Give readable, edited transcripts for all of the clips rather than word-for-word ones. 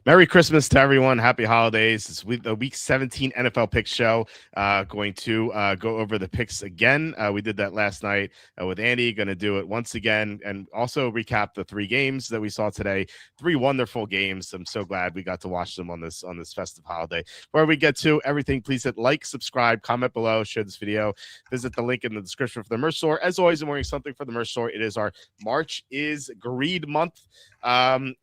Merry Christmas to everyone. Happy holidays. It's the Week 17 NFL Picks Show. Going to go over the picks again. We did that last night with Andy. Going to do it once again and also recap the three games that we saw today. Three wonderful games. I'm so glad we got to watch them on this festive holiday. Before we get to everything, please hit like, subscribe, comment below, share this video. Visit the link in the description for the merch store. As always, I'm wearing something for the merch store. It is our March is Greed month. And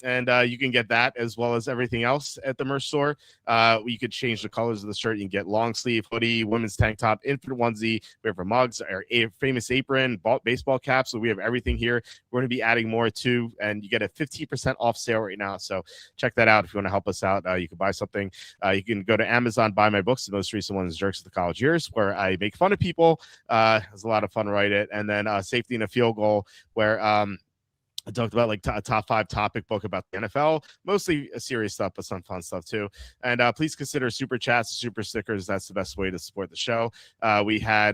you can get that as well as everything else at the merch store. You could change the colors of the shirt. You can get long sleeve, hoodie, women's tank top, infant onesie. We have our mugs, our famous apron, baseball caps. So we have everything here. We're going to be adding more too, and you get a 15% off sale right now. So check that out if you want to help us out. You can buy something. You can go to Amazon, buy my books. The most recent one is Jerks of the College Years, where I make fun of people. It's a lot of fun to write it. And then Safety and a Field Goal, where I talked about like a top 5 topic book about the NFL, mostly serious stuff, but some fun stuff too. And please consider super chats, super stickers. That's the best way to support the show. We had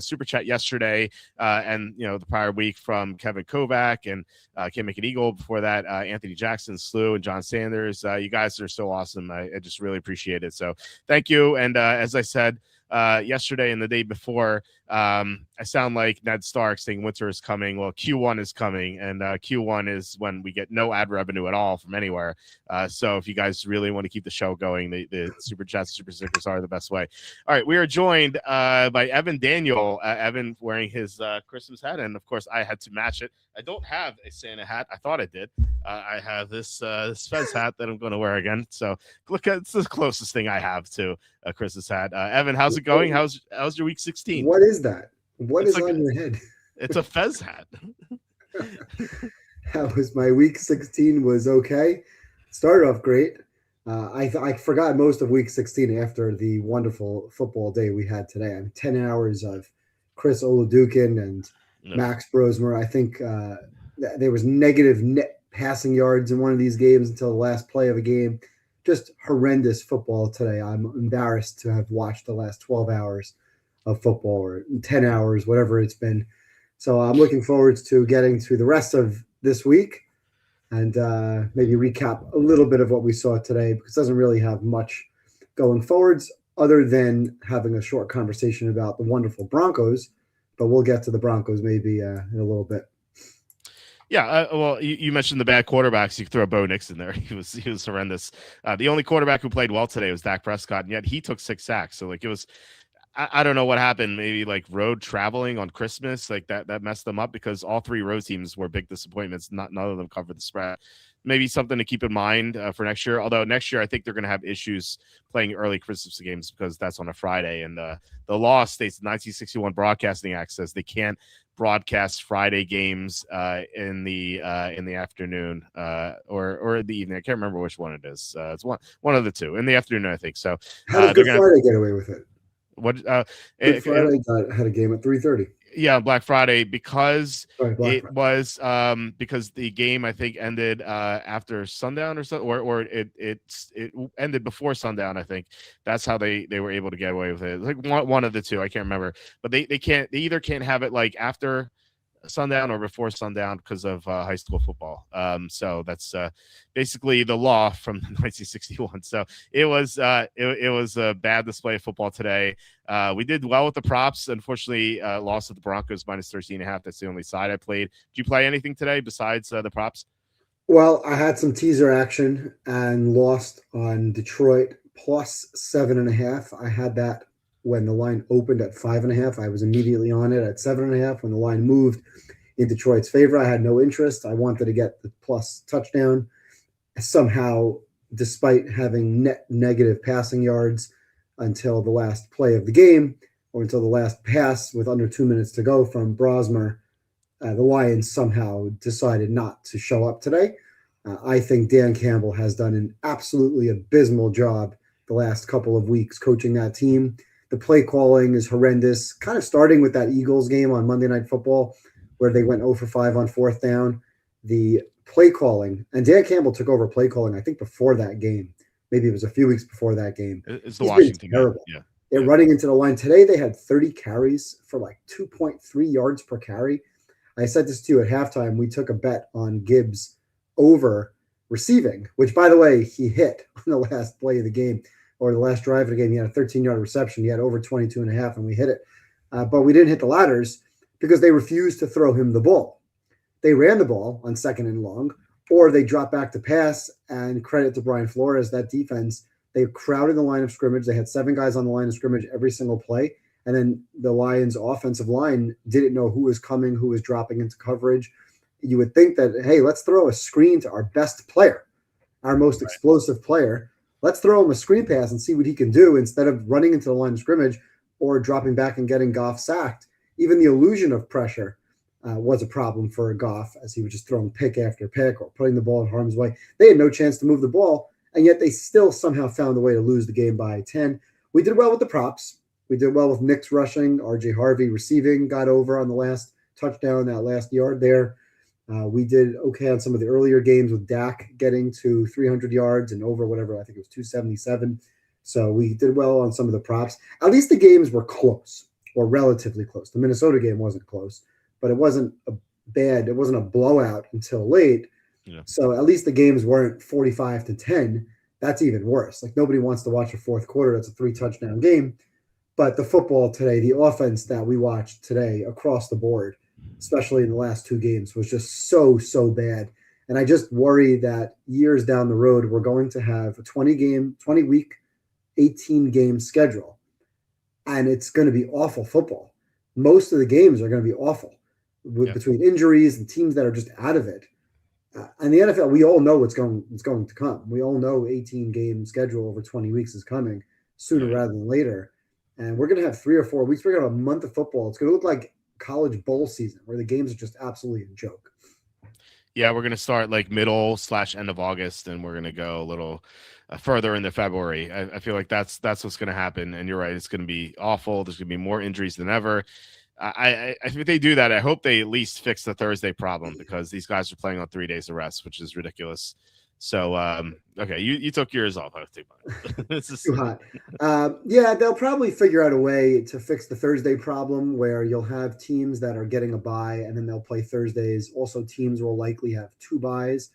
super chat yesterday, and the prior week from Kevin Kovac and Can't Make an Eagle. Before that, Anthony Jackson, Slew, and John Sanders. You guys are so awesome. I just really appreciate it. So thank you. And as I said yesterday and the day before, I sound like Ned Stark saying winter is coming. Well, Q1 is coming, and Q1 is when we get no ad revenue at all from anywhere. So if you guys really want to keep the show going, the super chats, super stickers are the best way. All right, we are joined by Evan Daniel. Evan wearing his Christmas hat, and of course I had to match it. I don't have a Santa hat. I thought I did. I have this Fez hat that I'm going to wear again. So look, it's the closest thing I have to a Christmas hat. Evan, how's it going? How's your week 16? What is that? What It's is like on your head? It's a Fez hat. That was my week 16 was okay. Started off great. I forgot most of week 16 after the wonderful football day we had today. I mean, 10 hours of Chris Oladukin and No. Max Brosmer. I think there was negative net passing yards in one of these games until the last play of a game. Just horrendous football today. I'm embarrassed to have watched the last 12 hours of football or 10 hours, whatever it's been. So I'm looking forward to getting to the rest of this week and maybe recap a little bit of what we saw today, because it doesn't really have much going forwards other than having a short conversation about the wonderful Broncos. But we'll get to the Broncos maybe in a little bit. Yeah, well, you mentioned the bad quarterbacks. You could throw Bo Nix in there. He was horrendous. The only quarterback who played well today was Dak Prescott, and yet he took 6 sacks. So like it was, I don't know what happened. Maybe like road traveling on Christmas, like that messed them up, because all 3 road teams were big disappointments. None of them covered the spread. Maybe something to keep in mind for next year. Although next year I think they're going to have issues playing early Christmas games because that's on a Friday, and the law states 1961 Broadcasting Act says they can't broadcast Friday games in the afternoon or the evening. I can't remember which one it is. It's one of the two in the afternoon, I think. So How did Good Friday get away with it? What Good Friday had a game at 3:30. Yeah, Black Friday, because Black Friday. was because the game I think ended after sundown or so, or it ended before sundown. I think that's how they were able to get away with it. Like one of the two, I can't remember, but they either can't have it like after sundown or before sundown because of high school football. So that's basically the law from 1961. So it was a bad display of football today. We did well with the props. Unfortunately, lost at the Broncos minus 13.5. That's the only side I played. Did you play anything today besides the props? Well, I had some teaser action and lost on Detroit plus 7.5. I had that when the line opened at 5.5. I was immediately on it at 7.5. When the line moved in Detroit's favor, I had no interest. I wanted to get the plus touchdown. Somehow, despite having net negative passing yards until the last play of the game, or until the last pass with under 2 minutes to go from Brosmer, the Lions somehow decided not to show up today. I think Dan Campbell has done an absolutely abysmal job the last couple of weeks coaching that team. The play calling is horrendous, kind of starting with that Eagles game on Monday Night Football where they went 0 for 5 on 4th down. The play calling, and Dan Campbell took over play calling, I think, before that game. Maybe it was a few weeks before that game. It's the Washington game. Yeah. They're running into the line. Today they had 30 carries for like 2.3 yards per carry. I said this to you at halftime. We took a bet on Gibbs over receiving, which, by the way, he hit on the last play of the game or the last drive of the game. He had a 13-yard reception. He had over 22 and a half, and we hit it. But we didn't hit the ladders because they refused to throw him the ball. They ran the ball on 2nd and long, or they dropped back to pass, and credit to Brian Flores, that defense, they crowded the line of scrimmage. They had 7 guys on the line of scrimmage every single play. And then the Lions offensive line didn't know who was coming, who was dropping into coverage. You would think that, hey, let's throw a screen to our best player, our most explosive player. Let's throw him a screen pass and see what he can do instead of running into the line of scrimmage or dropping back and getting Goff sacked. Even the illusion of pressure was a problem for Goff, as he was just throwing pick after pick or putting the ball in harm's way. They had no chance to move the ball, and yet they still somehow found a way to lose the game by 10. We did well with the props. We did well with Knicks rushing, R.J. Harvey receiving, got over on the last touchdown, that last yard there. We did okay on some of the earlier games with Dak getting to 300 yards and over whatever, I think it was 277. So we did well on some of the props. At least the games were close or relatively close. The Minnesota game wasn't close, but it wasn't it wasn't a blowout until late. Yeah. So at least the games weren't 45-10. That's even worse. Like, nobody wants to watch a fourth quarter that's a 3-touchdown game. But the football today, the offense that we watched today across the board, especially in the last 2 games, was just so bad. And I just worry that years down the road, we're going to have a 20-week, 18-game schedule. And it's going to be awful football. Most of the games are going to be awful between injuries and teams that are just out of it. And the NFL, we all know what's going to come. We all know 18-game schedule over 20 weeks is coming sooner rather than later. And we're going to have 3 or 4 weeks. We're going to have a month of football. It's going to look like college bowl season where the games are just absolutely a joke. Yeah, we're going to start like middle/end of August, and we're going to go a little further into February. I feel like that's what's going to happen. And you're right. It's going to be awful. There's going to be more injuries than ever. If they do that, I hope they at least fix the Thursday problem, because these guys are playing on 3 days of rest, which is ridiculous. So, okay, you took yours off. I take mine. It's too hot. Yeah, they'll probably figure out a way to fix the Thursday problem where you'll have teams that are getting a bye, and then they'll play Thursdays. Also, teams will likely have 2 byes.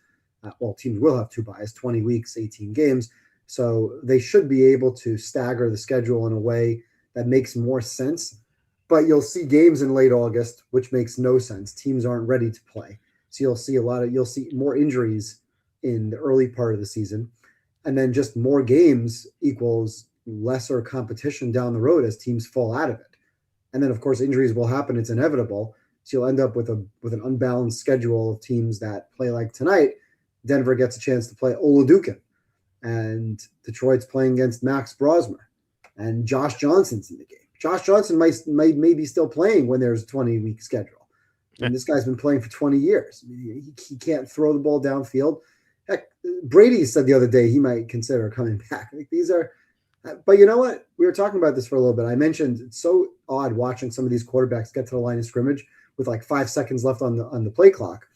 Teams will have 2 byes, 20 weeks, 18 games. So they should be able to stagger the schedule in a way that makes more sense. But you'll see games in late August, which makes no sense. Teams aren't ready to play. So you'll see more injuries in the early part of the season, and then just more games equals lesser competition down the road as teams fall out of it. And then, of course, injuries will happen. It's inevitable. So you'll end up with an unbalanced schedule of teams that play like tonight. Denver gets a chance to play Oladukin, and Detroit's playing against Max Brosmer, and Josh Johnson's in the game. Josh Johnson might be still playing when there's a 20-week schedule. And this guy's been playing for 20 years. I mean, he can't throw the ball downfield. Heck, Brady said the other day he might consider coming back. Like, these are, but you know what? We were talking about this for a little bit. I mentioned it's so odd watching some of these quarterbacks get to the line of scrimmage with like 5 seconds left on the play clock.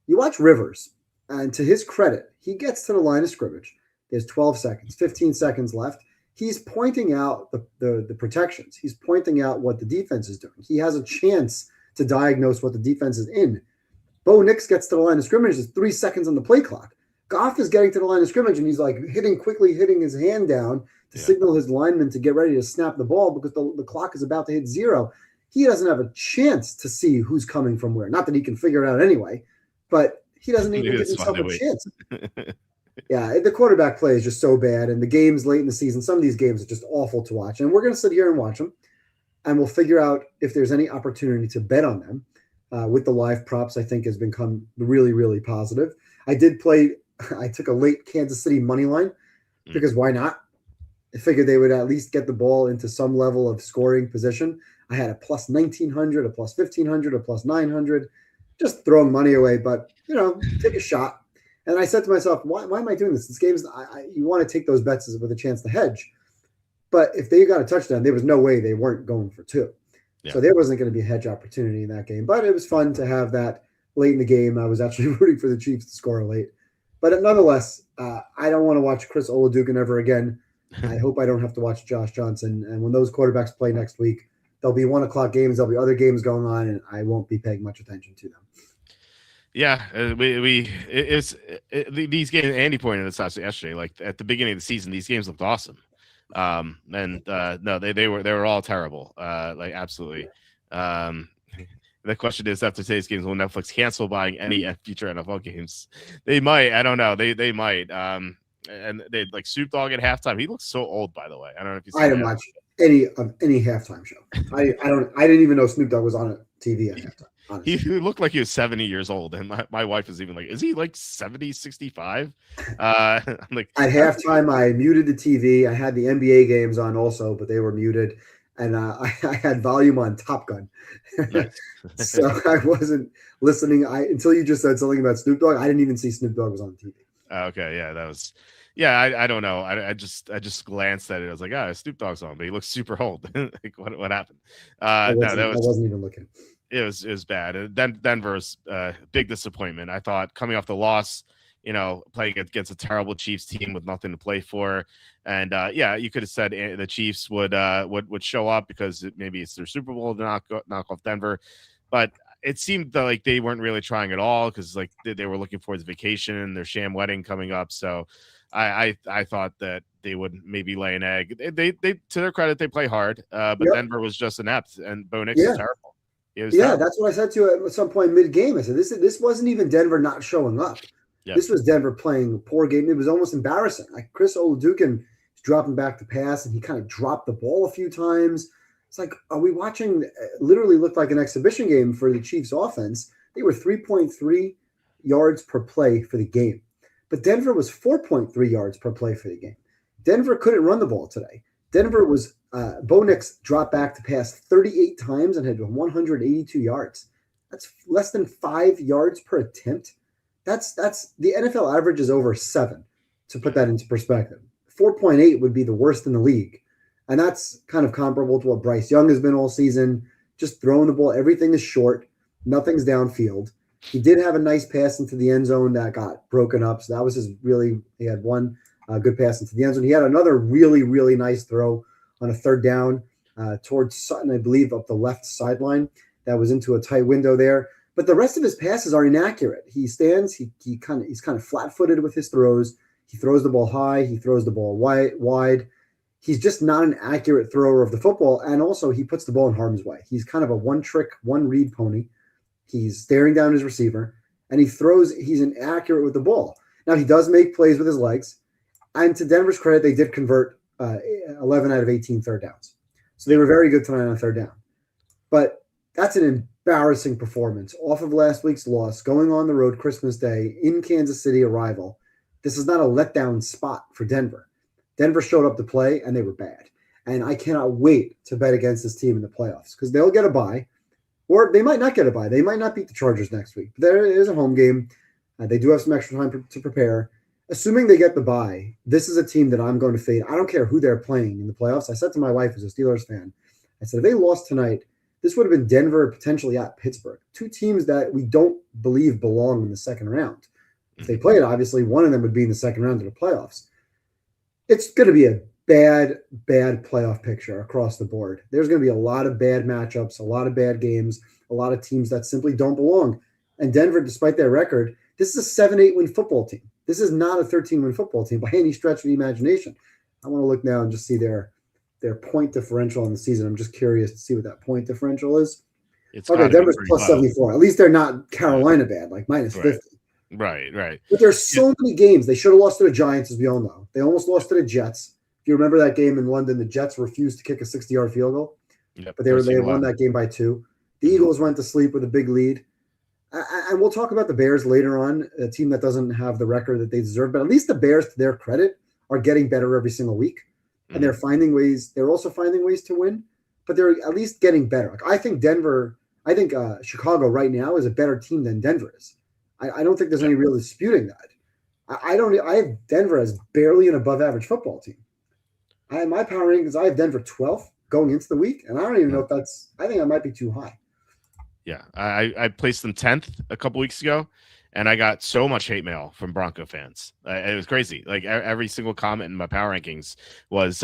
You watch Rivers, and to his credit, he gets to the line of scrimmage. There's 12 seconds, 15 seconds left. He's pointing out the protections. He's pointing out what the defense is doing. He has a chance to diagnose what the defense is in. Bo Nix gets to the line of scrimmage. There's 3 seconds on the play clock. Goff is getting to the line of scrimmage, and he's like quickly hitting his hand down to signal his lineman to get ready to snap the ball because the clock is about to hit 0. He doesn't have a chance to see who's coming from where. Not that he can figure it out anyway, but he doesn't even give himself a chance. Yeah, the quarterback play is just so bad, and the games late in the season, some of these games are just awful to watch. And we're going to sit here and watch them, and we'll figure out if there's any opportunity to bet on them. With the live props, I think has become really, really positive. I took a late Kansas City money line because why not? I figured they would at least get the ball into some level of scoring position. I had a plus 1,900, a plus 1,500, a plus 900, just throwing money away, but, take a shot. And I said to myself, why am I doing this? This game's you want to take those bets with a chance to hedge. But if they got a touchdown, there was no way they weren't going for 2. Yeah. So there wasn't going to be a hedge opportunity in that game. But it was fun to have that late in the game. I was actually rooting for the Chiefs to score late. But nonetheless, I don't want to watch Chris Oladukin ever again. I hope I don't have to watch Josh Johnson. And when those quarterbacks play next week, there'll be 1:00 games. There'll be other games going on, and I won't be paying much attention to them. Yeah, these games. Andy pointed this out yesterday. Like at the beginning of the season, these games looked awesome. And no, they were all terrible. Like absolutely. Um, the question is, after today's games, will Netflix cancel buying any future NFL games? They might. I don't know. They might. And they like Snoop Dogg at halftime. He looks so old, by the way. I don't know if you've I seen didn't that. watch any halftime show. I didn't even know Snoop Dogg was on a TV at halftime. He Honestly, looked like he was 70 years old, and my wife is even like, is he like 70, 65? I'm like, at halftime, I muted the TV. I had the NBA games on also, but they were muted, and I had volume on Top Gun, nice. so I wasn't listening. Until you just said something about Snoop Dogg, I didn't even see Snoop Dogg was on TV. Okay, yeah, that was, yeah. I don't know. I just glanced at it. I was like, ah, Snoop Dogg's on, but he looks super old. Like, what happened? No, that I was wasn't even looking. it was bad. And then Denver's big disappointment. I thought coming off the loss, playing against a terrible Chiefs team with nothing to play for, and yeah, you could have said the Chiefs would show up because maybe it's their Super Bowl to knock off Denver, but it seemed like they weren't really trying at all because like they were looking for the vacation, their sham wedding coming up. So I thought that they would maybe lay an egg. They to their credit, they play hard, but Yep. Denver was just inept, and Bo Nix Yeah. is terrible. Yeah, that's what I said to you at some point mid game. I said this wasn't even Denver not showing up. Yep. This was Denver playing a poor game. It was almost embarrassing. Like Chris Oladukin is dropping back to pass, and he kind of dropped the ball a few times. It's like, are we watching? Literally looked like an exhibition game for the Chiefs' offense. They were 3.3 yards per play for the game, but Denver was 4.3 yards per play for the game. Denver couldn't run the ball today. Denver was Bo Nix dropped back to pass 38 times and had 182 yards. That's less than 5 yards per attempt. That's the NFL average is over 7. To put that into perspective, 4.8 would be the worst in the league, and that's kind of comparable to what Bryce Young has been all season. Just throwing the ball, everything is short, nothing's downfield. He did have a nice pass into the end zone that got broken up, so that was he had one good pass into the end zone. He had another really, really nice throw on a third down towards Sutton, I believe, up the left sideline. That was into a tight window there. But the rest of his passes are inaccurate. He stands, he's kind of flat-footed with his throws. He throws the ball high. He throws the ball wide. He's just not an accurate thrower of the football. And also, he puts the ball in harm's way. He's kind of a one-trick, one-read pony. He's staring down his receiver, and he's inaccurate with the ball. Now, he does make plays with his legs. And to Denver's credit, they did convert 11 out of 18 third downs. So they were very good tonight on third down. But that's an embarrassing performance off of last week's loss, going on the road Christmas Day in Kansas City, a rival. This is not a letdown spot for Denver. Denver showed up to play, and they were bad. And I cannot wait to bet against this team in the playoffs because they'll get a bye, or they might not get a bye. They might not beat the Chargers next week. But there is a home game. They do have some extra time to prepare. Assuming they get the bye, this is a team that I'm going to fade. I don't care who they're playing in the playoffs. I said to my wife, as a Steelers fan, I said, if they lost tonight, this would have been Denver potentially at Pittsburgh. Two teams that we don't believe belong in the second round. If they played, obviously, one of them would be in the second round of the playoffs. It's going to be a bad playoff picture across the board. There's going to be a lot of bad matchups, a lot of bad games, a lot of teams that simply don't belong. And Denver, despite their record, this is a 7-8 win football team. This is not a 13-win football team by any stretch of the imagination. I want to look now and just see their point differential in the season. I'm just curious to see what that point differential is. It's okay, Denver's plus low. 74. At least they're not Carolina bad, like minus 50. Right. But there's so many games. They should have lost to the Giants, as we all know. They almost lost to the Jets. If you remember that game in London, the Jets refused to kick a 60-yard field goal. Yep, but they won that game by 2. The Eagles went to sleep with a big lead. And we'll talk about the Bears later on, a team that doesn't have the record that they deserve. But at least the Bears, to their credit, are getting better every single week. And they're finding ways. They're also finding ways to win. But they're at least getting better. Like I think Chicago right now is a better team than Denver is. I don't think there's any real disputing that. I have Denver as barely an above-average football team. My power rankings, I have Denver 12th going into the week. And I don't even know if I think I might be too high. Yeah, I placed them 10th a couple weeks ago, and I got so much hate mail from Bronco fans. It was crazy. Like every single comment in my power rankings was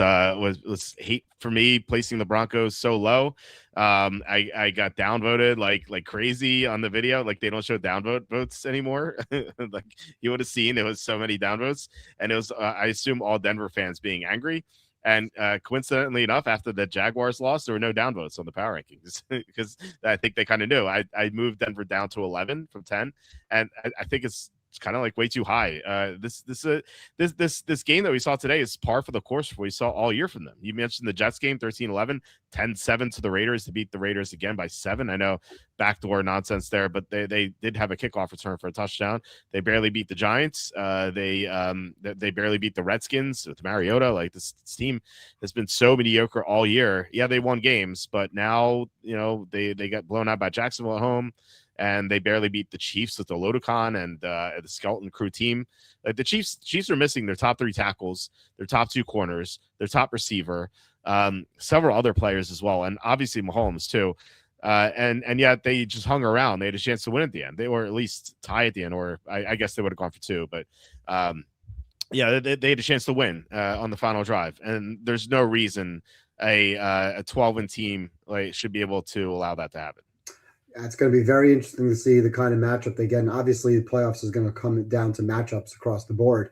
hate for me placing the Broncos so low. I got downvoted like crazy on the video. Like they don't show downvote votes anymore. Like you would have seen, it was so many downvotes, and it was I assume all Denver fans being angry. And coincidentally enough, after the Jaguars lost, there were no downvotes on the power rankings because I think they kind of knew. I moved Denver down to 11 from 10, and I think it's kind of like way too high. This game that we saw today is par for the course for what we saw all year from them. You mentioned the Jets game, 13-11, 10-7 to the Raiders to beat the Raiders again by 7. I know backdoor nonsense there, but they did have a kickoff return for a touchdown. They barely beat the Giants. They barely beat the Redskins with Mariota. Like this team has been so mediocre all year. Yeah, they won games, but now they got blown out by Jacksonville at home. And they barely beat the Chiefs with the Lodicon and the Skeleton Crew team. Like the Chiefs are missing their top 3 tackles, their top 2 corners, their top receiver, several other players as well, and obviously Mahomes too. And yet they just hung around. They had a chance to win at the end. They were at least tie at the end, or I guess they would have gone for 2. But yeah, they had a chance to win on the final drive, and there's no reason a 12-win team should be able to allow that to happen. It's going to be very interesting to see the kind of matchup they get. And obviously, the playoffs is going to come down to matchups across the board.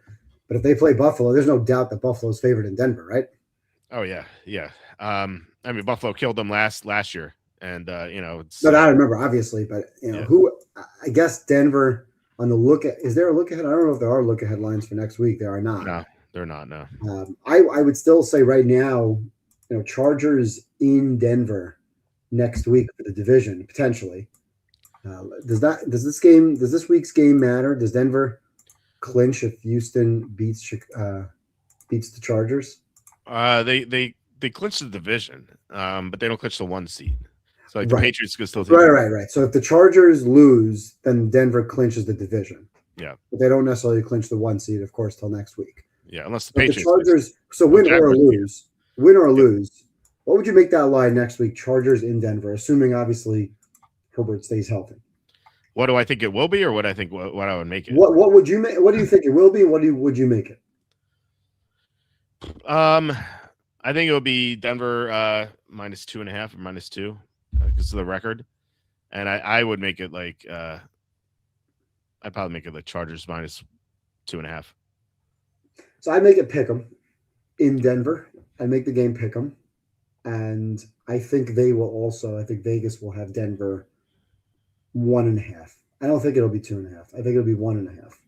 But if they play Buffalo, there's no doubt that Buffalo's favored in Denver, right? Oh yeah. I mean, Buffalo killed them last year, and it's. But I remember obviously, but who? I guess Denver on the look at. Is there a look ahead? I don't know if there are look ahead lines for next week. There are not. No, they're not. No. I would still say right now, Chargers in Denver next week for the division potentially. Does this week's game matter? Does Denver clinch if Houston beats the Chargers? They clinch the division, but they don't clinch the 1 seed. So the Patriots could still take right. So if the Chargers lose, then Denver clinches the division. Yeah, but they don't necessarily clinch the 1 seed, of course, till next week. Yeah, unless the Patriots. The Chargers. So win or lose. What would you make that line next week? Chargers in Denver, assuming obviously Herbert stays healthy. What do I think it will be, or what I think what I would make it? What would you make? What do you think it will be? What would you make it? I think it would be Denver -2.5 or -2 because of the record, and I would make it like I'd probably make it like Chargers -2.5. So I make it pick 'em in Denver. I make the game pick 'em. And I think they will also. I think Vegas will have Denver 1.5. I don't think it'll be 2.5. I think it'll be 1.5.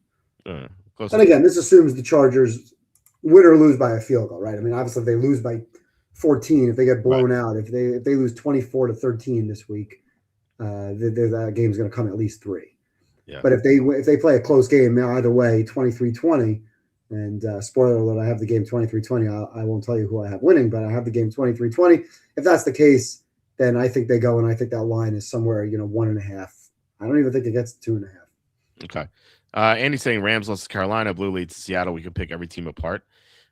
And again, this assumes the Chargers win or lose by a field goal, right? I mean, obviously, if they lose by 14, if they get blown out, if they lose 24-13 this week, that game's going to come at least 3. Yeah. But if they play a close game, either way, 23-20. And spoiler alert, I have the game 23-20. I won't tell you who I have winning, but I have the game 23-20. If that's the case, then I think they go, and I think that line is somewhere, 1.5. I don't even think it gets to 2.5. Okay. Andy's saying Rams lost to Carolina, Blue leads to Seattle. We could pick every team apart.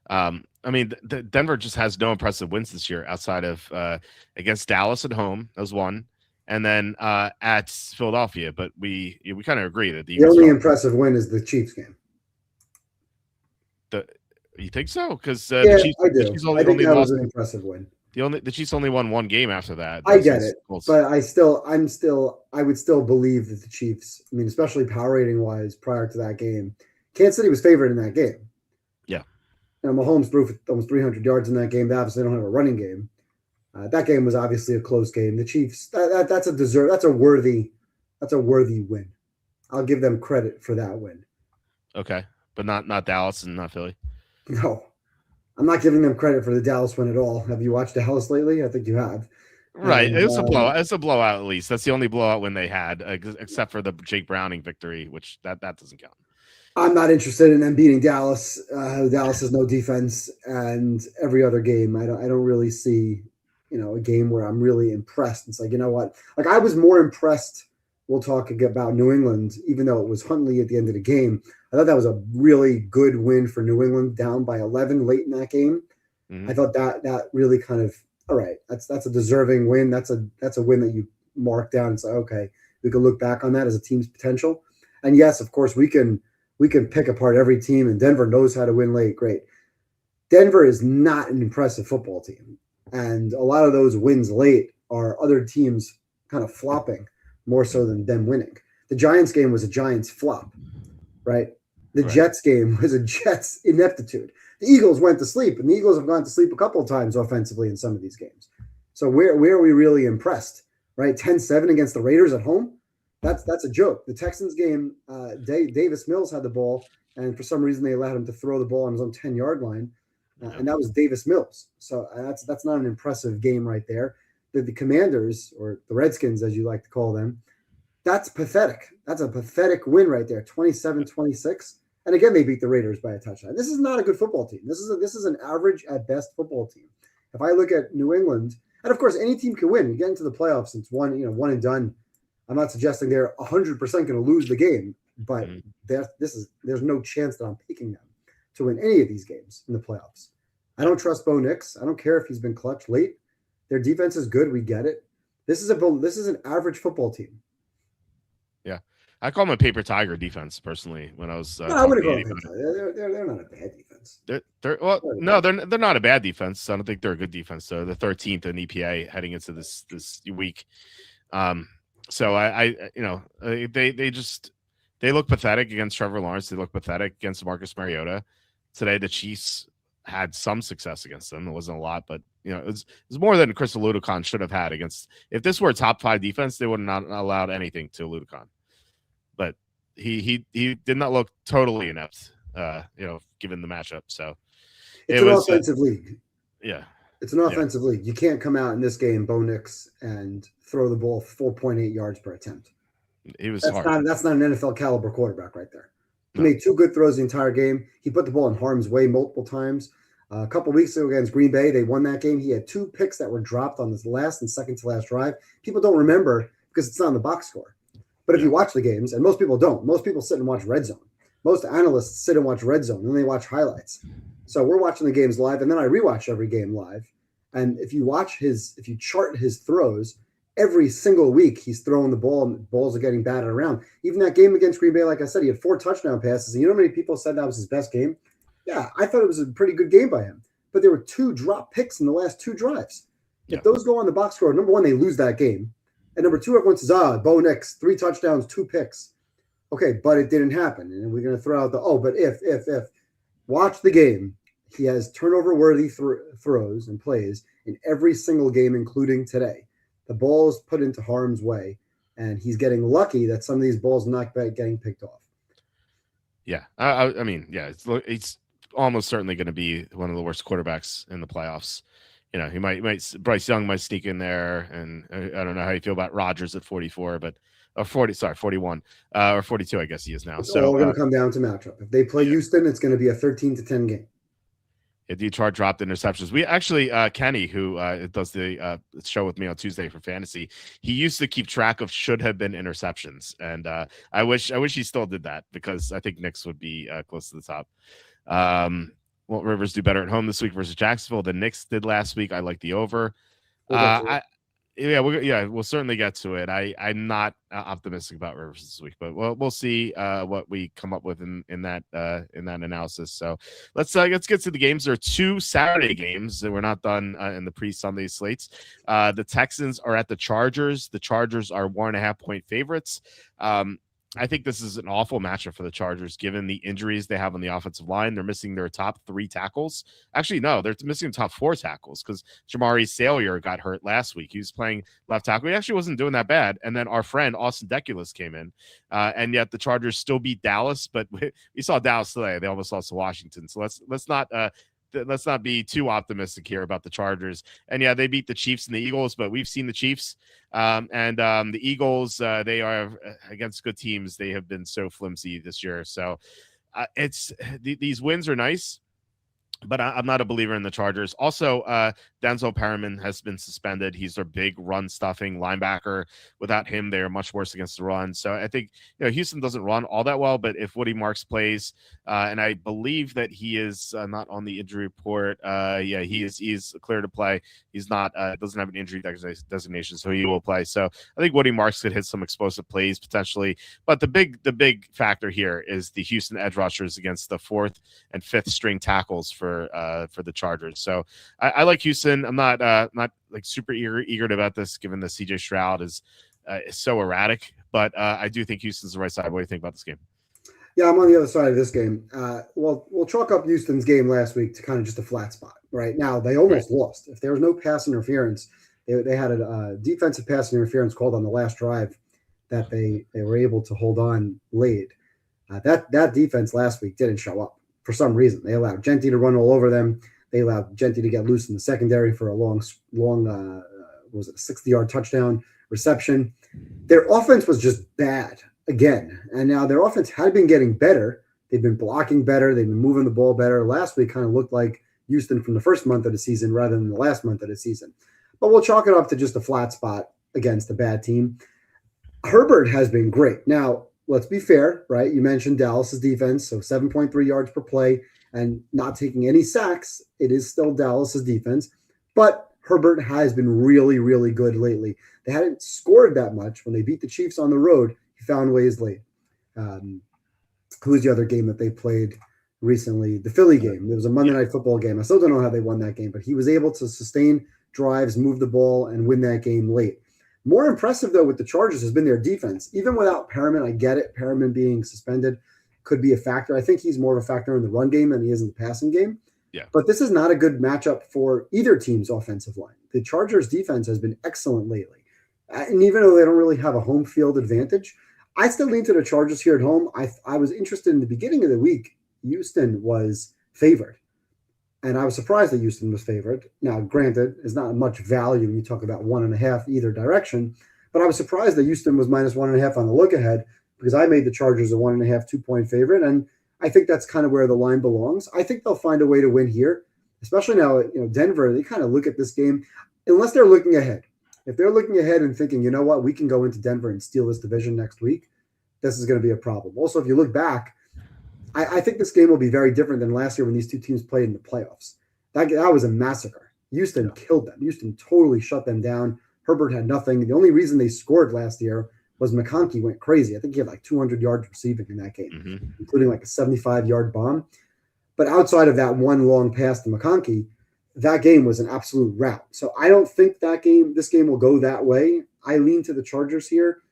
I mean, Denver just has no impressive wins this year outside of against Dallas at home. That was 1. And then at Philadelphia. But we kind of agree that the only impressive win is the Chiefs game. You think so? Because the Chiefs, I do. I think that was an impressive win. The Chiefs only won 1 game after that. I get it, but I would still believe that the Chiefs. I mean, especially power rating wise, prior to that game, Kansas City was favored in that game. Yeah. Now Mahomes threw for almost 300 yards in that game. They obviously don't have a running game. That game was obviously a close game. The Chiefs. That's a worthy win. I'll give them credit for that win. Okay, but not Dallas and not Philly. No, I'm not giving them credit for the Dallas win at all. Have you watched Dallas lately? I think you have. Right. And, it was a blowout. It's a blowout at least. That's the only blowout win they had, except for the Jake Browning victory, which that doesn't count. I'm not interested in them beating Dallas. Dallas has no defense, and every other game, I don't really see, a game where I'm really impressed. It's like, you know what? Like I was more impressed. We'll talk about New England, even though it was Huntley at the end of the game. I thought that was a really good win for New England, down by 11 late in that game. Mm-hmm. I thought that really kind of, all right, that's a deserving win. That's a win that you mark down and say, okay, we can look back on that as a team's potential. And yes, of course, we can pick apart every team, and Denver knows how to win late. Great. Denver is not an impressive football team. And a lot of those wins late are other teams kind of flopping more so than them winning. The Giants game was a Giants flop, right? The Right. Jets game was a Jets ineptitude. The Eagles went to sleep, and the Eagles have gone to sleep a couple of times offensively in some of these games. So where are we really impressed, right? 10-7 against the Raiders at home? That's a joke. The Texans game, Davis Mills had the ball, and for some reason they allowed him to throw the ball on his own 10-yard line, and that was Davis Mills. So that's not an impressive game right there. The Commanders, or the Redskins as you like to call them, that's pathetic. That's a pathetic win right there, 27-26. And again, they beat the Raiders by a touchdown. This is not a good football team. This is an average at best football team. If I look at New England, and of course any team can win. You get into the playoffs, it's one and done. I'm not suggesting they're 100% going to lose the game, but there's no chance that I'm picking them to win any of these games in the playoffs. I don't trust Bo Nix. I don't care if he's been clutch late. Their defense is good. We get it. This is an average football team. Yeah, I call them a paper tiger defense personally. When I was, no, I wouldn't call them. They're not a bad defense. They're not a bad defense. I don't think they're a good defense. So they're 13th in EPA heading into this week. So they look pathetic against Trevor Lawrence. They look pathetic against Marcus Mariota. Today the Chiefs had some success against them. It wasn't a lot, but it was more than Chris Ludicon should have had against. If this were a top 5 defense, they would not allowed anything to Ludicon. But he did not look totally inept, given the matchup. So it's an offensive league. Yeah. It's an offensive league. You can't come out in this game, Bo Nix, and throw the ball 4.8 yards per attempt. That's not an NFL caliber quarterback right there. He made 2 good throws the entire game. He put the ball in harm's way multiple times. A couple weeks ago against Green Bay, they won that game. He had 2 picks that were dropped on this last and second to last drive. People don't remember because it's not on the box score. But if you watch the games, and most people don't, most people sit and watch Red Zone. Most analysts sit and watch Red Zone, and then they watch highlights. So we're watching the games live, and then I rewatch every game live. And if you chart his throws, every single week he's throwing the ball and balls are getting batted around. Even that game against Green Bay, like I said, he had 4 touchdown passes. And you know how many people said that was his best game? Yeah, I thought it was a pretty good game by him. But there were 2 drop picks in the last 2 drives. If those go on the box score, number one, they lose that game. And number 2, everyone says, Bo Nix, 3 touchdowns, 2 picks. Okay, but it didn't happen. And we're going to throw out but if. Watch the game. He has turnover-worthy throws and plays in every single game, including today. The ball is put into harm's way, and he's getting lucky that some of these balls are not getting picked off. Yeah, I mean, it's almost certainly going to be one of the worst quarterbacks in the playoffs. He might Bryce Young might sneak in there, and I don't know how you feel about Rodgers at 44, but 41 or 42, I guess he is now. It's all going to come down to matchup. If they play Houston, it's going to be a 13-10 game. Detroit dropped interceptions. We actually, Kenny, who does the show with me on Tuesday for fantasy, he used to keep track of should have been interceptions, and I wish he still did that because I think Knicks would be close to the top. Won't Rivers do better at home this week versus Jacksonville than Knicks did last week? I like the over. We'll certainly get to it. I'm not optimistic about Rivers this week, but we'll see what we come up with in that analysis. So let's get to the games. There are 2 Saturday games that we're not done in the pre-Sunday slates. The Texans are at the Chargers. The Chargers are 1.5-point favorites. I think this is an awful matchup for the Chargers, given the injuries they have on the offensive line. They're missing their top 3 tackles. Actually, no, they're missing the top 4 tackles because Jamari Salyer got hurt last week. He was playing left tackle. He actually wasn't doing that bad. And then our friend Austin Deculus came in, and yet the Chargers still beat Dallas. But we saw Dallas today; they almost lost to Washington. So let's not be too optimistic here about the Chargers. And they beat the Chiefs and the Eagles, but we've seen the Chiefs and the Eagles. They are against good teams. They have been so flimsy this year. So these wins are nice. but I'm not a believer in the Chargers. Also, Denzel Perriman has been suspended. He's their big run stuffing linebacker. Without him, they are much worse against the run. So I think Houston doesn't run all that well. But if Woody Marks plays, and I believe that he is not on the injury report. Yeah, he's clear to play. He's not doesn't have an injury designation, so he will play. So I think Woody Marks could hit some explosive plays potentially. But the big factor here is the Houston edge rushers against the fourth and fifth string tackles for the Chargers. So I like Houston. I'm not like super eager about this, given that CJ Stroud is so erratic. But I do think Houston's the right side. What do you think about this game? Yeah, I'm on the other side of this game. Well, we'll chalk up Houston's game last week to kind of just a flat spot. Right now, they almost lost. If there was no pass interference, they had a defensive pass interference called on the last drive that they were able to hold on late. That defense last week didn't show up for some reason. They allowed Genty to run all over them. They allowed Genty to get loose in the secondary for a long, was it a 60-yard touchdown reception. Their offense was just bad again. And now their offense had been getting better. They've been blocking better. They've been moving the ball better. Last week kind of looked like Houston from the first month of the season rather than the last month of the season. But we'll chalk it up to just a flat spot against a bad team. Herbert has been great. Now, let's be fair, right? You mentioned Dallas's defense, so 7.3 yards per play and not taking any sacks. It is still Dallas's defense, but Herbert has been really, really good lately. They hadn't scored that much when they beat the Chiefs on the road. He found ways late. Who was the other game that they played recently? The Philly game. It was a Monday Night Football game. I still don't know how they won that game, but he was able to sustain drives, move the ball, and win that game late. More impressive, though, with the Chargers has been their defense. Even without Perriman, I get it. Perriman being suspended could be a factor. I think he's more of a factor in the run game than he is in the passing game. Yeah. But this is not a good matchup for either team's offensive line. The Chargers' defense has been excellent lately. And even though they don't really have a home field advantage, I still lean to the Chargers here at home. I was interested in the beginning of the week. Houston was favored. And I was surprised that Houston was favored. Now, granted, there's not much value when you talk about 1.5 either direction. But I was surprised that Houston was minus 1.5 on the look ahead because I made the Chargers a 1.5, 2-point favorite. And I think that's kind of where the line belongs. I think they'll find a way to win here, especially now, Denver, they kind of look at this game, unless they're looking ahead. If they're looking ahead and thinking, you know what, we can go into Denver and steal this division next week, this is going to be a problem. Also, if you look back, I think this game will be very different than last year when these two teams played in the playoffs. That was a massacre. Houston killed them. Houston totally shut them down. Herbert had nothing. The only reason they scored last year was McConkey went crazy. I think he had like 200 yards receiving in that game, including like a 75-yard bomb. But outside of that one long pass to McConkey, that game was an absolute rout. So I don't think this game will go that way. I lean to the Chargers here.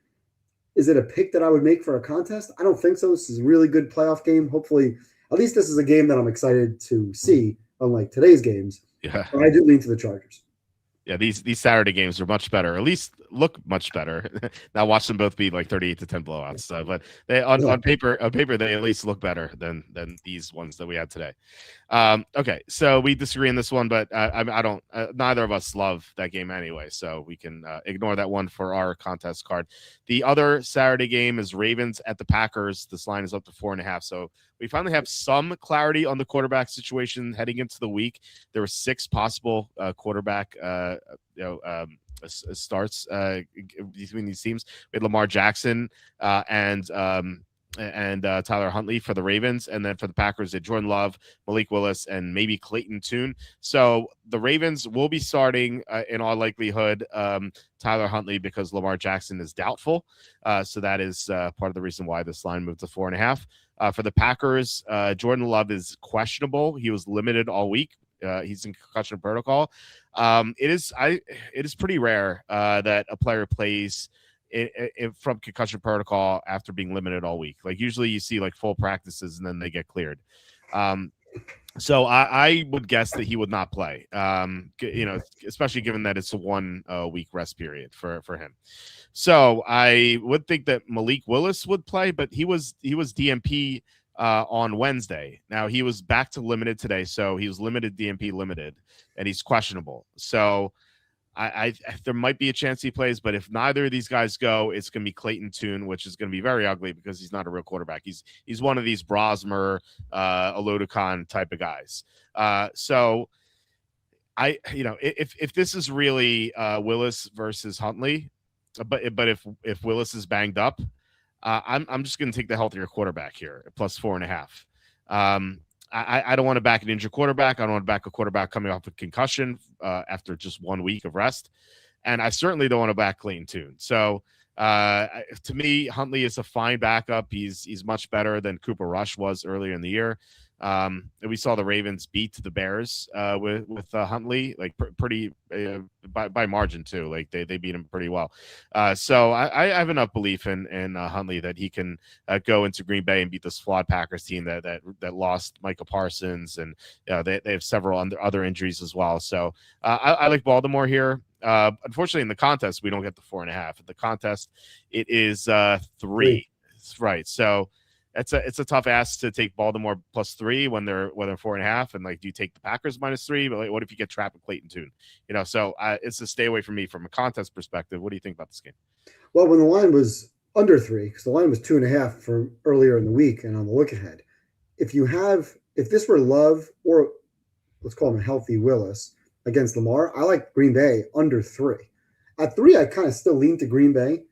Is it a pick that I would make for a contest? I don't think so. This is a really good playoff game. Hopefully, at least this is a game that I'm excited to see, unlike today's games. Yeah. But I do lean to the Chargers. Yeah, these Saturday games are much better, at least look much better. Now watch them both be like 38-10 blowouts. But they on paper they at least look better than these ones that we had today. Okay, so we disagree on this one, but I don't. Neither of us love that game anyway, so we can ignore that one for our contest card. The other Saturday game is Ravens at the Packers. This line is up to 4.5. So we finally have some clarity on the quarterback situation heading into the week. There were 6 possible quarterback starts between these teams. We had Lamar Jackson and Tyler Huntley for the Ravens, and then for the Packers, they Jordan Love, Malik Willis, and maybe Clayton Tune. So the Ravens will be starting, in all likelihood, Tyler Huntley because Lamar Jackson is doubtful. So that is part of the reason why this line moved to 4.5. For the Packers, Jordan Love is questionable. He was limited all week. He's in concussion protocol. It is pretty rare that a player plays from concussion protocol after being limited all week. Like usually you see like full practices and then they get cleared. So I would guess that he would not play, especially given that it's a 1 week rest period for him. So I would think that Malik Willis would play, but he was DMP on Wednesday. Now he was back to limited today. So he was limited DMP limited and he's questionable. So I there might be a chance he plays, but if neither of these guys go, it's going to be Clayton Tune, which is going to be very ugly because he's not a real quarterback. He's one of these Brosmer, Olodokon type of guys. So if this is really Willis versus Huntley, but if Willis is banged up, I'm just going to take the healthier quarterback here, plus 4.5. I don't want to back an injured quarterback. I don't want to back a quarterback coming off a concussion after just 1 week of rest. And I certainly don't want to back Clayton Tune. So to me, Huntley is a fine backup. He's much better than Cooper Rush was earlier in the year. And we saw the Ravens beat the Bears with Huntley, like pretty by margin too. Like they beat him pretty well. So I have enough belief in Huntley that he can go into Green Bay and beat this flawed Packers team that lost Micah Parsons, and they have several other injuries as well. So I like Baltimore here. Unfortunately, in the contest, we don't get the 4.5. At the contest, it is 3. Right. So it's a tough ask to take Baltimore +3 when they're 4.5. And like, do you take the Packers -3? But like, what if you get trapped with Clayton Tune? So it's a stay away from me from a contest perspective. What do you think about this game? Well, when the line was under 3, because the line was 2.5 from earlier in the week, and on the look ahead, if this were Love, or let's call him a healthy Willis, against Lamar, I like Green Bay under 3. At 3, I kind of still lean to Green Bay,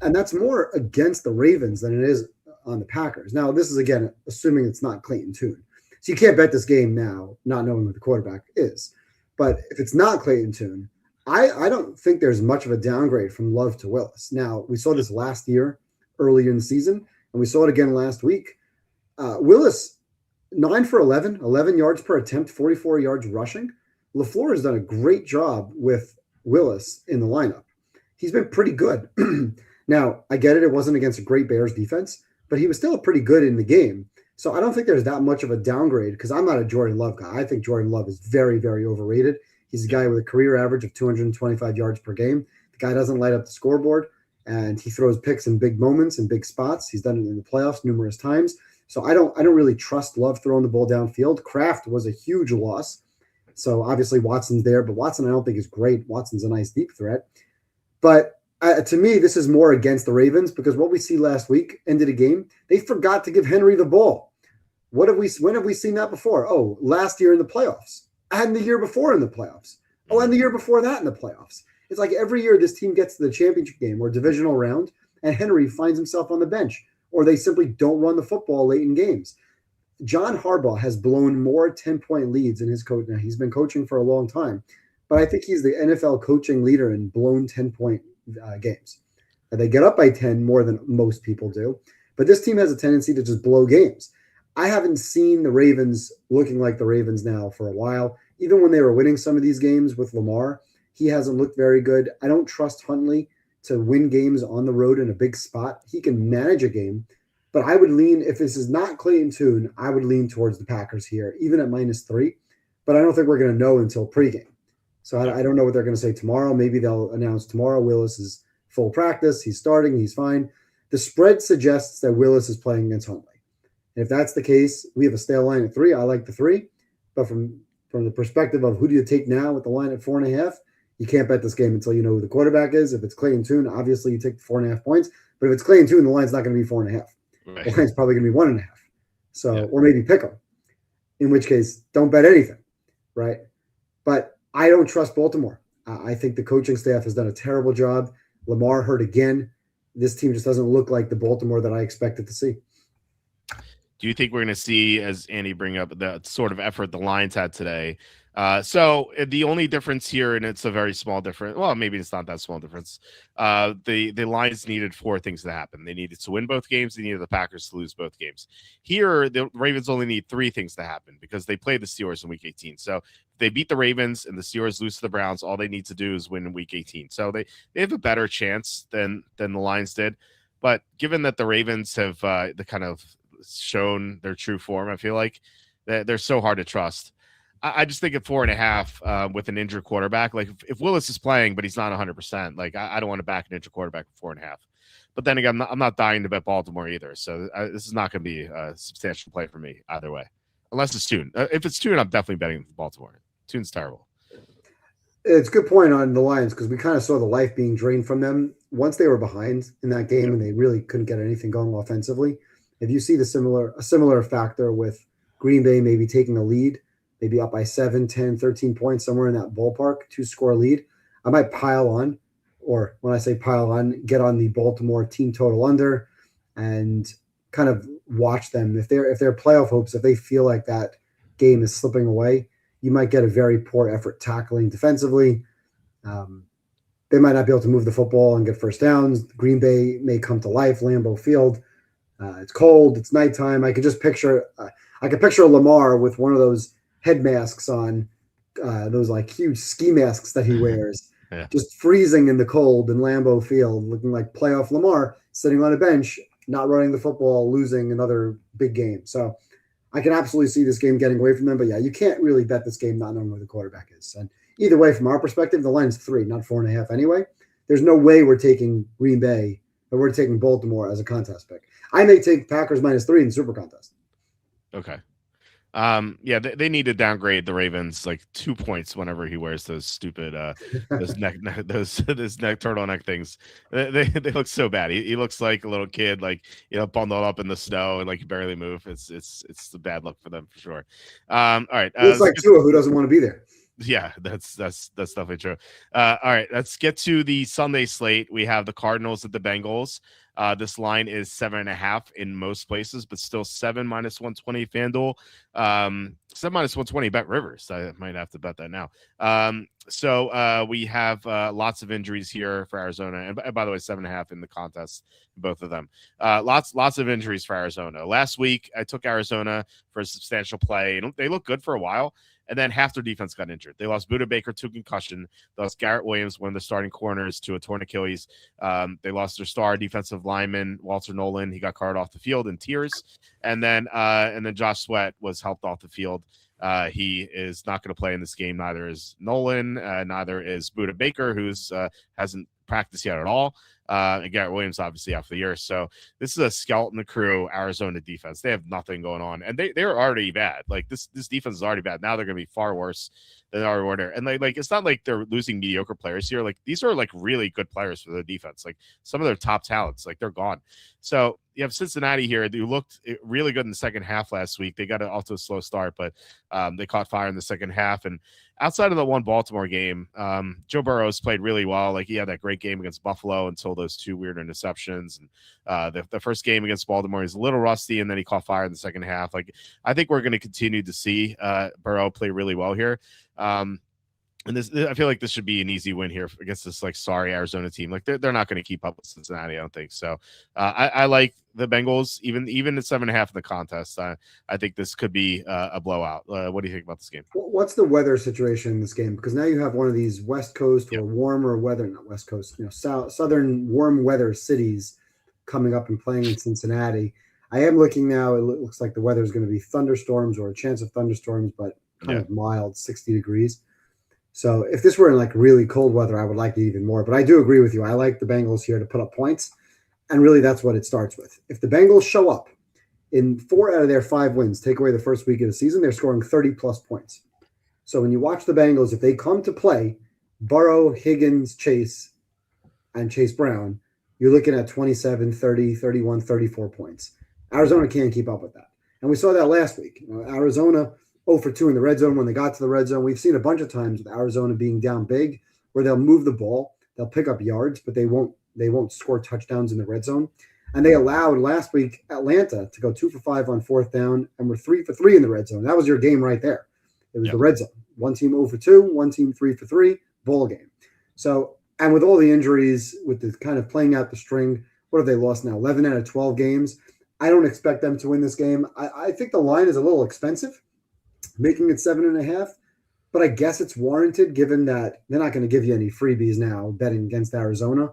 and that's more against the Ravens than it is on the Packers. Now, this is, again, assuming it's not Clayton Tune. So you can't bet this game now, not knowing who the quarterback is. But if it's not Clayton Tune, I don't think there's much of a downgrade from Love to Willis. Now, we saw this last year, earlier in the season, and we saw it again last week. Willis, 9 for 11, 11 yards per attempt, 44 yards rushing. LaFleur has done a great job with Willis in the lineup. He's been pretty good. Now, I get it. It wasn't against a great Bears defense, but he was still pretty good in the game. So I don't think there's that much of a downgrade, because I'm not a Jordan Love guy. I think Jordan Love is very, very overrated. He's a guy with a career average of 225 yards per game. The guy doesn't light up the scoreboard, and he throws picks in big moments and big spots. He's done it in the playoffs numerous times. So I don't really trust Love throwing the ball downfield. Kraft was a huge loss. So obviously Watson's there, but Watson I don't think is great. Watson's a nice deep threat. But to me, this is more against the Ravens, because what we see last week, end of the game, they forgot to give Henry the ball. When have we seen that before? Oh, last year in the playoffs. And the year before in the playoffs. Oh, and the year before that in the playoffs. It's like every year this team gets to the championship game or divisional round, and Henry finds himself on the bench, or they simply don't run the football late in games. John Harbaugh has blown more 10-point leads in his coach. Now, he's been coaching for a long time, but I think he's the NFL coaching leader in blown 10-point games. They get up by 10 more than most people do, but this team has a tendency to just blow games. I haven't seen the Ravens looking like the Ravens now for a while. Even when they were winning some of these games with Lamar, he hasn't looked very good. I don't trust Huntley to win games on the road in a big spot. He can manage a game, but I would lean, if this is not Clayton Tune, I would lean towards the Packers here, even at -3. But I don't think we're going to know until pregame. So I don't know what they're going to say tomorrow. Maybe they'll announce tomorrow Willis is full practice. He's starting. He's fine. The spread suggests that Willis is playing against Huntley. And if that's the case, we have a stale line at 3. I like the 3. But from the perspective of who do you take now with the line at 4.5, you can't bet this game until you know who the quarterback is. If it's Clayton Tune, obviously you take the 4.5 points. But if it's Clayton Tune, the line's not going to be 4.5. Right. The line's probably going to be 1.5. So, yeah. Or maybe pick them. In which case, don't bet anything, right? But I don't trust Baltimore. I think the coaching staff has done a terrible job. Lamar hurt again. This team just doesn't look like the Baltimore that I expected to see. Do you think we're going to see, as Andy bring up, the sort of effort the Lions had today? So the only difference here, and it's a very small difference. Well, maybe it's not that small difference. The Lions needed 4 things to happen. They needed to win both games. They needed the Packers to lose both games. Here, the Ravens only need 3 things to happen because they played the Steelers in Week 18. So if they beat the Ravens and the Steelers lose to the Browns, all they need to do is win in Week 18. So they have a better chance than the Lions did. But given that the Ravens have the kind of shown their true form, I feel like they're so hard to trust. I just think at 4.5 with an injured quarterback, like if Willis is playing but he's not 100%, like I don't want to back an injured quarterback at 4.5. But then again, I'm not dying to bet Baltimore either, so this is not going to be a substantial play for me either way, unless it's Tune. If it's Tune, I'm definitely betting Baltimore. Tune's terrible. It's a good point on the Lions because we kind of saw the life being drained from them once they were behind in that game Yeah. and they really couldn't get anything going offensively. If you see a similar factor with Green Bay maybe taking a lead, maybe up by 7, 10, 13 points, somewhere in that ballpark, 2-score lead, I might pile on, or when I say pile on, get on the Baltimore team total under and kind of watch them. If they're playoff hopes, if they feel like that game is slipping away, you might get a very poor effort tackling defensively. Um, they might not be able to move the football and get first downs. Green Bay may come to life. Lambeau Field. It's cold. It's nighttime. I could picture Lamar with one of those head masks on, those like huge ski masks that he wears, Yeah. just freezing in the cold in Lambeau Field, looking like playoff Lamar sitting on a bench, not running the football, losing another big game. So I can absolutely see this game getting away from them. But yeah, you can't really bet this game not knowing who the quarterback is. And either way, from our perspective, the line's 3, not 4.5 anyway. There's no way we're taking Green Bay or we're taking Baltimore as a contest pick. I may take Packers -3 in the Super Contest. Okay. Yeah, they need to downgrade the Ravens like 2 points whenever he wears those stupid those those neck turtleneck things. They look so bad. He looks like a little kid, like bundled up in the snow and like can barely move. It's the bad look for them for sure. All right, Looks like Tua, who doesn't want to be there. yeah, that's definitely true. All right, let's get to the Sunday slate. We have the Cardinals at the Bengals. This line is 7.5 in most places, but still 7 -120 FanDuel. 7 -120 Bet Rivers. I might have to bet that now. So we have lots of injuries here for Arizona, and by the way, 7.5 in the contest, both of them. Lots of injuries for Arizona. Last week, I took Arizona for a substantial play, and they looked good for a while. And then half their defense got injured. They lost Buda Baker to concussion. They lost Garrett Williams, one of the starting corners, to a torn Achilles. They lost their star defensive lineman, Walter Nolan. He got carted off the field in tears. And then Josh Sweat was helped off the field. He is not going to play in this game. Neither is Nolan. Neither is Buda Baker, who's hasn't practiced yet at all. And Garrett Williams obviously out for the year. So this is a skeleton crew Arizona defense. They have nothing going on, and they're already bad. Like this defense is already bad. Now they're going to be far worse than they are order. And like it's not like they're losing mediocre players here. Like these are like really good players for the defense. Like some of their top talents, like they're gone. So you have Cincinnati here. They looked really good in the second half last week. They got off to a slow start, but they caught fire in the second half. And outside of the one Baltimore game, Joe Burrow's played really well. Like he had that great game against Buffalo until those 2 weird interceptions. And the first game against Baltimore, he's a little rusty, and then he caught fire in the second half. Like I think we're going to continue to see Burrow play really well here. And this, I feel like this should be an easy win here against this like sorry Arizona team. Like they're not going to keep up with Cincinnati, I don't think. So I like the Bengals even at 7.5 in the contest. I think this could be a blowout. What do you think about this game? What's the weather situation in this game? Because now you have one of these West Coast or Yep. warmer weather, not West Coast, southern warm weather cities coming up and playing in Cincinnati. I am looking now. It looks like the weather is going to be thunderstorms or a chance of thunderstorms, but kind of mild, 60 degrees. So if this were in like really cold weather, I would like it even more. But I do agree with you. I like the Bengals here to put up points. And really, that's what it starts with. If the Bengals show up in 4 out of their 5 wins, take away the first week of the season, they're scoring 30-plus points. So when you watch the Bengals, if they come to play, Burrow, Higgins, Chase, and Chase Brown, you're looking at 27, 30, 31, 34 points. Arizona can't keep up with that. And we saw that last week. Arizona 0 for 2 in the red zone when they got to the red zone. We've seen a bunch of times with Arizona being down big where they'll move the ball, they'll pick up yards, but they won't score touchdowns in the red zone. And they allowed last week Atlanta to go 2 for 5 on 4th down and were 3 for 3 in the red zone. That was your game right there. It was the red zone. One team 0 for 2, one team 3 for 3, ball game. So, and with all the injuries, with the kind of playing out the string, what have they lost now? 11 out of 12 games. I don't expect them to win this game. I think the line is a little expensive, making it 7.5, but I guess it's warranted given that they're not going to give you any freebies now betting against Arizona.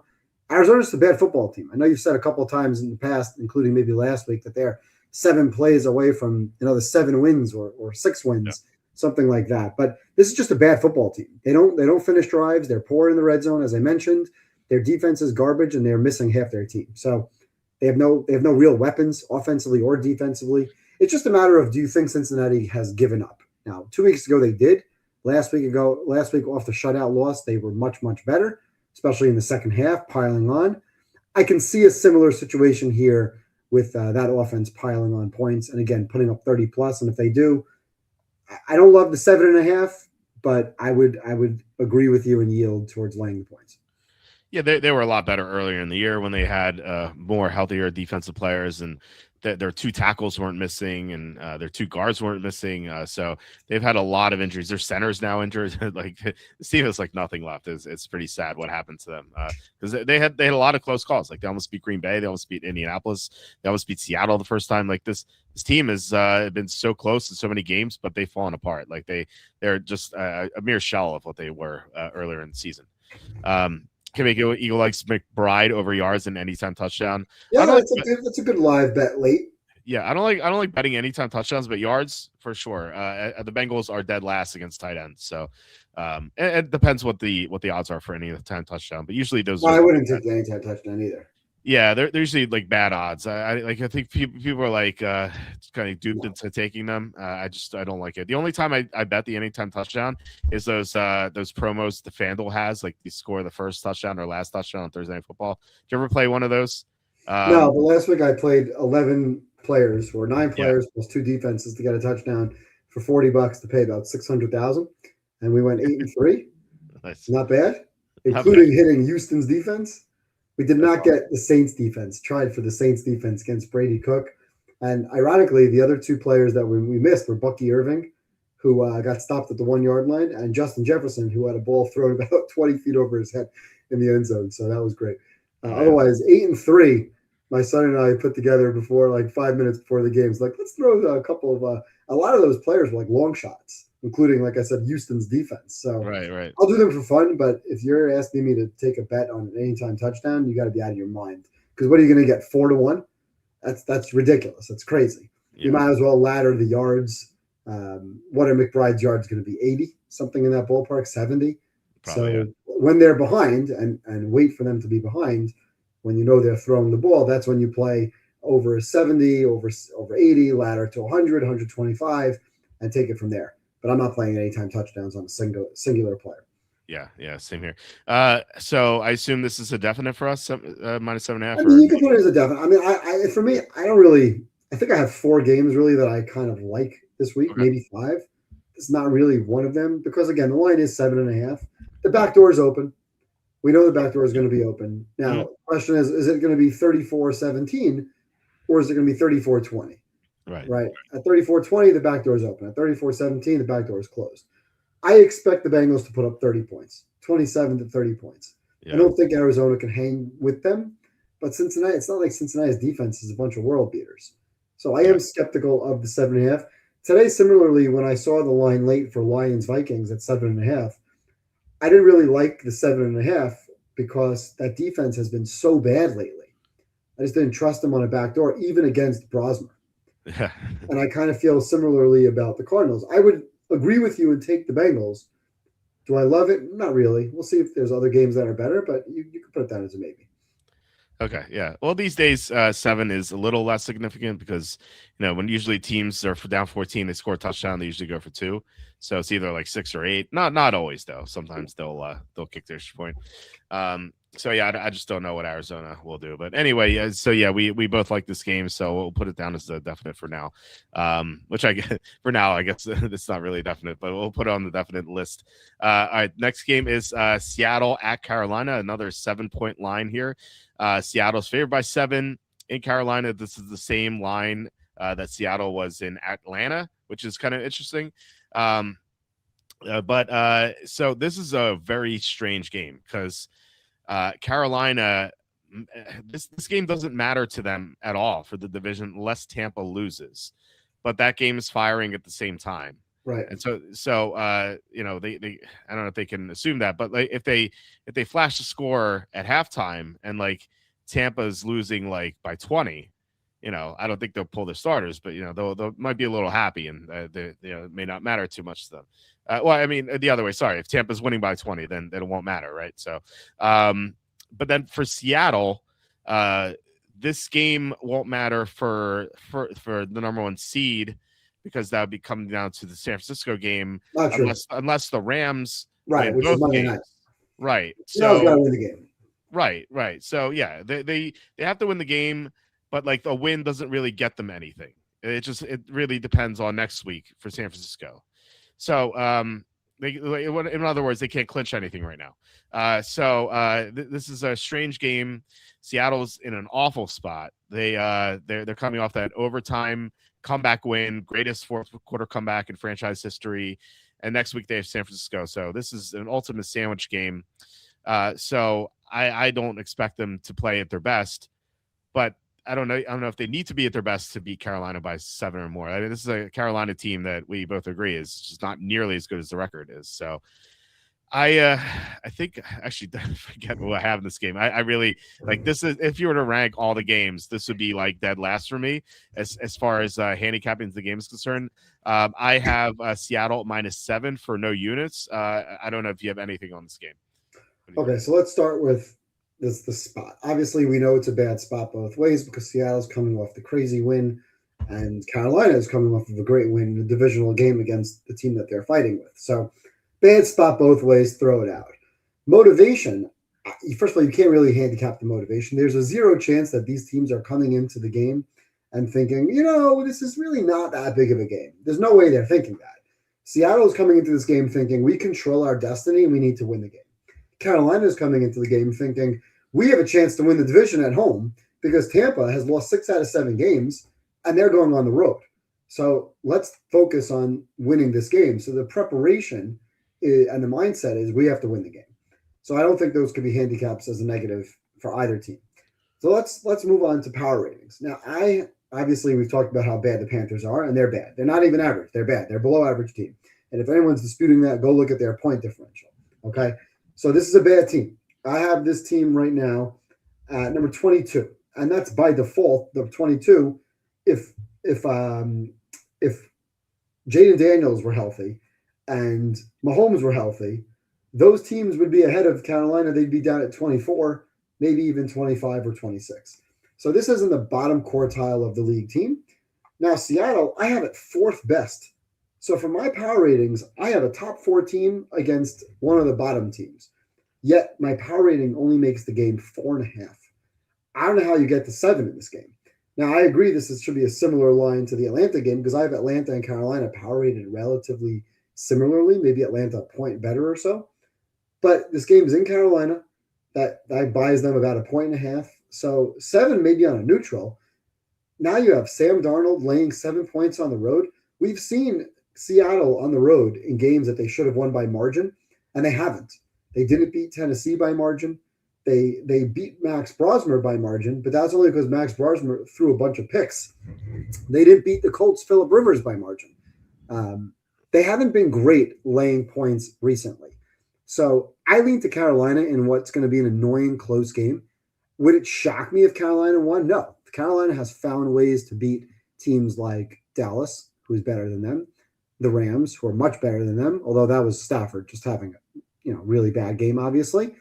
Arizona's a bad football team. I know you've said a couple of times in the past, including maybe last week, that they're 7 plays away from the 7 wins or 6 wins, something like that. But this is just a bad football team. They don't finish drives. They're poor in the red zone, as I mentioned. Their defense is garbage, and they're missing half their team. So they have no real weapons, offensively or defensively. It's just a matter of, do you think Cincinnati has given up? Now, 2 weeks ago they did. Last week off the shutout loss, they were much, much better, especially in the second half, piling on. I can see a similar situation here with that offense piling on points and again putting up 30 plus. And if they do, I don't love the 7.5, but I would agree with you and yield towards laying the points. Yeah, they were a lot better earlier in the year when they had more healthier defensive players, and their two tackles weren't missing, and their two guards weren't missing. So they've had a lot of injuries. Their center's now injured. Like the team has like nothing left. It's pretty sad what happened to them because they had a lot of close calls. Like they almost beat Green Bay, they almost beat Indianapolis, they almost beat Seattle the first time. Like this team has been so close in so many games, but they've fallen apart. Like they're just a mere shell of what they were earlier in the season. Can make Eagle likes McBride over yards and anytime touchdown. Yeah, that's a good live bet late. Yeah, I don't like betting anytime touchdowns, but yards for sure. The Bengals are dead last against tight ends, so it depends what the odds are for any time touchdown. But usually those. Well, I wouldn't take the anytime touchdown either. Yeah, they're usually like bad odds. I think people are like kind of duped into taking them. I don't like it. The only time I bet the anytime touchdown is those promos the FanDuel has, like you score the first touchdown or last touchdown on Thursday Night Football. Did you ever play one of those? No, but last week I played 11 players or 9 players plus 2 defenses to get a touchdown for $40 to pay about 600,000, and we went 8-3. Nice. Not bad, including hitting Houston's defense. We did not get the Saints defense. Tried for the Saints defense against Brady Cook. And ironically, the other 2 players that we missed were Bucky Irving, who got stopped at the 1-yard line, and Justin Jefferson, who had a ball thrown about 20 feet over his head in the end zone. So that was great. Otherwise, 8-3, my son and I put together before, like 5 minutes before the game. It's like, let's throw a couple of a lot of those players were like long shots, including, like I said, Houston's defense. So right. I'll do them for fun, but if you're asking me to take a bet on an anytime touchdown, you got to be out of your mind. Because what are you going to get, 4-1? That's ridiculous. That's crazy. Yeah. You might as well ladder the yards. What are McBride's yards going to be? 80, something in that ballpark, 70. Probably, so when they're behind and wait for them to be behind, when you know they're throwing the ball, that's when you play over 70, over 80, ladder to 100, 125, and take it from there. But I'm not playing anytime touchdowns on a singular player. Yeah, same here. So I assume this is a definite for us, minus 7.5. I mean, you can put it as a definite. I mean, for me, I don't really. I think I have 4 games really that I kind of like this week, maybe 5. It's not really one of them because again, the line is 7.5. The back door is open. We know the back door is going to be open. Now, the question is it going to be 34-17 or is it going to be 34-20? Right. At 34-20, the back door is open. At 34-17, the back door is closed. I expect the Bengals to put up 30 points, 27 to 30 points. Yeah. I don't think Arizona can hang with them, but Cincinnati, it's not like Cincinnati's defense is a bunch of world beaters. So I am skeptical of the 7.5. Today, similarly, when I saw the line late for Lions-Vikings at 7.5, I didn't really like the 7.5 because that defense has been so bad lately. I just didn't trust them on a back door, even against Brosmer. And I kind of feel similarly about the Cardinals. I would agree with you and take the Bengals. Do I love it? Not really. We'll see if there's other games that are better, but you can put it down as a maybe. Okay, yeah. Well, these days, 7 is a little less significant because, when usually teams are down 14, they score a touchdown, they usually go for 2. So it's either like 6 or 8. Not always though. Sometimes they'll kick their point. So yeah, I just don't know what Arizona will do. But anyway, so yeah, we both like this game, so we'll put it down as a definite for now. Which I guess for now, I guess it's not really definite, but we'll put it on the definite list. All right, next game is Seattle at Carolina, another 7-point line here. Seattle's favored by 7 in Carolina. This is the same line that Seattle was in Atlanta, which is kind of interesting. But so this is a very strange game because Carolina, this game doesn't matter to them at all for the division unless Tampa loses, but that game is firing at the same time. Right. And so they I don't know if they can assume that, but like if they flash the score at halftime and like Tampa's losing like by 20, I don't think they'll pull their starters, but they might be a little happy and it may not matter too much to them. Well, I mean the other way. Sorry, if Tampa's winning by 20, then it won't matter, right? So, but then for Seattle, this game won't matter for the number 1 seed because that would be coming down to the San Francisco game, Not true. unless the Rams Right, win which is both Monday night. games. Right. Seattle's got to So win the game. right. So yeah, they have to win the game, but like the win doesn't really get them anything. It really depends on next week for San Francisco. So in other words, they can't clinch anything right now. This is a strange game. Seattle's in an awful spot. They're coming off that overtime comeback win, greatest fourth quarter comeback in franchise history. And next week they have San Francisco. So this is an ultimate sandwich game. So I don't expect them to play at their best, but I don't know if they need to be at their best to beat Carolina by 7 or more. I mean, this is a Carolina team that we both agree is just not nearly as good as the record is. So I think actually I forget what I have in this game. I really like this is if you were to rank all the games, this would be like dead last for me as far as handicapping the game is concerned. I have Seattle -7 for no units. I don't know if you have anything on this game. Okay, so let's start with the spot. Obviously, we know it's a bad spot both ways because Seattle's coming off the crazy win, and Carolina is coming off of a great win in a divisional game against the team that they're fighting with. So, bad spot both ways. Throw it out. Motivation. First of all, you can't really handicap the motivation. There's a 0 chance that these teams are coming into the game and thinking, this is really not that big of a game. There's no way they're thinking that. Seattle is coming into this game thinking we control our destiny and we need to win the game. Carolina is coming into the game thinking we have a chance to win the division at home because Tampa has lost 6 out of 7 games and they're going on the road. So let's focus on winning this game. So the preparation and the mindset is we have to win the game. So I don't think those could be handicaps as a negative for either team. So let's move on to power ratings. Now, obviously we've talked about how bad the Panthers are, and they're bad. They're not even average. They're bad. They're below average team. And if anyone's disputing that, go look at their point differential. Okay. So this is a bad team. I have this team right now at number 22, and that's by default the 22. If Jaden Daniels were healthy and Mahomes were healthy, those teams would be ahead of Carolina. They'd be down at 24, maybe even 25 or 26. So this isn't the bottom quartile of the league team. Now Seattle, I have it 4th best. So for my power ratings, I have a top 4 team against one of the bottom teams. Yet my power rating only makes the game 4.5. I don't know how you get to 7 in this game. Now I agree this should be a similar line to the Atlanta game because I have Atlanta and Carolina power rated relatively similarly, maybe Atlanta a point better or so. But this game is in Carolina. That buys them about 1.5. So 7 maybe on a neutral. Now you have Sam Darnold laying 7 points on the road. We've seen Seattle on the road in games that they should have won by margin, and they haven't. They didn't beat Tennessee by margin. They beat Max Brosmer by margin, but that's only because Max Brosmer threw a bunch of picks. They didn't beat the Colts' Phillip Rivers by margin. They haven't been great laying points recently. So I lean to Carolina in what's going to be an annoying close game. Would it shock me if Carolina won? No. Carolina has found ways to beat teams like Dallas, who's better than them, the Rams, who are much better than them, although that was Stafford just having a really bad game, obviously.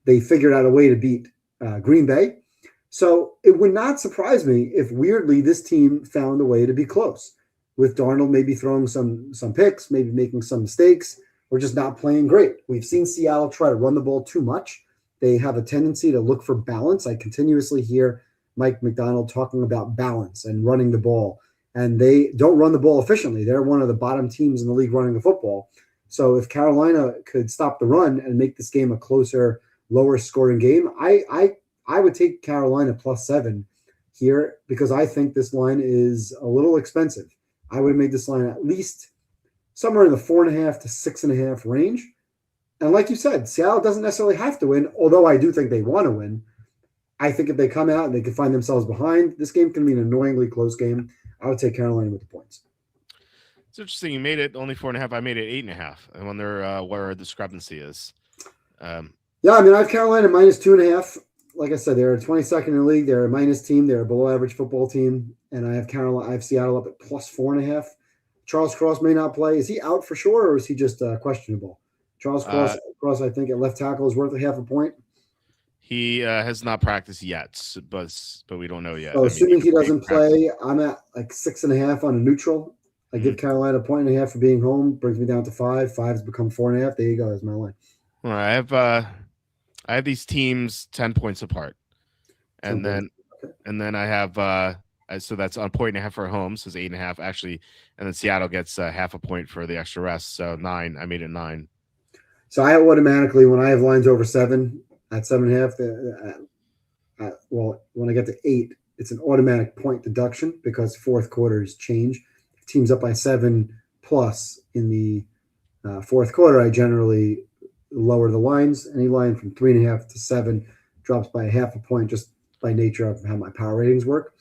They figured out a way to beat Green Bay. So it would not surprise me if weirdly this team found a way to be close, with Darnold maybe throwing some picks, maybe making some mistakes, or just not playing great. We've seen Seattle try to run the ball too much. They have a tendency to look for balance. I continuously hear Mike McDonald talking about balance and running the ball, and they don't run the ball efficiently. They're one of the bottom teams in the league running the football. So if Carolina could stop the run and make this game a closer, lower scoring game, I would take Carolina +7 here because I think this line is a little expensive. I would make this line at least somewhere in the 4.5 to 6.5 range. And like you said, Seattle doesn't necessarily have to win, although I do think they want to win. I think if they come out and they can find themselves behind, this game can be an annoyingly close game. I would take Carolina with the points. It's interesting. You made it only 4.5. I made it 8.5. I wonder where our discrepancy is. Yeah, I mean, I have Carolina -2.5. Like I said, they're 22nd in the league. They're a minus team. They're a below average football team. And I have Seattle up at +4.5. Charles Cross may not play. Is he out for sure, or is he just questionable? Charles Cross, I think at left tackle is worth a 0.5 point. He has not practiced yet, but we don't know yet. So assuming he doesn't play, I'm at like 6.5 on a neutral. I give Carolina a point and a half for being home. Brings me down to 5. 5's become 4.5. There you go. That's my line. All right, I have these teams 10 points apart, 10 and points. then I have so that's on point and a half for home, so it's 8.5 actually, and then Seattle gets half a point for the extra rest, so 9. I made it 9. So I automatically, when I have lines over 7 at 7.5, well, when I get to 8, it's an automatic point deduction because fourth quarters change. If teams up by 7 plus in the fourth quarter, I generally lower the lines. Any line from 3.5 to 7 drops by a half a point just by nature of how my power ratings work.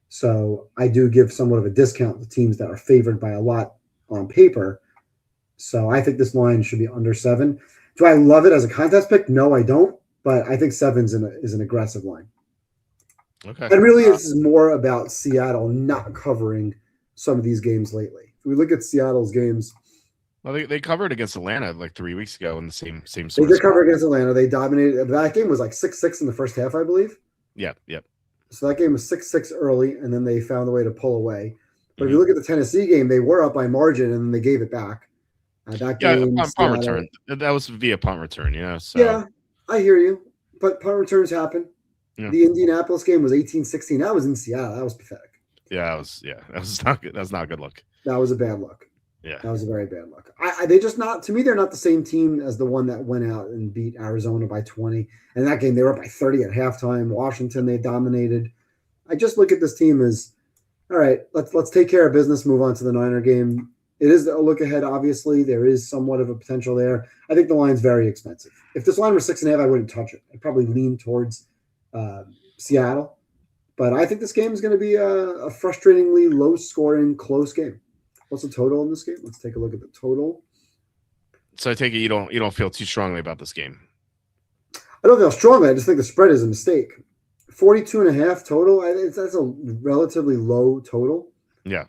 So I do give somewhat of a discount to teams that are favored by a lot on paper. So I think this line should be under 7. Do I love it as a contest pick? No, I don't. But I think 7 is an aggressive line. Okay. And really, this is more about Seattle not covering some of these games lately. If we look at Seattle's games, well, they covered against Atlanta like 3 weeks ago in the same they sort did of cover against Atlanta. They dominated. That game was like 6-6 in the first half, I believe. Yep. So that game was 6-6 early, and then they found a way to pull away. But if you look at the Tennessee game, they were up by margin, and then they gave it back. That game, punt return. That was via punt return, So. Yeah, I hear you. But punt returns happen. Yeah. The Indianapolis game was 18-16. That was in Seattle. That was pathetic. That was not good. That was not a good look. That was a bad look. Yeah. That was a very bad look. They just not, to me, they're not the same team as the one that went out and beat Arizona by 20. And that game, they were up by 30 at halftime. Washington, they dominated. I just look at this team as, all right, let's take care of business, move on to the Niner game. It is a look ahead, obviously. There is somewhat of a potential there. I think the line's very expensive. If this line was 6.5, I wouldn't touch it. I'd probably lean towards Seattle. But I think this game is going to be a frustratingly low-scoring, close game. What's the total in this game? Let's take a look at the total. So I take it you don't feel too strongly about this game. I don't feel strongly. I just think the spread is a mistake. 42.5 total. That's a relatively low total. Yeah.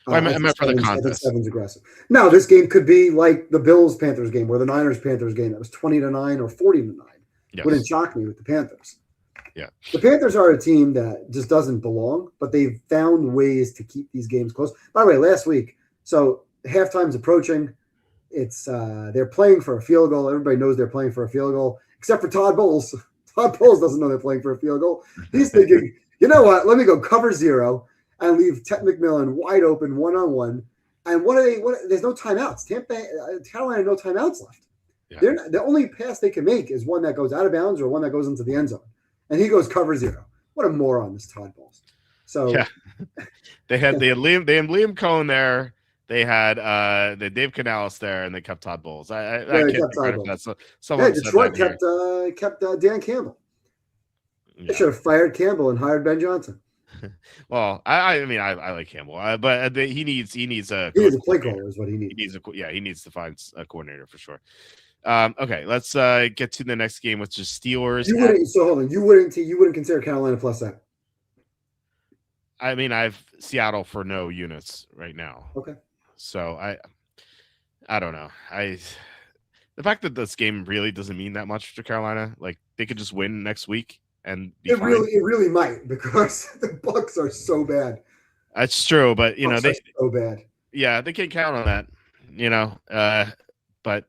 Well, I meant for the contest. 7's aggressive. No, this game could be like the Bills-Panthers game or the Niners-Panthers game that was 20-9 or 40-9. Yes. Wouldn't shock me with the Panthers. Yeah. The Panthers are a team that just doesn't belong, but they've found ways to keep these games close. By the way, last week, so halftime's approaching. It's they're playing for a field goal. Everybody knows they're playing for a field goal, except for Todd Bowles. Todd Bowles doesn't know they're playing for a field goal. He's thinking, you know what? Let me go cover 0 and leave Ted McMillan wide open one-on-one. And there's no timeouts. Carolina, no timeouts left. Yeah. The only pass they can make is one that goes out of bounds or one that goes into the end zone. And he goes cover 0. What a moron, this Todd Bowles. So yeah, they had Liam Cohen there. They had the Dave Canales there, and they kept Todd Bowles. I kept Todd Bowles. Detroit kept Dan Campbell. Yeah. They should have fired Campbell and hired Ben Johnson. Well, I mean, I like Campbell, but he needs a play caller is what he needs. He needs to find a coordinator for sure. Okay, let's get to the next game, which is Steelers. Hold on. You wouldn't consider Carolina plus that. I mean, I've Seattle for no units right now. Okay. So I don't know. The fact that this game really doesn't mean that much to Carolina, like they could just win next week and it really might because the Bucs are so bad. That's true, but they so bad. Yeah, they can't count on that. But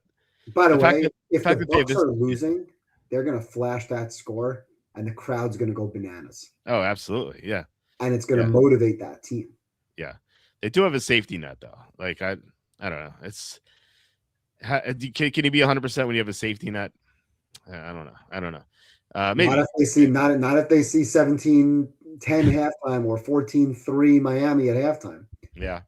by the way, if the Bucs are losing, they're going to flash that score, and the crowd's going to go bananas. Oh, absolutely, yeah. And it's going to motivate that team. Yeah, they do have a safety net though. Like I don't know. It's can you be 100% when you have a safety net? I don't know. Maybe not if they see not if they see 17-10 halftime or 14-3 Miami at halftime. Yeah,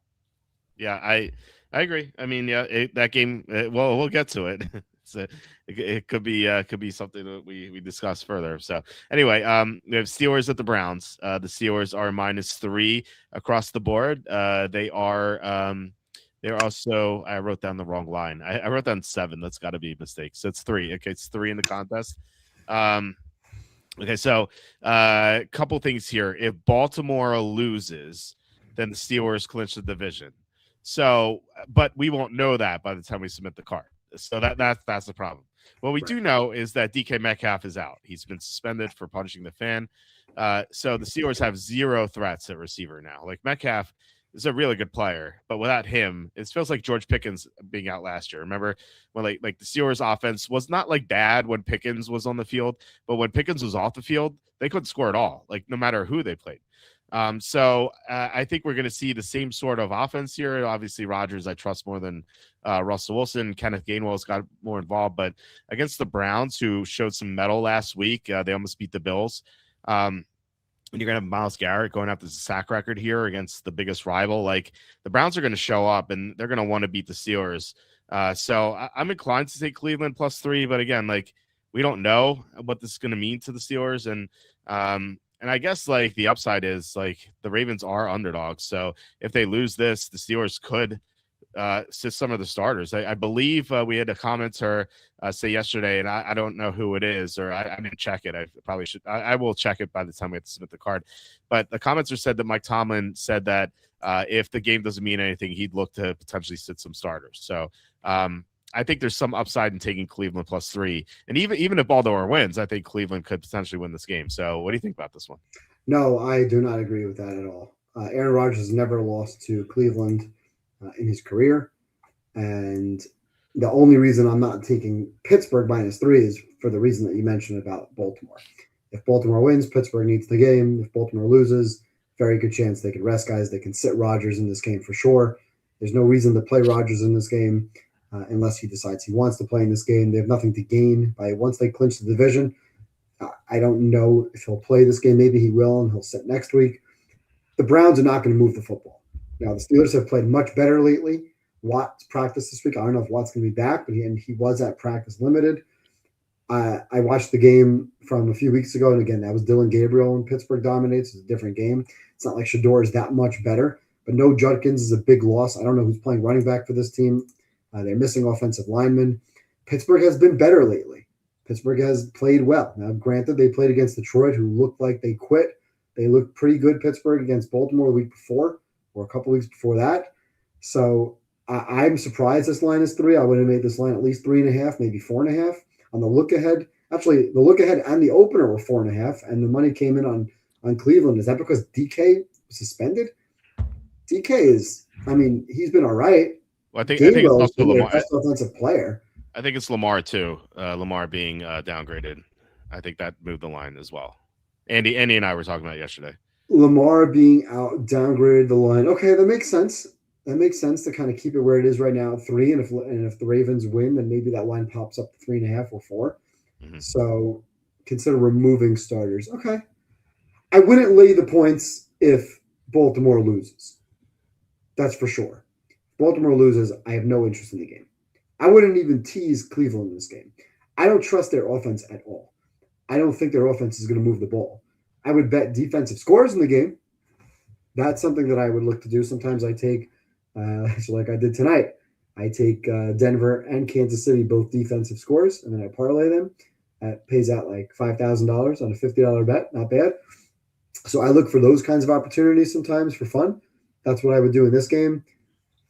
I agree. I mean, that game. Well, we'll get to it. So it could be something that we discuss further. So anyway, we have Steelers at the Browns. The Steelers are -3 across the board. They're also. I wrote down the wrong line. I wrote down 7. That's got to be a mistake. So it's 3. Okay, it's 3 in the contest. Okay, so a couple things here. If Baltimore loses, then the Steelers clinch the division. So, but we won't know that by the time we submit the card. So that's the problem. What we do know is that DK Metcalf is out. He's been suspended for punching the fan. So the Steelers have 0 threats at receiver now. Like Metcalf is a really good player, but without him, it feels like George Pickens being out last year. Remember when like the Steelers offense was not like bad when Pickens was on the field, but when Pickens was off the field, they couldn't score at all, like no matter who they played. So I think we're going to see the same sort of offense here. Obviously, Rodgers I trust more than Russell Wilson. Kenneth Gainwell's got more involved, but against the Browns, who showed some mettle last week, they almost beat the Bills. When you're going to have Myles Garrett going after the sack record here against the biggest rival, like the Browns are going to show up and they're going to want to beat the Steelers. So I'm inclined to take Cleveland +3, but again, like we don't know what this is going to mean to the Steelers. And I guess like the upside is like the Ravens are underdogs. So if they lose this, the Steelers could sit some of the starters. I believe we had a commenter say yesterday, and I don't know who it is, or I didn't check it. I probably should. I will check it by the time we have to submit the card. But the commenter said that Mike Tomlin said that if the game doesn't mean anything, he'd look to potentially sit some starters. So I think there's some upside in taking Cleveland +3. And even if Baltimore wins, I think Cleveland could potentially win this game. So what do you think about this one? No, I do not agree with that at all. Aaron Rodgers has never lost to Cleveland in his career. And the only reason I'm not taking Pittsburgh -3 is for the reason that you mentioned about Baltimore. If Baltimore wins, Pittsburgh needs the game. If Baltimore loses, very good chance they could rest guys. They can sit Rodgers in this game for sure. There's no reason to play Rodgers in this game unless he decides he wants to play in this game. They have nothing to gain by once they clinch the division. I don't know if he'll play this game. Maybe he will, and he'll sit next week. The Browns are not going to move the football. Now, the Steelers have played much better lately. Watt's practiced this week. I don't know if Watt's going to be back, but he was at practice limited. I watched the game from a few weeks ago, and again, that was Dylan Gabriel, and Pittsburgh dominates. It's a different game. It's not like Shador is that much better, but no Judkins is a big loss. I don't know who's playing running back for this team. They're missing offensive linemen. Pittsburgh has been better lately. Pittsburgh has played well. Now, granted, they played against Detroit, who looked like they quit. They looked pretty good, Pittsburgh, against Baltimore the week before, or a couple weeks before that. So I'm surprised this line is 3. I would have made this line at least 3.5, maybe 4.5. On the look ahead, actually, the look ahead and the opener were 4.5, and the money came in on Cleveland. Is that because DK was suspended? DK is, I mean, he's been all right. Well, I think it's also Lamar. Best offensive player. I think it's Lamar too. Lamar being downgraded. I think that moved the line as well. Andy and I were talking about it yesterday. Lamar being out downgraded the line. Okay, that makes sense. That makes sense to kind of keep it where it is right now at 3. And if the Ravens win, then maybe that line pops up to 3.5 or 4. Mm-hmm. So consider removing starters. Okay. I wouldn't lay the points if Baltimore loses. That's for sure. If Baltimore loses, I have no interest in the game. I wouldn't even tease Cleveland in this game. I don't trust their offense at all. I don't think their offense is going to move the ball. I would bet defensive scores in the game. That's something that I would look to do. Sometimes I take, like I did tonight, I take Denver and Kansas City, both defensive scores, and then I parlay them. That pays out like $5,000 on a $50 bet. Not bad. So I look for those kinds of opportunities sometimes for fun. That's what I would do in this game.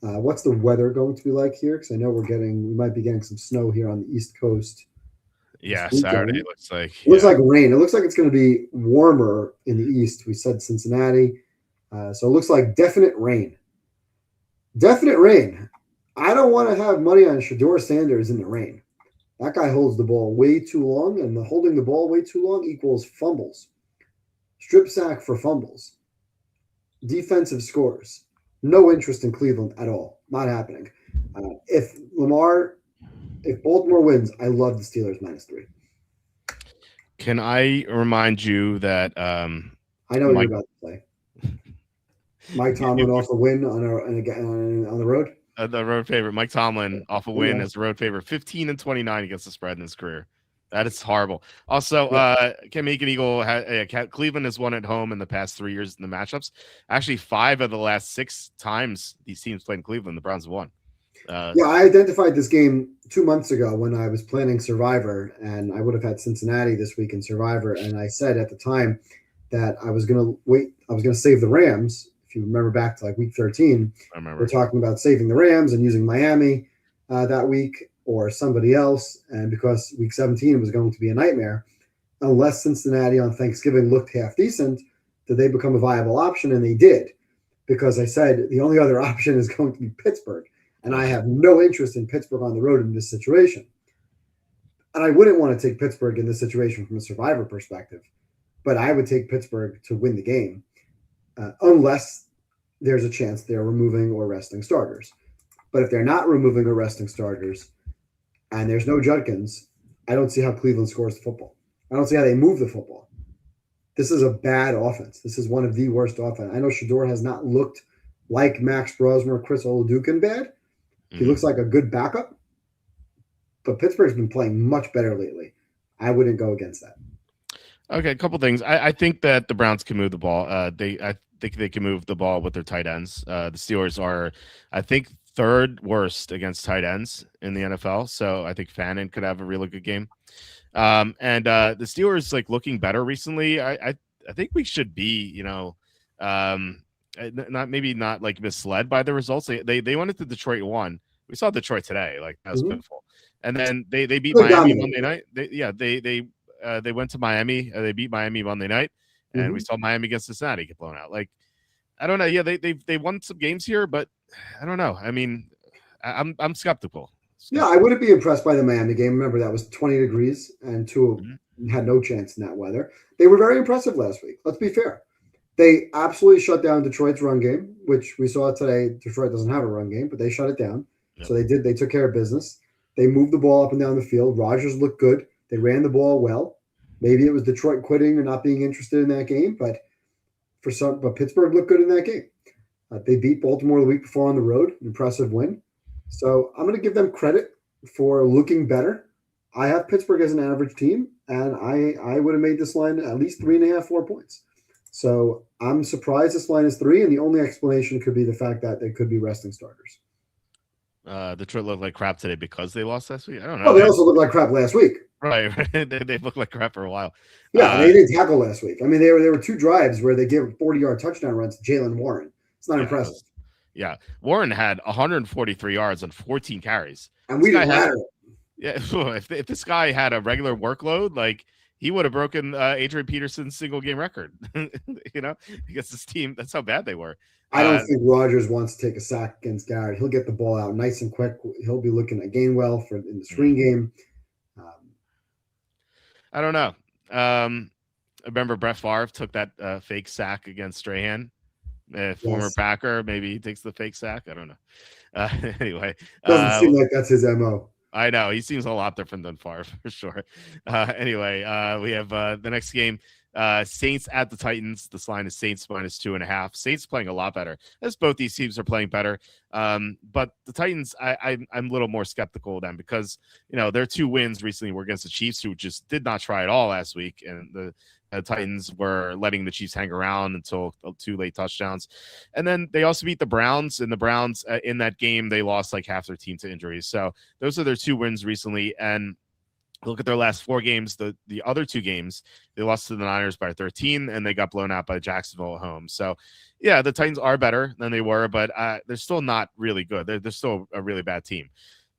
What's the weather going to be like here? Because I know we might be getting some snow here on the East Coast. Yeah, Saturday looks like. It looks like rain. It looks like it's going to be warmer in the East. We said Cincinnati. So it looks like definite rain. Definite rain. I don't want to have money on Shador Sanders in the rain. That guy holds the ball way too long, and the holding the ball way too long equals fumbles. Strip sack for fumbles. Defensive scores. No interest in Cleveland at all. Not happening. If Baltimore wins, I love the Steelers -3. Can I remind you that I know what you're about to say. Mike Tomlin off a win on the road? The road favorite. Mike Tomlin off a win as a road favorite, 15-29 against the spread in his career. That is horrible. Also, Can Make an Eagle. Cleveland has won at home in the past 3 years in the matchups. Actually, 5 of the last 6 times these teams played in Cleveland, the Browns have won. I identified this game 2 months ago when I was planning Survivor, and I would have had Cincinnati this week in Survivor. And I said at the time that I was going to wait. I was going to save the Rams. If you remember back to like week 13, I remember. We're talking about saving the Rams and using Miami that week or somebody else. And because week 17 was going to be a nightmare, unless Cincinnati on Thanksgiving looked half decent, did they become a viable option? And they did. because I said the only other option is going to be Pittsburgh. And I have no interest in Pittsburgh on the road in this situation. And I wouldn't want to take Pittsburgh in this situation from a survivor perspective, but I would take Pittsburgh to win the game unless there's a chance they're removing or resting starters. But if they're not removing or resting starters and there's no Judkins, I don't see how Cleveland scores the football. I don't see how they move the football. This is a bad offense. This is one of the worst offense. I know Shador has not looked like Max Brosmer, Chris Oladukin bad. He looks like a good backup, but Pittsburgh's been playing much better lately. I wouldn't go against that. Okay, a couple things. I think that the Browns can move the ball. I think they can move the ball with their tight ends. The Steelers are, I think, third worst against tight ends in the NFL. So I think Fannin could have a really good game. And the Steelers like looking better recently. I think we should be, not like misled by the results. They went into Detroit and won. We saw Detroit today. Like that was pitiful. And then they beat Miami Monday night. They went to Miami. They beat Miami Monday night, and we saw Miami against Cincinnati get blown out. Like, I don't know. Yeah, they won some games here, but I don't know. I mean, I'm skeptical. Yeah, I wouldn't be impressed by the Miami game. Remember, that was 20 degrees, and two had no chance in that weather. They were very impressive last week. Let's be fair. They absolutely shut down Detroit's run game, which we saw today. Detroit doesn't have a run game, but they shut it down. Yep. So they took care of business. They moved the ball up and down the field. Rodgers looked good. They ran the ball well. Maybe it was Detroit quitting or not being interested in that game, but Pittsburgh looked good in that game. They beat Baltimore the week before on the road, an impressive win. So I'm going to give them credit for looking better. I have Pittsburgh as an average team, and I would have made this line at least 3.5, 4 points. So I'm surprised this line is 3, and the only explanation could be the fact that they could be resting starters. Detroit looked like crap today because they lost last week. I don't know. Well, they also looked like crap last week. Right. They looked like crap for a while. Yeah, they didn't tackle last week. I mean, there were 2 drives where they gave 40-yard touchdown runs to Jalen Warren. It's not impressive. Yeah, Warren had 143 yards on 14 carries. And we didn't matter. Yeah, if this guy had a regular workload, like he would have broken Adrian Peterson's single game record. Against this team. That's how bad they were. I don't think Rodgers wants to take a sack against Garrett. He'll get the ball out nice and quick. He'll be looking at Gainwell in the screen game. I don't know. I remember Brett Favre took that fake sack against Strahan. Former Packer, maybe he takes the fake sack. I don't know. Anyway, doesn't seem like that's his MO. I know he seems a lot different than Favre for sure. Anyway, we have the next game. Saints at the Titans. This line is Saints -2.5. Saints playing a lot better as both these teams are playing better. But the Titans, I'm a little more skeptical of them because their 2 wins recently were against the Chiefs, who just did not try at all last week, and the Titans were letting the Chiefs hang around until 2 late touchdowns. And then they also beat the Browns, and the Browns in that game, they lost like half their team to injuries. So those are their 2 wins recently. And look at their last 4 games. The other 2 games, they lost to the Niners by 13, and they got blown out by Jacksonville at home. So, yeah, the Titans are better than they were, but they're still not really good. They're still a really bad team.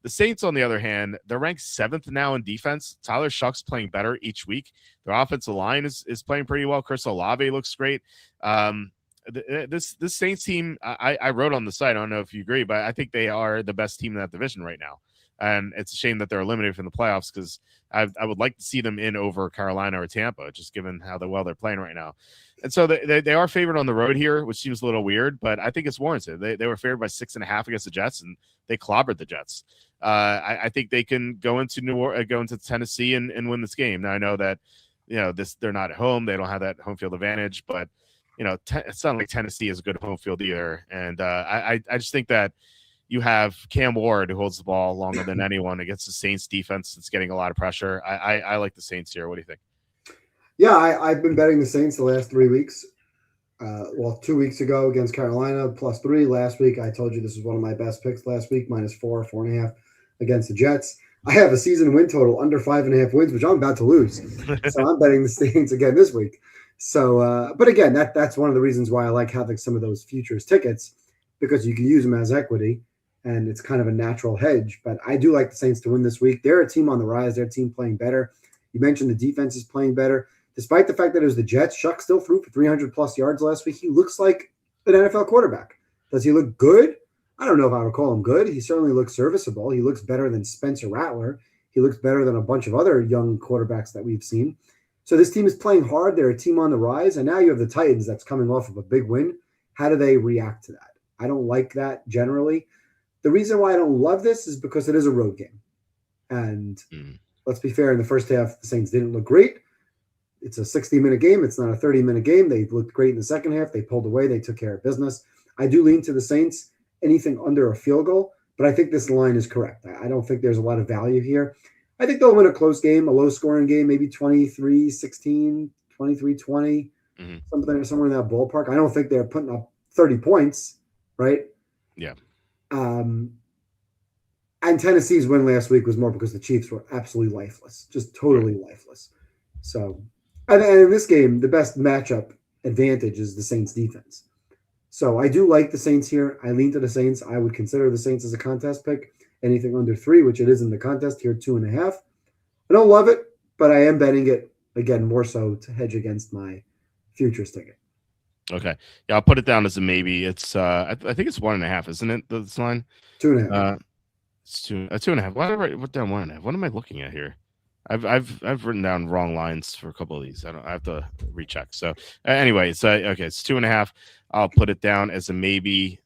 The Saints, on the other hand, they're ranked 7th now in defense. Tyler Shuck's playing better each week. Their offensive line is playing pretty well. Chris Olave looks great. This Saints team, I wrote on the site, I don't know if you agree, but I think they are the best team in that division right now. And it's a shame that they're eliminated from the playoffs because I would like to see them in over Carolina or Tampa, just given how well they're playing right now. And so they are favored on the road here, which seems a little weird, but I think it's warranted. They were favored by 6.5 against the Jets, and they clobbered the Jets. I think they can go into Tennessee and win this game. Now I know that they're not at home; they don't have that home field advantage, but it's not like Tennessee is a good home field either. And I just think that you have Cam Ward, who holds the ball longer than anyone against the Saints defense that's getting a lot of pressure. I like the Saints here. What do you think? Yeah, I've been betting the Saints the last 3 weeks. 2 weeks ago against Carolina, +3. Last week, I told you this was one of my best picks last week, -4, 4.5 against the Jets. I have a season win total under 5.5 wins, which I'm about to lose. So I'm betting the Saints again this week. So, but again, that's one of the reasons why I like having some of those futures tickets, because you can use them as equity, and it's kind of a natural hedge. But I do like the Saints to win this week. They're a team on the rise. They're a team playing better. You mentioned the defense is playing better. Despite the fact that it was the Jets, Shuck still threw for 300-plus yards last week. He looks like an NFL quarterback. Does he look good? I don't know if I would call him good. He certainly looks serviceable. He looks better than Spencer Rattler. He looks better than a bunch of other young quarterbacks that we've seen. So this team is playing hard. They're a team on the rise. And now you have the Titans that's coming off of a big win. How do they react to that? I don't like that generally. The reason why I don't love this is because it is a road game. And let's be fair, in the first half, the Saints didn't look great. It's a 60-minute game. It's not a 30-minute game. They looked great in the second half. They pulled away. They took care of business. I do lean to the Saints, anything under a field goal, but I think this line is correct. I don't think there's a lot of value here. I think they'll win a close game, a low-scoring game, maybe 23-16, 23-20, somewhere in that ballpark. I don't think they're putting up 30 points, right? Yeah. And Tennessee's win last week was more because the Chiefs were absolutely lifeless, just totally lifeless. So, and in this game, the best matchup advantage is the Saints defense. So I do like the Saints here. I lean to the Saints. I would consider the Saints as a contest pick. Anything under 3, which it is in the contest here, 2.5. I don't love it, but I am betting it, again, more so to hedge against my futures ticket. Okay. Yeah, I'll put it down as a maybe. It's I think it's 1.5, isn't it? This line? 2.5. It's 2.5. Why did I put down 1.5? What am I looking at here? I've written down wrong lines for a couple of these. I have to recheck. So anyway, it's okay. It's 2.5. I'll put it down as a maybe.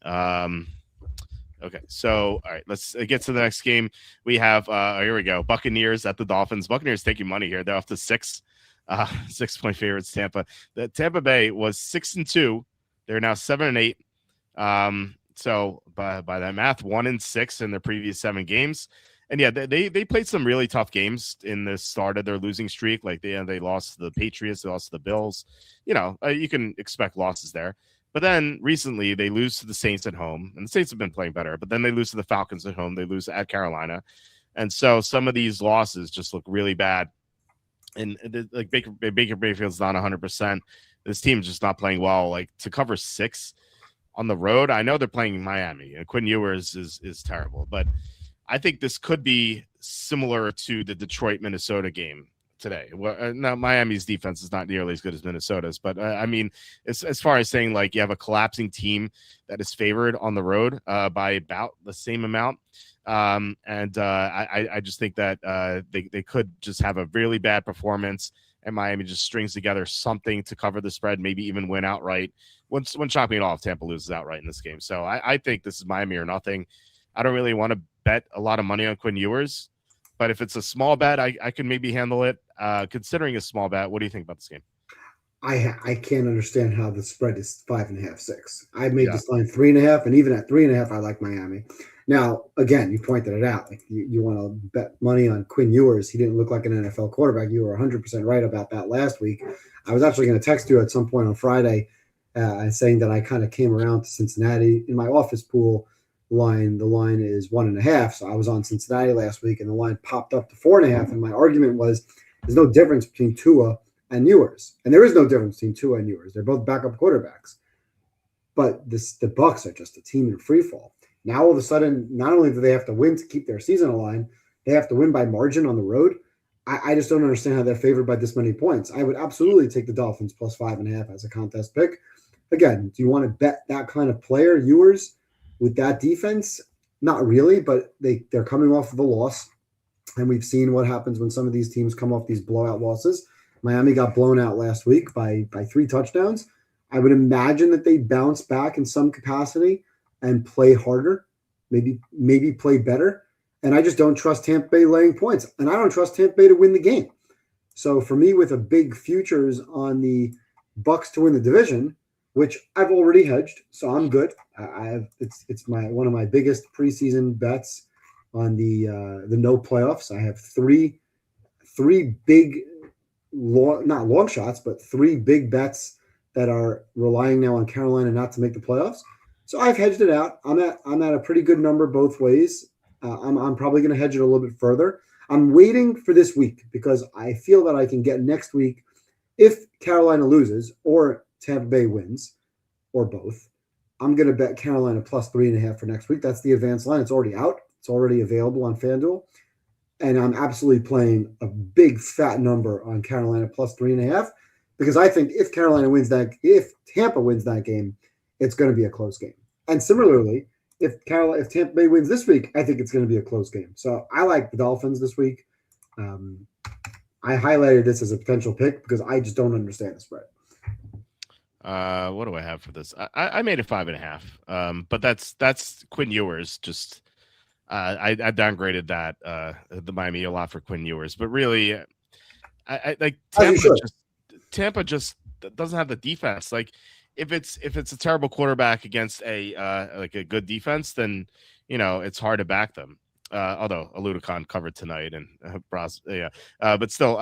Okay, so all right, let's get to the next game. We have here we go. Buccaneers at the Dolphins. Buccaneers taking money here. They're off to 6. 6-point favorites. Tampa. The Tampa Bay was 6-2. They're now 7-8. So by that math, 1-6 in their previous 7 games. And yeah, they played some really tough games in the start of their losing streak. Like they lost to the Patriots, they lost to the Bills. You can expect losses there. But then recently they lose to the Saints at home, and the Saints have been playing better. But then they lose to the Falcons at home. They lose at Carolina, and so some of these losses just look really bad. And like Baker Mayfield's not 100%. This team's just not playing well. Like to cover 6 on the road, I know they're playing Miami, and Quinn Ewers is terrible, but I think this could be similar to the Detroit-Minnesota game today. Well, now Miami's defense is not nearly as good as Minnesota's, but I mean, as far as saying like you have a collapsing team that is favored on the road by about the same amount, I just think that they could just have a really bad performance, and Miami just strings together something to cover the spread, maybe even win outright. Wouldn't shock me at all if Tampa loses outright in this game. So I think this is Miami or nothing. I don't really want to bet a lot of money on Quinn Ewers, but if it's a small bet, I can maybe handle it. Considering a small bet, what do you think about this game? I can't understand how the spread is 5.5, 6. I made this line 3.5, and even at 3.5, I like Miami. Now, again, you pointed it out. Like you want to bet money on Quinn Ewers. He didn't look like an NFL quarterback. You were 100% right about that last week. I was actually going to text you at some point on Friday saying that I kind of came around to Cincinnati in my office pool. The line is 1.5. So I was on Cincinnati last week, and the line popped up to 4.5. And my argument was there's no difference between Tua and Ewers, and there is no difference between Tua and Ewers. They're both backup quarterbacks. But the Bucs are just a team in free fall. Now all of a sudden, not only do they have to win to keep their season aligned, they have to win by margin on the road. I just don't understand how they're favored by this many points. I would absolutely take the Dolphins plus 5.5 as a contest pick. Again, do you want to bet that kind of player, Ewers, with that defense? Not really, but they're coming off of a loss, and we've seen what happens when some of these teams come off these blowout losses. Miami got blown out last week by 3 touchdowns. I would imagine that they bounce back in some capacity and play harder, maybe play better. And I just don't trust Tampa Bay laying points, and I don't trust Tampa Bay to win the game. So for me, with a big futures on the Bucs to win the division, which I've already hedged, so I'm good. It's one of my biggest preseason bets on the no playoffs. I have three big, not long shots, but 3 big bets that are relying now on Carolina not to make the playoffs. So I've hedged it out. I'm at a pretty good number both ways. I'm probably going to hedge it a little bit further. I'm waiting for this week because I feel that I can get next week if Carolina loses or Tampa Bay wins, or both. I'm going to bet Carolina plus 3.5 for next week. That's the advanced line. It's already out. It's already available on FanDuel. And I'm absolutely playing a big fat number on Carolina plus 3.5 because I think if Tampa wins that game, it's going to be a close game. And similarly, if Tampa Bay wins this week, I think it's going to be a close game. So I like the Dolphins this week. I highlighted this as a potential pick because I just don't understand the spread. What do I have for this? I made it 5.5. But that's Quinn Ewers. Just I downgraded that the Miami a lot for Quinn Ewers, but really, I like Tampa just doesn't have the defense. Like if it's a terrible quarterback against a like a good defense, then it's hard to back them. Although Aludicon covered tonight and but still,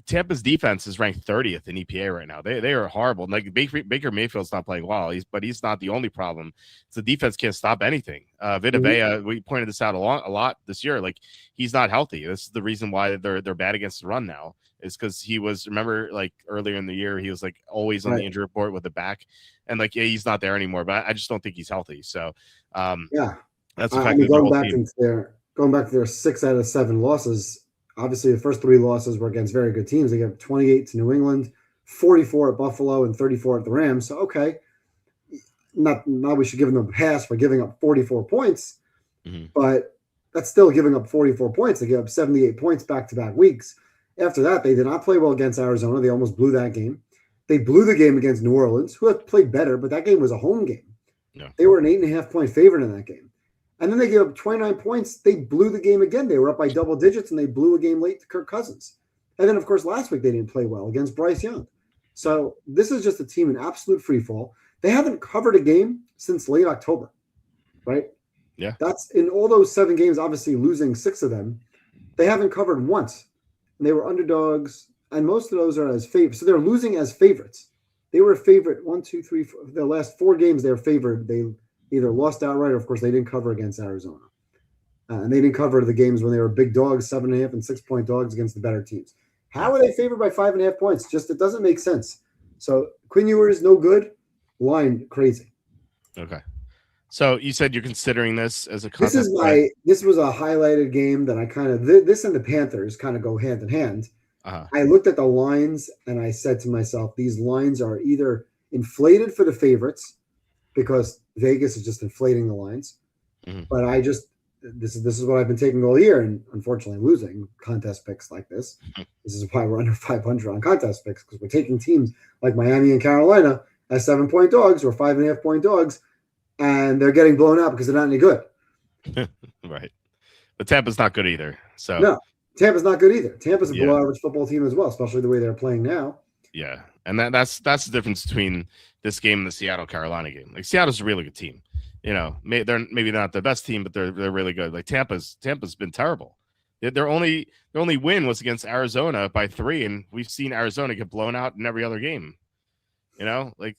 Tampa's defense is ranked 30th in EPA right now. They are horrible. Like Baker Mayfield's not playing well, but he's not the only problem. It's the defense can't stop anything. Vita Vea, we pointed this out a lot this year. Like he's not healthy. This is the reason why they're bad against the run now. Is because he was, remember, like earlier in the year, he was like always on the injury report with the back, and like he's not there anymore. But I just don't think he's healthy. So that's the fact. Going back to their 6 out of 7 losses. Obviously, the first 3 losses were against very good teams. They gave 28 to New England, 44 at Buffalo, and 34 at the Rams. So okay, not we should give them a pass for giving up 44 points, but that's still giving up 44 points. They gave up 78 points back-to-back weeks. After that, they did not play well against Arizona. They almost blew that game. They blew the game against New Orleans, who had played better, but that game was a home game. Yeah. They were an 8.5-point favorite in that game. And then they gave up 29 points. They blew the game again. They were up by double digits, and they blew a game late to Kirk Cousins. And then, of course, last week they didn't play well against Bryce Young. So this is just a team in absolute free fall. They haven't covered a game since late October, right? Yeah. That's in all those 7 games, obviously losing 6 of them. They haven't covered once. And they were underdogs, and most of those are as favorites. So they're losing as favorites. They were a favorite 1, 2, 3, 4. The last 4 games they're favored. They either lost outright, or of course they didn't cover against Arizona. And they didn't cover the games when they were big dogs, 7.5 and 6-point dogs against the better teams. How are they favored by 5.5 points? Just, it doesn't make sense. So Quinn Ewers, no good. Line, crazy. Okay. So you said you're considering this as a contest. This was a highlighted game that I kind of, this and the Panthers kind of go hand in hand. I looked at the lines and I said to myself, these lines are either inflated for the favorites because Vegas is just inflating the lines. But this is what I've been taking all year, and unfortunately losing contest picks like this. This is why we're under 500 on contest picks, because we're taking teams like Miami and Carolina as 7-point dogs or 5.5-point dogs, and they're getting blown out because they're not any good. Right. But Tampa's not good either. So no, Tampa's not good either. Tampa's a below average football team as well, especially the way they're playing now. Yeah. And that's the difference between this game and the Seattle Carolina game. Like Seattle's a really good team. They're maybe not the best team, but they're really good. Like Tampa's been terrible. Their only win was against Arizona by 3, and we've seen Arizona get blown out in every other game. Like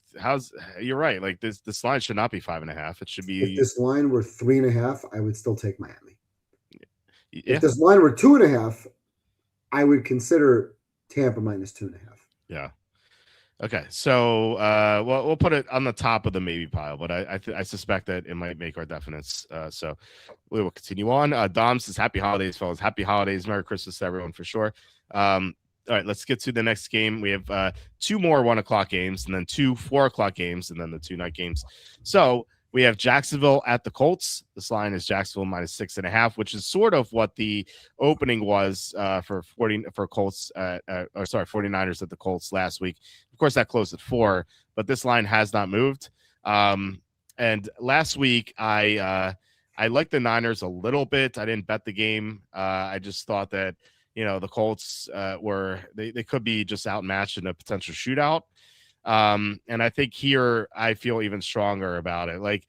you're right. Like this line should not be 5.5. It should be. If this line were 3.5, I would still take Miami. Yeah. If this line were 2.5, I would consider Tampa minus 2.5. Yeah. Okay, so we'll put it on the top of the maybe pile, but I suspect that it might make our definites. So we will continue on. Dom says, "Happy holidays, fellas! Happy holidays, Merry Christmas to everyone for sure." All right, let's get to the next game. We have 2 more 1:00 games, and then 2 4:00 games, and then the 2 night games. So we have Jacksonville at the Colts. This line is Jacksonville minus 6.5, which is sort of what the opening was for 49ers at the Colts last week. Of course, that closed at 4, but this line has not moved. And last week, I liked the Niners a little bit. I didn't bet the game. I just thought that the Colts they could be just outmatched in a potential shootout. And I think here I feel even stronger about it. Like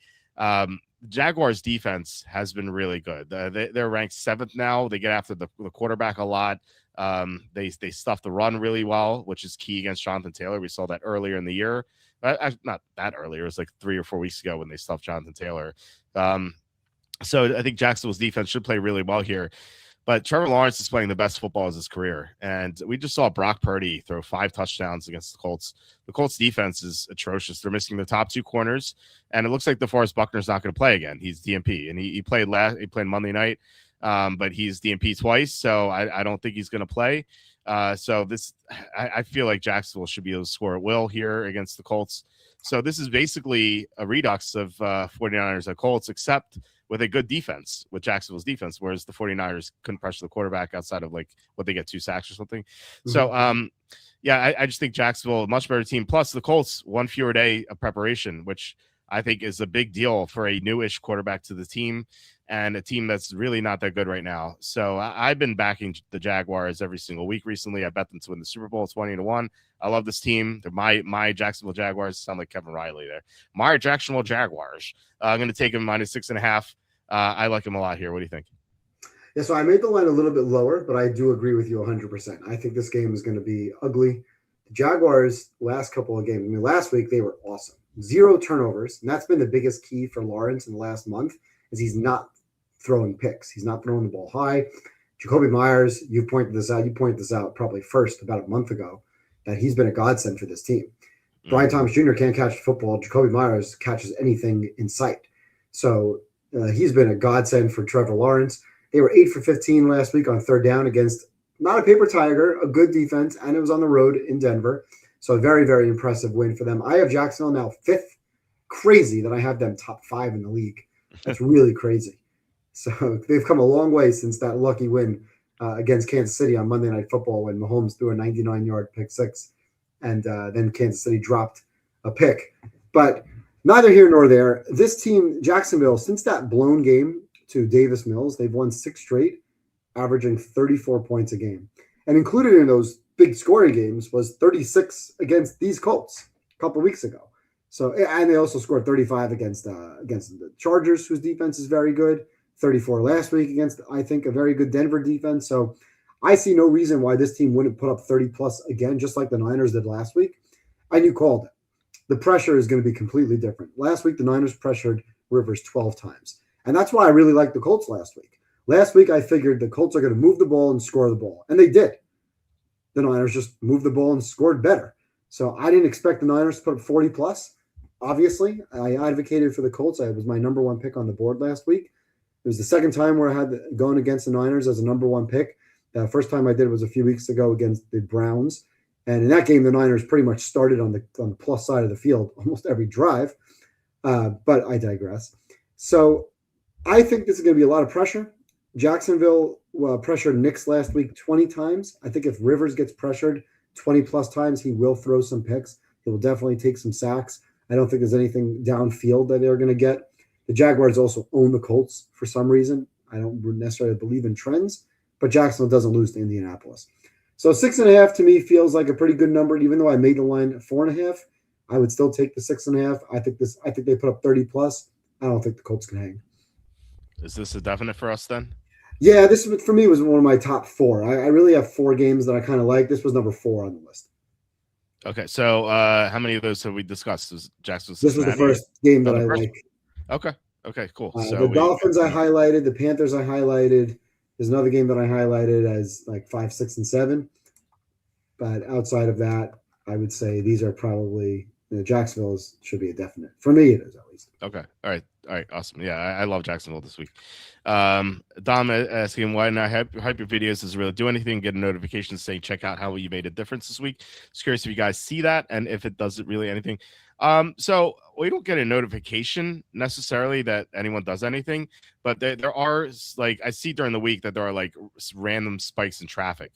Jaguars defense has been really good. They're ranked 7th now. They get after the quarterback a lot. They stuff the run really well, which is key against Jonathan Taylor. We saw that earlier in the year. Not that earlier. It was like 3 or 4 weeks ago when they stuffed Jonathan Taylor. So I think Jacksonville's defense should play really well here. But Trevor Lawrence is playing the best football of his career. And we just saw Brock Purdy throw 5 touchdowns against the Colts. The Colts defense is atrocious. They're missing the top 2 corners. And it looks like DeForest Buckner's not going to play again. He's DNP. And he played Monday night, but he's DNP twice. So I don't think he's going to play. So I feel like Jacksonville should be able to score at will here against the Colts. So this is basically a redux of 49ers and Colts, except with a good defense, with Jacksonville's defense, whereas the 49ers couldn't pressure the quarterback outside of like what they get 2 sacks or something. So yeah, I just think Jacksonville, a much better team. Plus the Colts, 1 fewer day of preparation, which I think is a big deal for a newish quarterback to the team and a team that's really not that good right now. So I've been backing the Jaguars every single week recently. I bet them to win the Super Bowl 20-1. I love this team. They're my Jacksonville Jaguars. Sound like Kevin Riley there. My Jacksonville Jaguars. I'm going to take them -6.5. I like them a lot here. What do you think? Yeah, so I made the line a little bit lower, but I do agree with you 100%. I think this game is going to be ugly. The Jaguars, last couple of games, I mean, last week they were awesome. 0 turnovers, and that's been the biggest key for Lawrence in the last month, is he's not throwing picks. He's not throwing the ball high. Jacoby Myers, you pointed this out. You pointed this out probably first about a month ago, that he's been a godsend for this team. Brian Thomas Jr. can't catch the football. Jacoby Myers catches anything in sight. So he's been a godsend for Trevor Lawrence. They were 8 for 15 last week on third down against not a paper tiger, a good defense, and it was on the road in Denver. So a very, very impressive win for them. I have Jacksonville now 5th. Crazy that I have them top 5 in the league. That's really crazy. So they've come a long way since that lucky win against Kansas City on Monday Night Football when Mahomes threw a 99-yard pick six, and then Kansas City dropped a pick. But neither here nor there. This team, Jacksonville, since that blown game to Davis Mills, they've won 6 straight, averaging 34 points a game. And included in those big scoring games was 36 against these Colts a couple of weeks ago. So, and they also scored 35 against the Chargers, whose defense is very good. 34 last week against, I think, a very good Denver defense. So I see no reason why this team wouldn't put up 30 plus again, just like the Niners did last week. And you called it. The pressure is going to be completely different. Last week, the Niners pressured Rivers 12 times. And that's why I really liked the Colts last week. Last week, I figured the Colts are going to move the ball and score the ball. And they did. The Niners just moved the ball and scored better. So I didn't expect the Niners to put up 40 plus. Obviously, I advocated for the Colts. I was my number 1 pick on the board last week. It was the second time where I had going against the Niners as a number 1 pick. The first time I did was a few weeks ago against the Browns. And in that game, the Niners pretty much started on the plus side of the field almost every drive. But I digress. So I think this is going to be a lot of pressure. Jacksonville pressured Knicks last week 20 times. I think if Rivers gets pressured 20 plus times, he will throw some picks. He will definitely take some sacks. I don't think there's anything downfield that they're going to get. The Jaguars also own the Colts for some reason. I don't necessarily believe in trends, but Jacksonville doesn't lose to Indianapolis. So 6.5 to me feels like a pretty good number. Even though I made the line at 4.5, I would still take the 6.5. I think they put up 30 plus. I don't think the Colts can hang. Is this a definite for us then? Yeah, this for me was one of my top 4. I really have 4 games that I kind of like. This was number 4 on the list. Okay, so how many of those have we discussed? Was Jacksonville? This was the first game that I like. Okay, cool. So the Dolphins I highlighted, the Panthers I highlighted. There's another game that I highlighted as like 5, 6, and 7. But outside of that, I would say these are probably Jacksonville's should be a definite. For me, it is at least. Okay. All right. Awesome. Yeah, I love Jacksonville this week. Dom asking why not hype your videos doesn't really do anything. Get a notification saying check out how you made a difference this week. Just curious if you guys see that and if it doesn't really anything. So we don't get a notification necessarily that anyone does anything, but there are like I see during the week that there are like random spikes in traffic,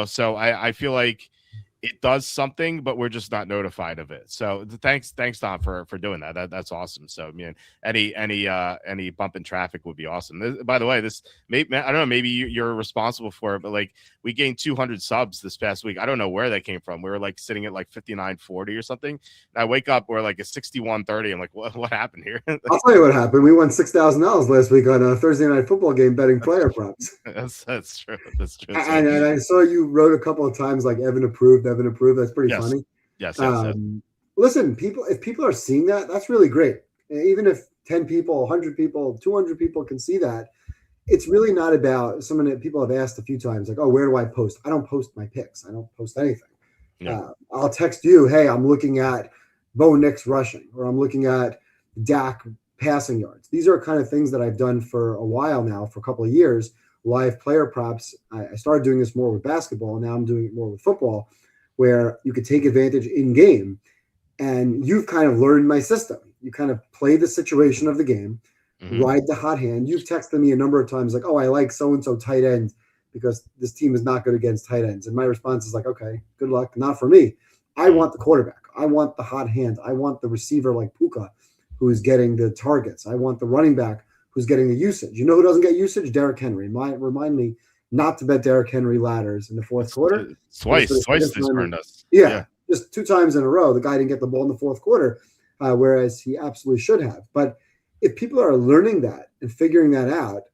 so I feel like it does something, but we're just not notified of it. So thanks Don for doing that. That's awesome. So I mean, any bump in traffic would be awesome. By the way, I don't know, maybe you're responsible for it, but like we gained 200 subs this past week. I don't know where that came from. We were like sitting at like 59.40 or something. And I wake up, we're like at 61.30. I'm like, what happened here? I'll tell you what happened. We won $6,000 last week on a Thursday night football game betting player props. That's true. That's true. And I saw you wrote a couple of times like Evan approved. That's pretty funny. Yes. Listen, if people are seeing that, that's really great. Even if 10 people, 100 people, 200 people can see that, it's really not about someone that people have asked a few times, like, oh, where do I post? I don't post my picks. I don't post anything. Yeah. I'll text you, hey, I'm looking at Bo Nix rushing, or I'm looking at Dak passing yards. These are kind of things that I've done for a while now, for a couple of years. Live player props. I started doing this more with basketball, and now I'm doing it more with football, where you could take advantage in game. And you've kind of learned my system. You kind of play the situation of the game, Hmm. ride the hot hand. You've texted me a number of times like, oh, I like so-and-so tight end because this team is not good against tight ends. And my response is like, okay, good luck. Not for me. I want the quarterback. I want the hot hand. I want the receiver like Puka who's getting the targets. I want the running back who's getting the usage. You know who doesn't get usage? Derrick Henry. Remind me not to bet Derrick Henry ladders in the fourth quarter. Twice this burned us. Yeah, just 2 times in a row, the guy didn't get the ball in the fourth quarter, whereas he absolutely should have. But if people are learning that and figuring that out,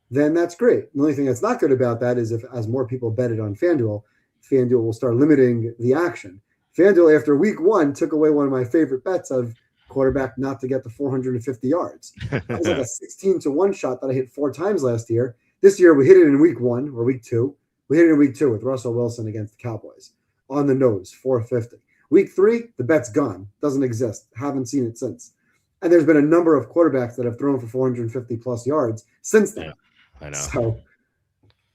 then that's great. The only thing that's not good about that is if, as more people bet it on FanDuel, FanDuel will start limiting the action. FanDuel, after week 1, took away one of my favorite bets of quarterback not to get the 450 yards. That was like a 16-1 shot that I hit 4 times last year. This year, we hit it in week 1 or week 2. We hit it in week 2 with Russell Wilson against the Cowboys. On the nose, 450. Week 3, the bet's gone. Doesn't exist. Haven't seen it since. And there's been a number of quarterbacks that have thrown for 450 plus yards since then. Yeah, I know. So,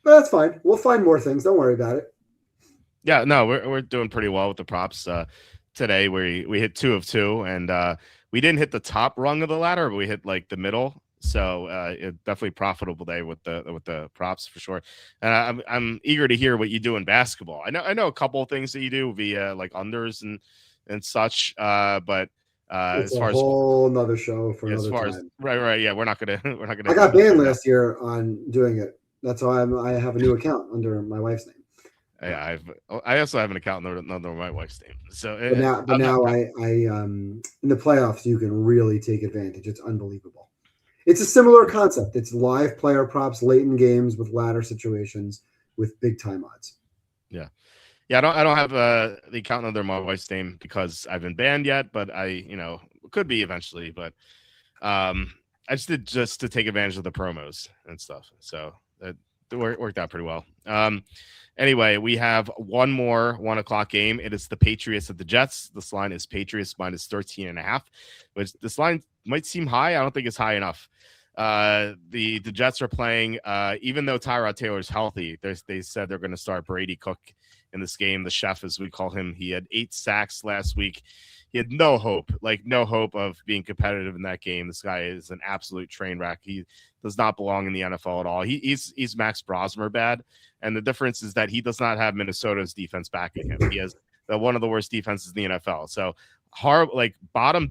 but that's fine. We'll find more things. Don't worry about it. Yeah, no, we're doing pretty well with the props. Today we hit 2 of 2, and we didn't hit the top rung of the ladder, but we hit like the middle. So definitely profitable day with the props for sure. And I'm eager to hear what you do in basketball. I know a couple of things that you do via like unders and such. But It's as a far as whole nother show for as another far time. as right, yeah, we're not gonna I got banned last year on doing it. That's why I have a new account under my wife's name. Yeah, I also have an account under my wife's name. So But now I in the playoffs you can really take advantage. It's unbelievable. It's a similar concept. It's live player props late in games with ladder situations with big time odds. Yeah. Yeah, I don't have the account under my wife's name because I've been banned yet, but I could be eventually. But I just did just to take advantage of the promos and stuff. So that worked out pretty well. Anyway, we have one more 1:00 game. It is the Patriots at the Jets. This line is Patriots minus 13.5, which this line might seem high. I don't think it's high enough. The Jets are playing, even though Tyrod Taylor's healthy, they said they're going to start Brady Cook in this game. The chef, as we call him, he had 8 sacks last week. He had no hope of being competitive in that game. This guy is an absolute train wreck. He does not belong in the NFL at all. He's Max Brosmer bad. And the difference is that he does not have Minnesota's defense backing him. He has one of the worst defenses in the NFL. So hard, like bottom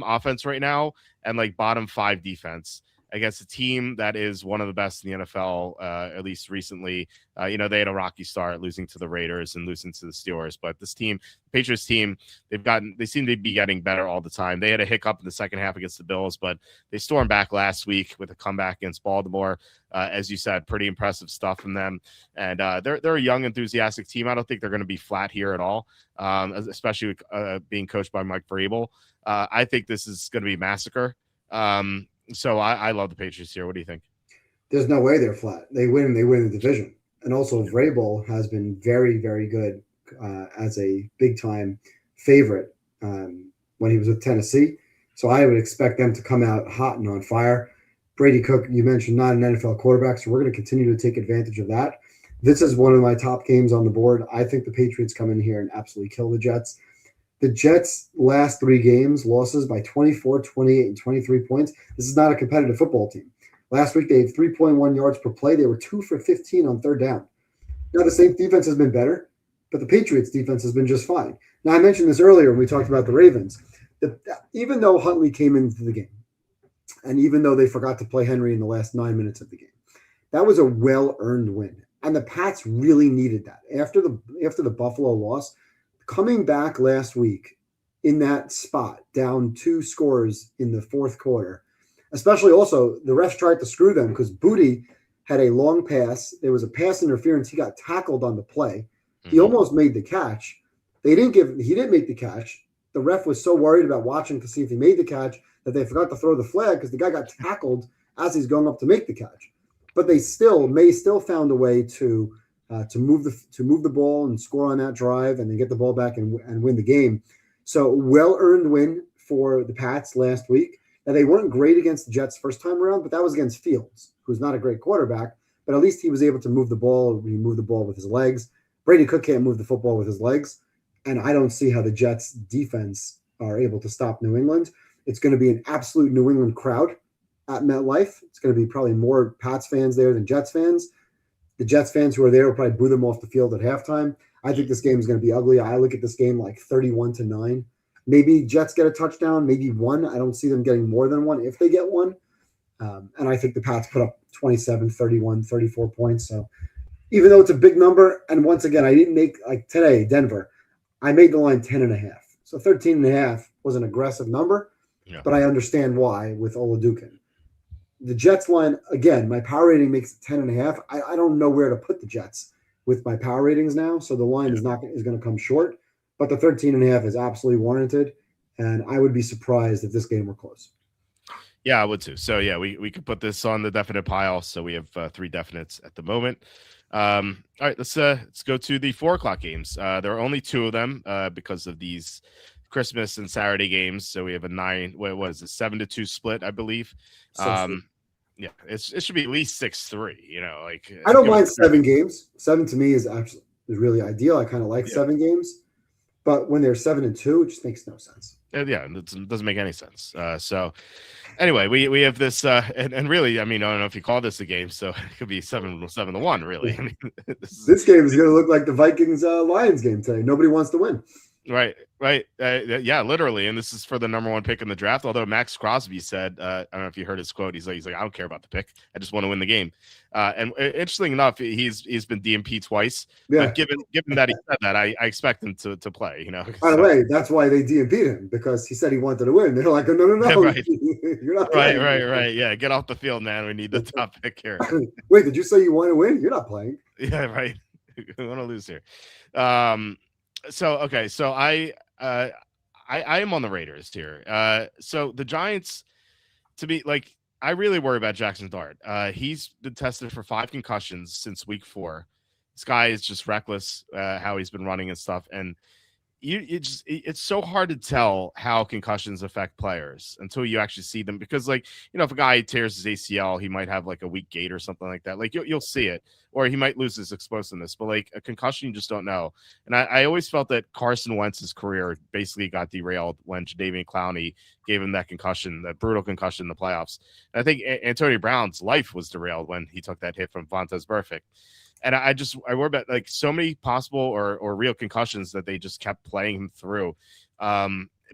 offense right now, and like bottom 5 defense against a team that is one of the best in the NFL, at least recently. They had a rocky start, losing to the Raiders and losing to the Steelers. But this team, Patriots team, they seem to be getting better all the time. They had a hiccup in the second half against the Bills, but they stormed back last week with a comeback against Baltimore. As you said, pretty impressive stuff from them. And they're a young, enthusiastic team. I don't think they're going to be flat here at all, especially being coached by Mike Vrabel. I think this is going to be a massacre. So I love the Patriots here. What do you think? There's no way they're flat. They win the division. And also Vrabel has been very, very good as a big-time favorite when he was with Tennessee. So I would expect them to come out hot and on fire. Brady Cook, you mentioned, not an NFL quarterback, so we're going to continue to take advantage of that. This is one of my top games on the board. I think the Patriots come in here and absolutely kill the Jets. The Jets' last 3 games, losses by 24, 28, and 23 points. This is not a competitive football team. Last week, they had 3.1 yards per play. They were 2 for 15 on third down. Now, the Saints defense has been better, but the Patriots defense has been just fine. Now, I mentioned this earlier when we talked about the Ravens. Even though Huntley came into the game, and even though they forgot to play Henry in the last 9 minutes of the game, that was a well-earned win. And the Pats really needed that. After the Buffalo loss, coming back last week in that spot, down 2 scores in the fourth quarter, especially also the refs tried to screw them because Booty had a long pass. There was a pass interference. He got tackled on the play. He almost made the catch. He didn't make the catch. The ref was so worried about watching to see if he made the catch that they forgot to throw the flag because the guy got tackled as he's going up to make the catch. But they still found a way to move the ball and score on that drive and then get the ball back and win the game. So well-earned win for the Pats last week. Now, they weren't great against the Jets first time around, but that was against Fields, who's not a great quarterback, but at least he was able to move the ball. He moved the ball with his legs. Brady Cook can't move the football with his legs, and I don't see how the Jets defense are able to stop New England. It's going to be an absolute New England crowd at MetLife. It's going to be probably more Pats fans there than Jets fans. The Jets fans who are there will probably boo them off the field at halftime. I think this game is going to be ugly. I look at this game like 31-9. Maybe Jets get a touchdown, maybe one. I don't see them getting more than one if they get one. And I think the Pats put up 27, 31, 34 points. So even though it's a big number, and once again, I didn't make, like today, Denver, I made the line 10.5. So 13.5 was an aggressive number, but I understand why with Olajuwon. The Jets line, again, my power rating makes it 10.5. I don't know where to put the Jets with my power ratings now. So the line is going to come short, but the 13.5 is absolutely warranted. And I would be surprised if this game were close. Yeah, I would too. So yeah, we could put this on the definite pile. So we have 3 definites at the moment. All right, let's go to the 4:00 games. There are only 2 of them because of these Christmas and Saturday games. So we have a 7-2 split, I believe. Yeah, it should be at least 6-3. Like I don't mind 7 games. 7 to me is really ideal. I kind of like 7 games, but when they're 7-2, it just makes no sense. Yeah, it doesn't make any sense. So anyway, we have this, and really, I mean, I don't know if you call this a game, so it could be 7-1, really. I mean, this game is going to look like the Vikings Lions game today. Nobody wants to win. Right. Yeah, literally. And this is for the number 1 pick in the draft. Although Max Crosby said, I don't know if you heard his quote. He's like, I don't care about the pick. I just want to win the game. And interestingly enough, he's been DMP twice. Yeah. But given that he said that, I expect him to play. By the way, that's why they DMP'd him, because he said he wanted to win. They're like, no, right. You're not playing. Right. Yeah, get off the field, man. We need the top pick here. Wait, did you say you want to win? You're not playing. Yeah, right. We want to lose here. So I am on the Raiders here. So the Giants, to be like, I really worry about Jackson Dart. He's been tested for 5 concussions since week 4. This guy is just reckless, how he's been running and stuff. And it's so hard to tell how concussions affect players until you actually see them, because if a guy tears his ACL, he might have like a weak gait or something like that. Like you'll see it, or he might lose his explosiveness, but like a concussion, you just don't know. And I always felt that Carson Wentz's career basically got derailed when Jadeveon Clowney gave him that concussion, that brutal concussion in the playoffs. And I think Antonio Brown's life was derailed when he took that hit from Vontaze Burfict. And I worry about like so many possible or real concussions that they just kept playing him through,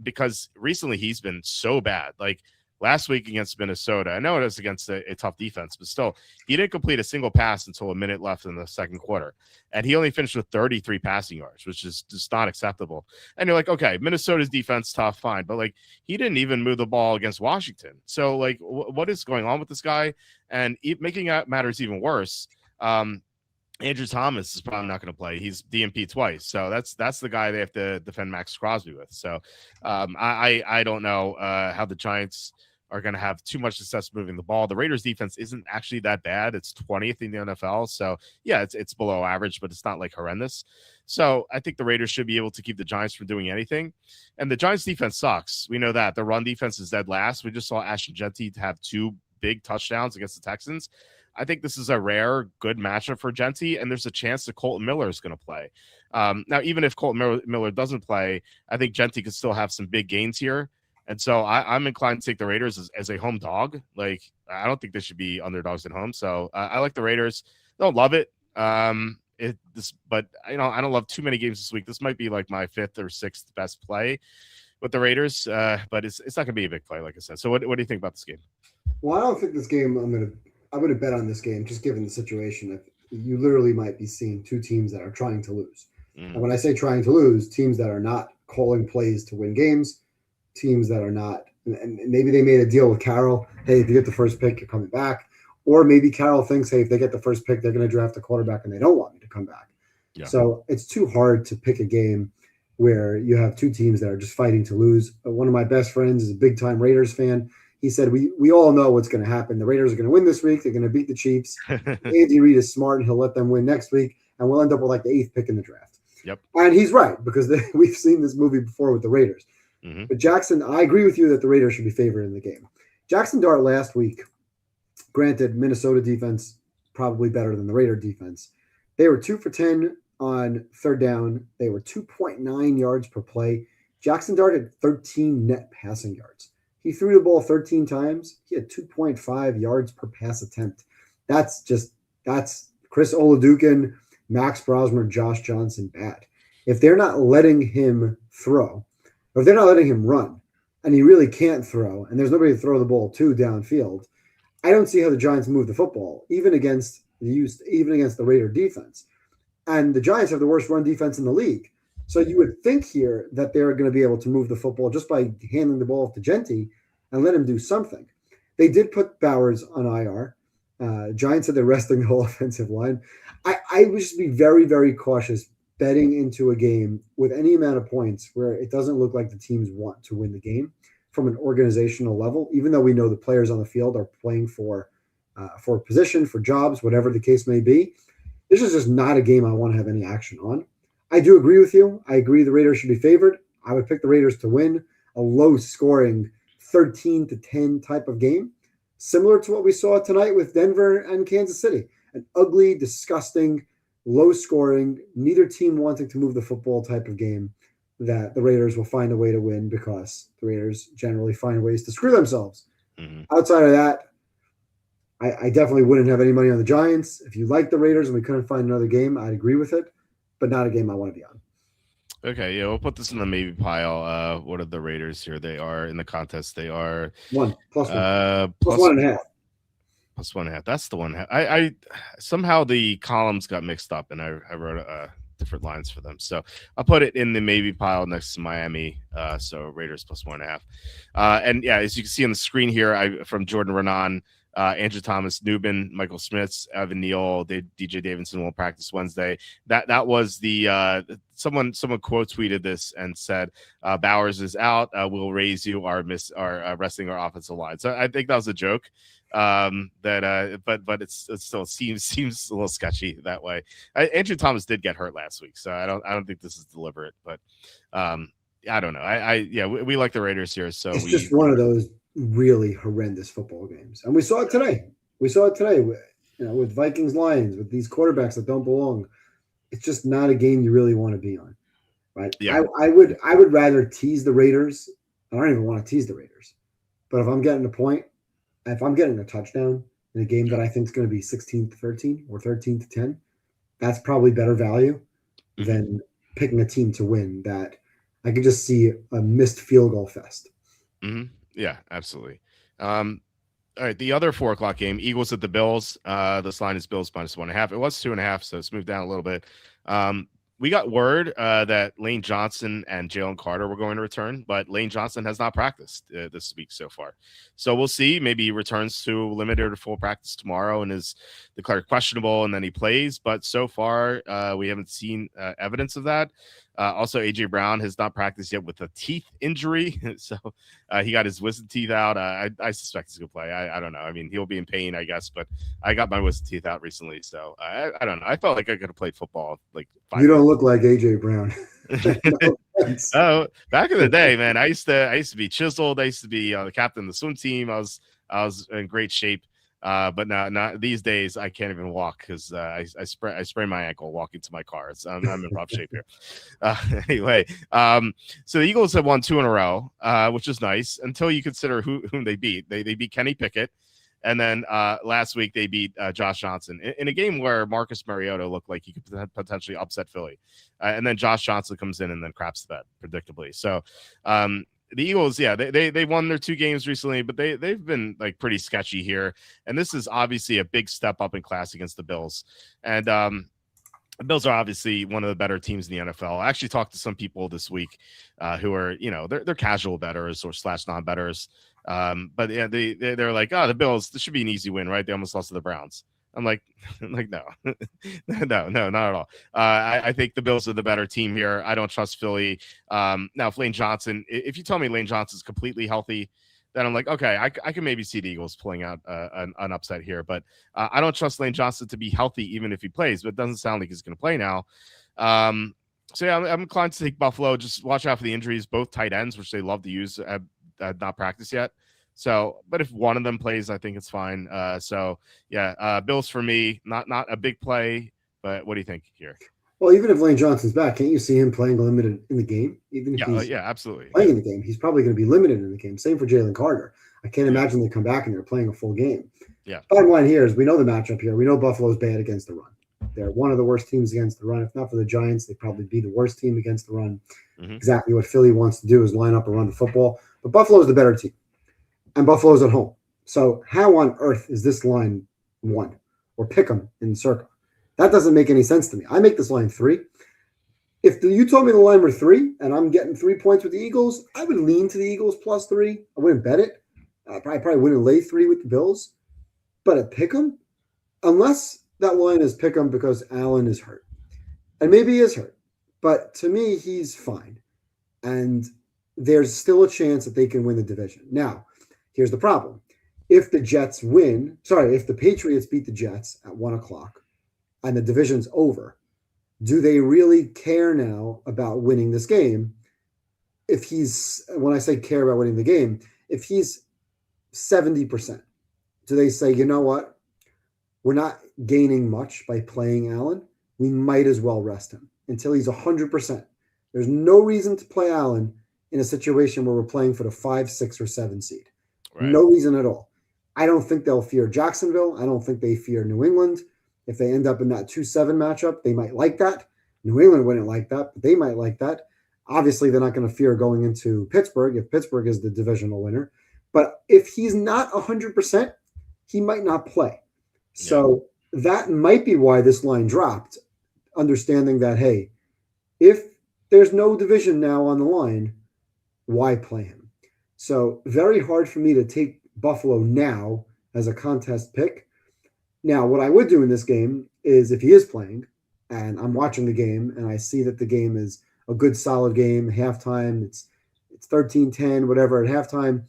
because recently he's been so bad. Like last week against Minnesota, I know it was against a tough defense, but still, he didn't complete a single pass until a minute left in the second quarter. And he only finished with 33 passing yards, which is just not acceptable. And you're like, okay, Minnesota's defense, tough, fine. But like, he didn't even move the ball against Washington. So like, what is going on with this guy? And making matters even worse, Andrew Thomas is probably not going to play. He's DMP twice, so that's the guy they have to defend Max Crosby with. So I don't know how the Giants are going to have too much success moving the ball. The Raiders defense isn't actually that bad. It's 20th in the NFL. So yeah, it's below average, but it's not like horrendous. So I think the Raiders should be able to keep the Giants from doing anything. And the Giants defense sucks. We know that. The run defense is dead last. We just saw Ashton Jeanty to have 2 big touchdowns against the Texans. I think this is a rare, good matchup for Jeanty, and there's a chance that Colton Miller is going to play. Now, even if Colton Miller doesn't play, I think Jeanty could still have some big gains here. And so I'm inclined to take the Raiders as a home dog. Like, I don't think they should be underdogs at home. So I like the Raiders. Don't love it. But I don't love too many games this week. This might be like my 5th or 6th best play with the Raiders. But it's not going to be a big play, like I said. So what do you think about this game? Well, I don't think this game I'm going to bet on this game, just given the situation. You literally might be seeing 2 teams that are trying to lose. And when I say trying to lose, teams that are not calling plays to win games, teams that are not, and maybe they made a deal with Carroll. Hey, if you get the first pick, you're coming back. Or maybe Carroll thinks, hey, if they get the first pick, they're going to draft a quarterback and they don't want me to come back. Yeah. So it's too hard to pick a game where you have 2 teams that are just fighting to lose. One of my best friends is a big-time Raiders fan. He said, we all know what's going to happen. The Raiders are going to win this week. They're going to beat the Chiefs. Andy Reid is smart, and he'll let them win next week, and we'll end up with like the 8th pick in the draft. Yep. And he's right, because we've seen this movie before with the Raiders. Mm-hmm. But Jackson, I agree with you that the Raiders should be favored in the game. Jackson Dart last week, granted, Minnesota defense probably better than the Raider defense. They were 2 for 10 on third down. They were 2.9 yards per play. Jackson Dart had 13 net passing yards. He threw the ball 13 times. He had 2.5 yards per pass attempt. That's Chris Oladukin, Max Brosmer, Josh Johnson bad. If they're not letting him throw, or if they're not letting him run, and he really can't throw, and there's nobody to throw the ball to downfield, I don't see how the Giants move the football, even against the Raider defense. And the Giants have the worst run defense in the league. So you would think here that they're going to be able to move the football just by handing the ball off to Genti and let him do something. They did put Bowers on IR. Giants said they're resting the whole offensive line. I would just be very, very cautious betting into a game with any amount of points where it doesn't look like the teams want to win the game from an organizational level, even though we know the players on the field are playing for position, for jobs, whatever the case may be. This is just not a game I want to have any action on. I do agree with you. I agree the Raiders should be favored. I would pick the Raiders to win a low-scoring 13-10 type of game, similar to what we saw tonight with Denver and Kansas City. An ugly, disgusting, low-scoring, neither team wanting to move the football type of game that the Raiders will find a way to win because the Raiders generally find ways to screw themselves. Mm-hmm. Outside of that, I definitely wouldn't have any money on the Giants. If you like the Raiders and we couldn't find another game, I'd agree with it, but not a game I want to be on. Okay, yeah, we'll put this in the maybe pile. What are the Raiders here? They are in the contest. They are +1. Plus 1.5. Plus 1.5. That's the one. I somehow the columns got mixed up, and I wrote different lines for them. So I'll put it in the maybe pile next to Miami. So Raiders plus 1.5. And yeah, as you can see on the screen here, from Jordan Renan, Andrew Thomas, Newman, Michael Smith, Evan Neal, DJ Davidson will practice Wednesday. That was the someone quote tweeted this and said Bowers is out. We'll raise you our resting our offensive line. So I think that was a joke. But it still seems a little sketchy that way. Andrew Thomas did get hurt last week, so I don't think this is deliberate. But I don't know. We like the Raiders here, so it's just one of those really horrendous football games, and we saw it today. With Vikings Lions, with these quarterbacks that don't belong. It's just not a game you really want to be on, right? Yeah, I would rather tease the Raiders. I don't even want to tease the Raiders, but if I'm getting a point, if I'm getting a touchdown in a game that I think is going to be 16-13 or 13-10, that's probably better value than picking a team to win that I could just see a missed field goal fest. Mm-hmm. Yeah, absolutely. All right, the other 4:00 game, Eagles at the Bills. This line is Bills minus 1.5. It was 2.5, so it's moved down a little bit. We got word that Lane Johnson and Jalen Carter were going to return, but Lane Johnson has not practiced this week so far. So we'll see. Maybe he returns to limited or full practice tomorrow and is declared questionable, and then he plays. But so far, we haven't seen evidence of that. Also, A.J. Brown has not practiced yet with a teeth injury. So he got his wisdom teeth out. I suspect he's going to play. I don't know. I mean, he'll be in pain, I guess, but I got my wisdom teeth out recently. So I don't know. I felt like I could have played football like 5 You don't look like A.J. Brown. Oh, back in the day, man, I used to be chiseled. I used to be the captain of the swim team. I was in great shape. But not these days. I can't even walk because I sprained my ankle walking to my car. I'm in rough shape here. Anyway, so the Eagles have won 2 in a row, which is nice until you consider whom they beat. They beat Kenny Pickett, and then last week they beat Josh Johnson in a game where Marcus Mariota looked like he could potentially upset Philly, and then Josh Johnson comes in and then craps the bed predictably. So. The Eagles, yeah, they won their 2 games recently, but they've been like pretty sketchy here, and this is obviously a big step up in class against the Bills. And the Bills are obviously one of the better teams in the NFL. I actually talked to some people this week who are, they're casual bettors or / non-bettors, but yeah, they're like, oh, the Bills, this should be an easy win, right? They almost lost to the Browns. I'm like no, no, not at all. I think the Bills are the better team here. I don't trust Philly. Now, if Lane Johnson, if you tell me Lane Johnson's completely healthy, then I'm like, okay, I can maybe see the Eagles pulling out an upset here. But I don't trust Lane Johnson to be healthy even if he plays. But it doesn't sound like he's going to play now. So yeah, I'm inclined to take Buffalo. Just watch out for the injuries. Both tight ends, which they love to use, have not practiced yet. So, but if one of them plays, I think it's fine. So yeah, Bills for me, not a big play, but what do you think here? Well, even if Lane Johnson's back, can't you see him playing limited in the game? Even if Yeah, he's yeah, absolutely. playing Yeah, in the game, he's probably going to be limited in the game. Same for Jalen Carter. I can't yeah, imagine they come back and they're playing a full game. yeah, Bottom line here is we know the matchup here. We know Buffalo's bad against the run. They're one of the worst teams against the run. If not for the Giants, they'd probably be the worst team against the run. hmm Exactly what Philly wants to do is line up and run the football. But Buffalo's the better team, and Buffalo's at home. So how on earth is this line one or pick them in circle? That doesn't make any sense to me. I make this line 3. If you told me the line were 3 and I'm getting 3 points with the Eagles, I would lean to the Eagles plus 3. I wouldn't bet it. I probably wouldn't lay 3 with the Bills. But at pick 'em, unless that line is pick 'em because Allen is hurt, and maybe he is hurt, but to me he's fine, and there's still a chance that they can win the division. Now, here's the problem: if the Jets win, sorry, if the Patriots beat the Jets at 1 o'clock and the division's over, do they really care now about winning this game? If he's, when I say care about winning the game, if he's 70%, do they say, you know what, we're not gaining much by playing Allen? We might as well rest him until he's 100%. There's no reason to play Allen in a situation where we're playing for the 5, 6, or 7 seed. right. No reason at all. I don't think they'll fear Jacksonville. I don't think they fear New England. If they end up in that 2-7 matchup, they might like that. New England wouldn't like that, but they might like that. Obviously, they're not going to fear going into Pittsburgh if Pittsburgh is the divisional winner. But if he's not 100%, he might not play. So that might be why this line dropped, understanding that, hey, if there's no division now on the line, why play him? So very hard for me to take Buffalo now as a contest pick. Now, what I would do in this game is if he is playing and I'm watching the game and I see that the game is a good solid game, halftime, it's 13-10, whatever at halftime,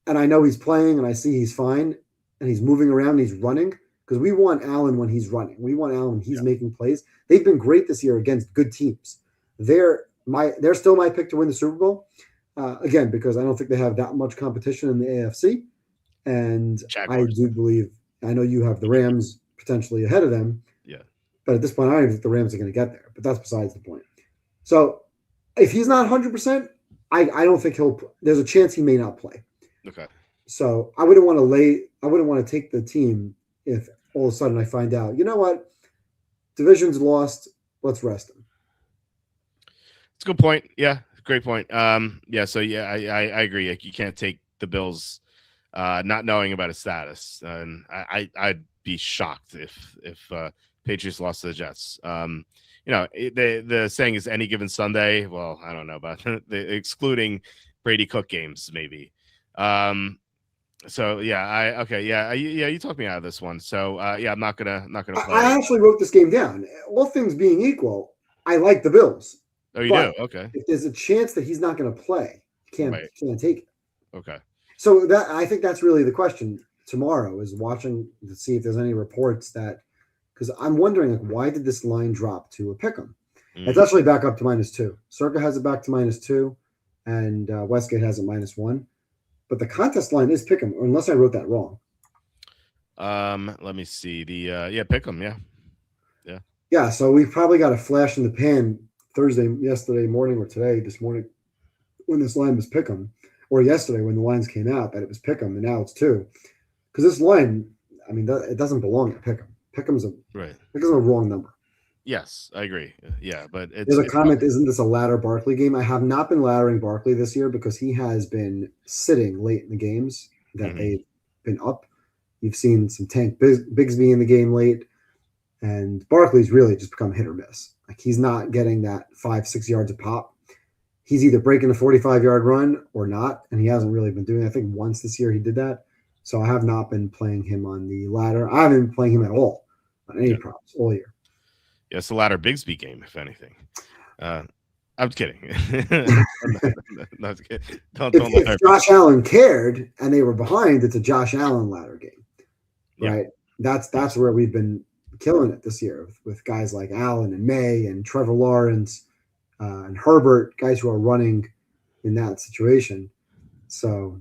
and I know he's playing and I see he's fine and he's moving around and he's running, because we want Allen when he's running. We want Allen when he's making plays. They've been great this year against good teams. They're still my pick to win the Super Bowl. Again, because I don't think they have that much competition in the AFC. And Jaguars. I do believe, I know you have the Rams potentially ahead of them. Yeah. But at this point, I don't even think the Rams are going to get there. But that's besides the point. So if he's not 100%, I don't think there's a chance he may not play. Okay. So I wouldn't want to take the team if all of a sudden I find out, you know what, division's lost, let's rest him. It's a good point. Yeah, great point. Yeah, so yeah, I agree. Like, you can't take the Bills not knowing about his status, and I'd be shocked if Patriots lost to the Jets. The saying is any given Sunday. Well, I don't know about excluding Brady Cook games, maybe. So yeah, you talked me out of this one. So I'm not gonna play. I actually wrote this game down. All things being equal, I like the Bills. Oh, you do? Okay. If there's a chance that he's not going to play, can't take it. Okay. So that, I think that's really the question tomorrow, is watching to see if there's any reports that, because I'm wondering, like, why did this line drop to a pick'em? It's actually back up to -2. Circa has it back to -2, and Westgate has it -1. But the contest line is pick'em, unless I wrote that wrong. Let me see the pick'em. Yeah. So we probably got a flash in the pan yesterday morning, or this morning, when this line was pick'em, or yesterday when the lines came out that it was pick'em, and now it's 2. Because this line, I mean, it doesn't belong at pick'em. Pick'em's a wrong number. Yes, I agree. Yeah, but there's a comment: isn't this a ladder Barkley game? I have not been laddering Barkley this year because he has been sitting late in the games that they've been up. You've seen some Tank Bigsby in the game late, and Barkley's really just become hit or miss. Like, he's not getting that 5-6 yards a pop. He's either breaking a 45-yard run or not, and he hasn't really been doing it. I think once this year he did that. So I have not been playing him on the ladder. I haven't been playing him at all on any props all year. Yeah, it's the ladder Bigsby game, if anything. I'm kidding. No, don't if Josh Allen cared and they were behind, it's a Josh Allen ladder game, right? That's where we've been killing it this year with guys like Allen and May and Trevor Lawrence and Herbert, guys who are running in that situation. So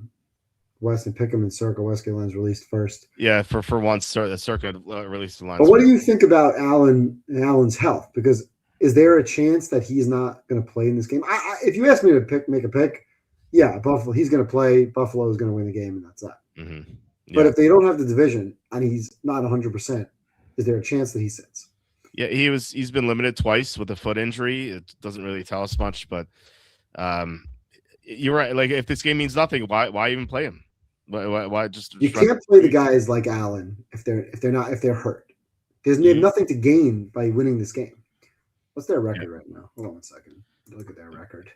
Weston Pick'em and Circa Westgate lines released first. Yeah, for once, the Circa released the lines. But what do you think about Allen's health? Because Is there a chance that he's not going to play in this game? If you ask me to make a pick, yeah, Buffalo. He's going to play. Buffalo is going to win the game, and that's that. Mm-hmm. But Yeah. if they don't have the division and he's not 100%, is there a chance that he sits? Yeah, he's been limited twice with a foot injury. It doesn't really tell us much, but you're right. Like if this game means nothing, why even play him? Why just You can't play the guys like Allen if they're hurt. They have nothing to gain by winning this game. What's their record right now? Hold on 1 second. Look at their record.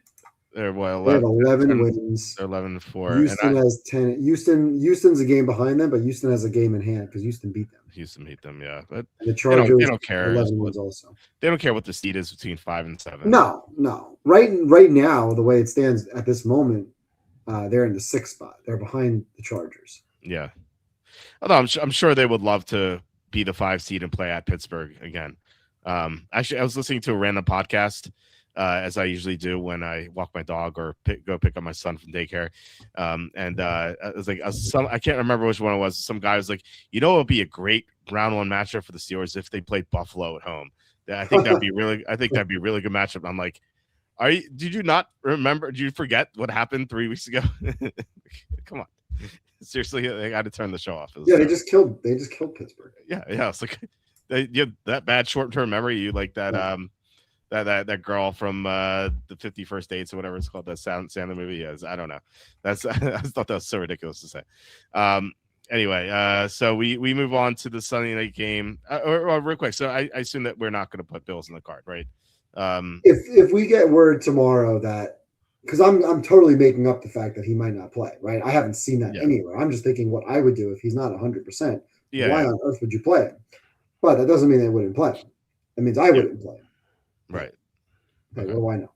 They're what, They have 11 wins. They're 11-4. Houston has 10. Houston's a game behind them, but Houston has a game in hand because Houston beat them. Houston beat them, yeah. But and the Chargers they don't care. 11 wins also. They don't care what the seed is between 5 and 7. No. Right now, the way it stands at this moment, they're in the 6th spot. They're behind the Chargers. Yeah. Although I'm sure they would love to be the 5 seed and play at Pittsburgh again. Actually, I was listening to a random podcast, as I usually do when I walk my dog or go pick up my son from daycare. I was like, I can't remember which one it was. Some guy was like, it would be a great round 1 matchup for the Steelers if they played Buffalo at home. I think that'd be a really good matchup. I'm like, did you not remember? Did you forget what happened 3 weeks ago? Come on. Seriously, they got to turn the show off. They just killed Pittsburgh. Yeah. It's like you have that bad short-term memory. You like that that girl from the 51st Dates or whatever it's called, that Sandler movie is. I don't know. I thought that was so ridiculous to say. Anyway, so we move on to the Sunday night game. Or real quick, so I assume that we're not going to put Bills in the card, right? If we get word tomorrow that, because I'm totally making up the fact that he might not play, right? I haven't seen that anywhere. I'm just thinking what I would do if he's not 100%. Why on earth would you play him? But that doesn't mean they wouldn't play him. That means I wouldn't play him. Right. Okay. What do I know?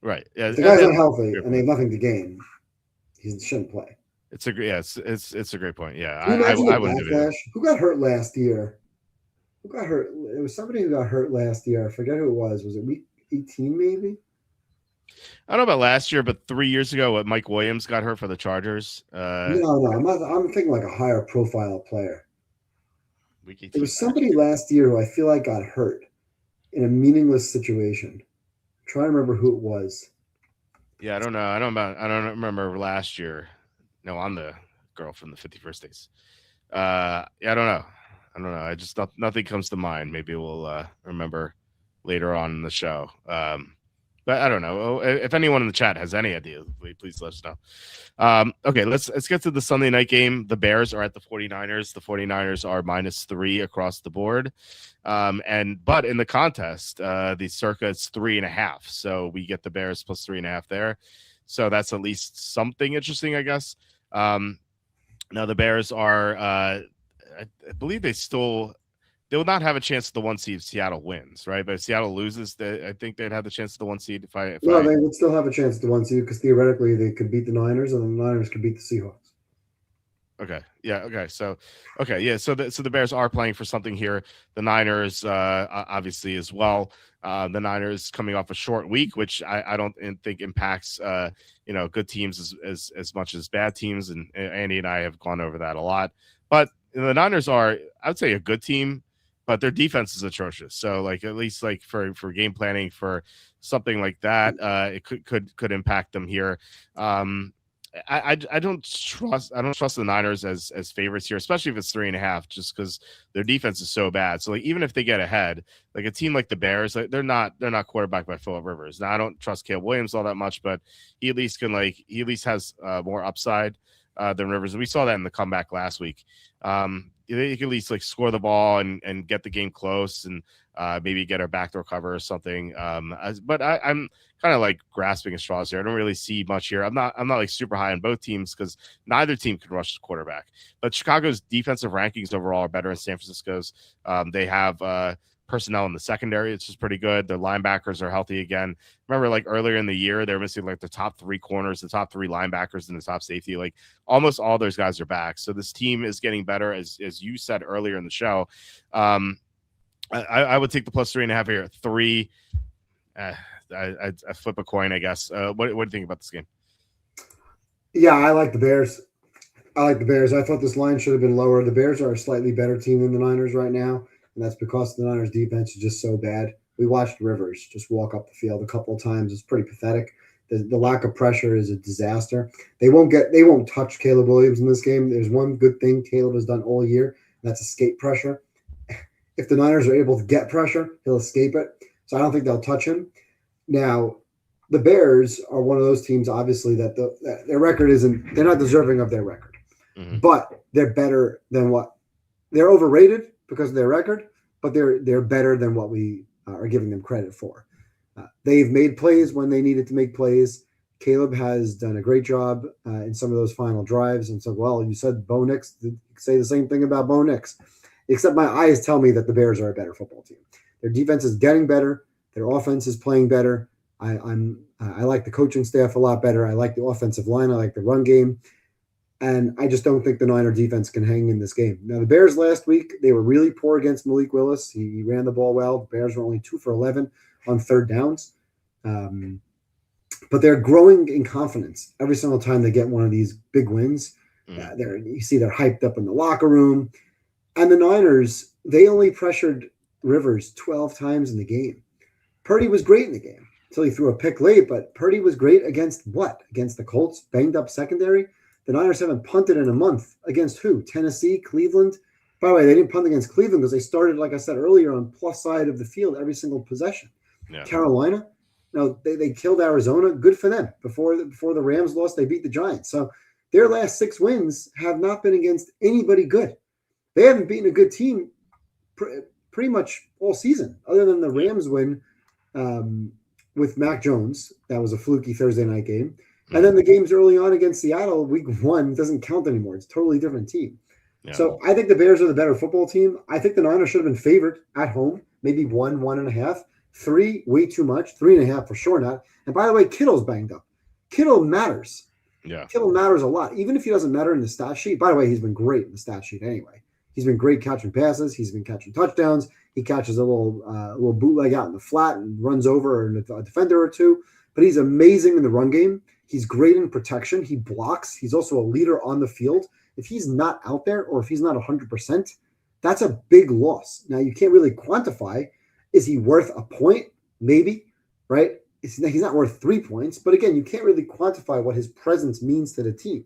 Right. Yeah. If the guy's not healthy and they have nothing to gain, he shouldn't play. It's a great point. Yeah. I wouldn't do it. Who got hurt last year? Who got hurt? It was somebody who got hurt last year. I forget who it was. Was it week 18 maybe? I don't know about last year, but 3 years ago, Mike Williams got hurt for the Chargers. No, I'm thinking like a higher profile player. Week 18. There was somebody last year who I feel like got hurt in a meaningless situation. I'm trying to remember who it was. Yeah, I don't know. I don't remember last year. No, I'm the girl from the 51st Days. I don't know. I just nothing comes to mind. Maybe we'll remember later on in the show. But I don't know. If anyone in the chat has any idea, please let us know. Okay, let's get to the Sunday night game. The Bears are at the 49ers. The 49ers are -3 across the board. But in the contest, the circa it's 3.5. So we get the Bears plus 3.5 there. So that's at least something interesting, I guess. Now the Bears are, I believe they will not have a chance at the 1 seed if Seattle wins, right? But if Seattle loses, I think they'd have the chance at the 1 seed. They would still have a chance at the 1 seed because theoretically they could beat the Niners and the Niners could beat the Seahawks. Okay. Yeah. Okay. So, okay. Yeah. So the Bears are playing for something here. The Niners, obviously as well. The Niners coming off a short week, which I don't think impacts, good teams as much as bad teams. And Andy and I have gone over that a lot. But the Niners are, I would say, a good team, but their defense is atrocious. So, like, at least like for game planning for something like that, it could impact them here. I don't trust the Niners as favorites here, especially if it's 3.5, just because their defense is so bad. So like even if they get ahead, like a team like the Bears, like, they're not quarterbacked by Phillip Rivers. Now I don't trust Caleb Williams all that much, but he at least has more upside than Rivers. And we saw that in the comeback last week. They can at least like score the ball and get the game close and maybe get a backdoor cover or something. But I'm kind of like grasping at straws here. I don't really see much here. I'm not like super high on both teams because neither team can rush the quarterback. But Chicago's defensive rankings overall are better than San Francisco's. They have personnel in the secondary. It's just pretty good. Their linebackers are healthy again. Remember, like earlier in the year, they were missing like the top 3 corners, the top 3 linebackers, and the top safety. Like almost all those guys are back. So this team is getting better, as you said earlier in the show. I would take the plus 3.5 here. 3. I flip a coin, I guess. What do you think about this game? Yeah, I like the Bears. I thought this line should have been lower. The Bears are a slightly better team than the Niners right now, and that's because the Niners defense is just so bad. We watched Rivers just walk up the field a couple of times. It's pretty pathetic. The lack of pressure is a disaster. They won't touch Caleb Williams in this game. There's one good thing Caleb has done all year, and that's escape pressure. If the Niners are able to get pressure, he'll escape it. So I don't think they'll touch him. Now, the Bears are one of those teams, obviously, that their record isn't. They're not deserving of their record, but they're better than what they're overrated because of their record. But they're better than what we are giving them credit for. They've made plays when they needed to make plays. Caleb has done a great job in some of those final drives. And so, well, you said Bo Nix. Say the same thing about Bo Nix, except my eyes tell me that the Bears are a better football team. Their defense is getting better. Their offense is playing better. I like the coaching staff a lot better. I like the offensive line. I like the run game. And I just don't think the Niner defense can hang in this game. Now, the Bears last week, they were really poor against Malik Willis. He ran the ball well. The Bears were only 2 for 11 on third downs. But they're growing in confidence every single time they get one of these big wins. You see they're hyped up in the locker room. And the Niners, they only pressured Rivers 12 times in the game. Purdy was great in the game until he threw a pick late, but Purdy was great against what? Against the Colts, banged up secondary. The Niners haven't punted in a month. Against who? Tennessee, Cleveland. By the way, they didn't punt against Cleveland because they started, like I said earlier, on plus side of the field every single possession. Yeah. Carolina, no, they killed Arizona. Good for them. Before the Rams lost, they beat the Giants. So their last 6 wins have not been against anybody good. They haven't beaten a good team pretty much all season, other than the Rams win with Mac Jones. That was a fluky Thursday night game. And then the games early on against Seattle, week 1, doesn't count anymore. It's a totally different team. Yeah. So I think the Bears are the better football team. I think the Niners should have been favored at home, maybe 1, 1.5. 3, way too much. 3.5 for sure not. And by the way, Kittle's banged up. Kittle matters. Yeah. Kittle matters a lot, even if he doesn't matter in the stat sheet. By the way, he's been great in the stat sheet anyway. He's been great catching passes. He's been catching touchdowns. He catches a little bootleg out in the flat and runs over a defender or two. But he's amazing in the run game. He's great in protection. He blocks. He's also a leader on the field. If he's not out there or if he's not 100%, that's a big loss. Now, you can't really quantify. Is he worth a point? Maybe, right? He's not worth 3 points. But again, you can't really quantify what his presence means to the team.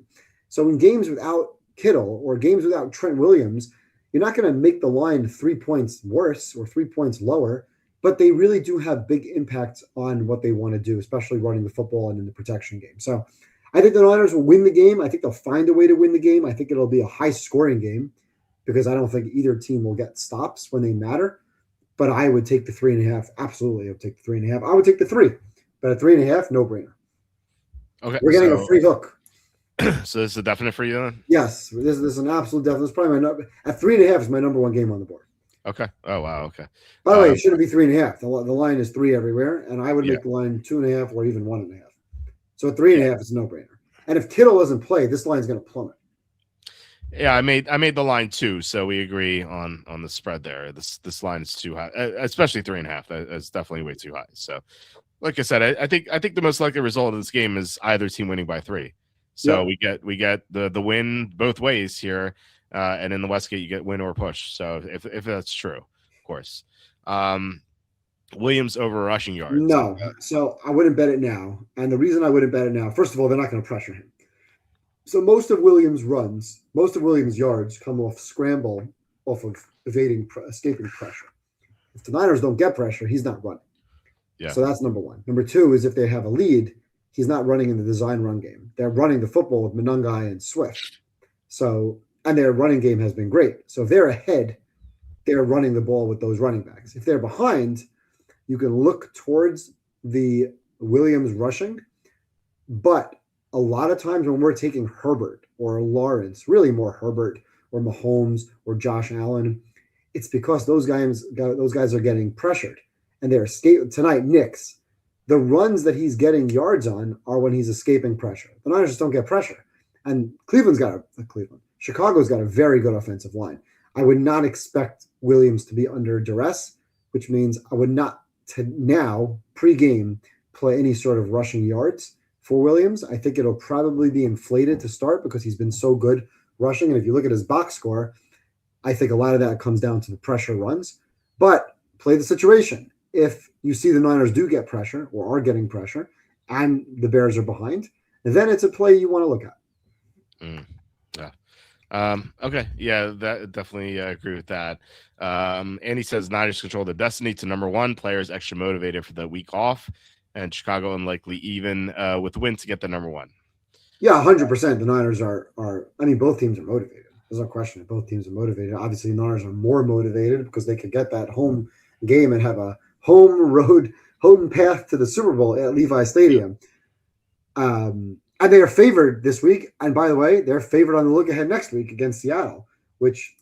So in games without Kittle or games without Trent Williams, you're not going to make the line 3 points worse or 3 points lower. But they really do have big impact on what they want to do, especially running the football and in the protection game. So I think the Niners will win the game. I think they'll find a way to win the game. I think it'll be a high-scoring game because I don't think either team will get stops when they matter. But I would take the 3.5. Absolutely, I would take the 3.5. I would take the 3. But at 3.5, no-brainer. Okay, we're getting a free hook. So this is a definite for you then? Yes, this is an absolute definite. It's probably my number. At 3.5 is my number 1 game on the board. Okay. Oh, wow. Okay. By the way, it shouldn't be 3.5. The line is 3 everywhere, and I would make the line 2.5 or even 1.5. So at 3.5 is a no-brainer. And if Kittle doesn't play, this line's going to plummet. Yeah, I made the line 2, so we agree on the spread there. This line is too high, especially 3.5. That's definitely way too high. So, like I said, I think the most likely result of this game is either team winning by 3. So we get the win both ways here. And in the Westgate, you get win or push. So if that's true, of course. Williams over rushing yards. No. So I wouldn't bet it now. And the reason I wouldn't bet it now, first of all, they're not going to pressure him. So most of Williams' yards come off scramble, off of escaping pressure. If the Niners don't get pressure, he's not running. Yeah. So that's number 1. Number 2 is if they have a lead, he's not running in the design run game. They're running the football with Monangai and Swift. And their running game has been great. So if they're ahead, they're running the ball with those running backs. If they're behind, you can look towards the Williams rushing. But a lot of times when we're taking Herbert or Lawrence, really more Herbert or Mahomes or Josh Allen, it's because those guys are getting pressured. And they're escaping. Tonight, Knicks, the runs that he's getting yards on are when he's escaping pressure. The Niners just don't get pressure. And Chicago's got a very good offensive line. I would not expect Williams to be under duress, which means I would not now, pre-game, play any sort of rushing yards for Williams. I think it'll probably be inflated to start because he's been so good rushing. And if you look at his box score, I think a lot of that comes down to the pressure runs. But play the situation. if you see the Niners do get pressure or are getting pressure and the Bears are behind, then it's a play you want to look at. Mm, yeah. Okay. Yeah, that definitely agree with that. Andy says Niners control their destiny to number one. Players extra motivated for the week off, and Chicago unlikely even with the win to get the number one. Yeah, 100%. The Niners are. I mean, both teams are motivated. There's no question that both teams are motivated. Obviously, the Niners are more motivated because they could get that home game and have a home path to the Super Bowl at Levi Yep. Stadium. And they are favored this week. And by the way, they're favored on the look ahead next week against Seattle, which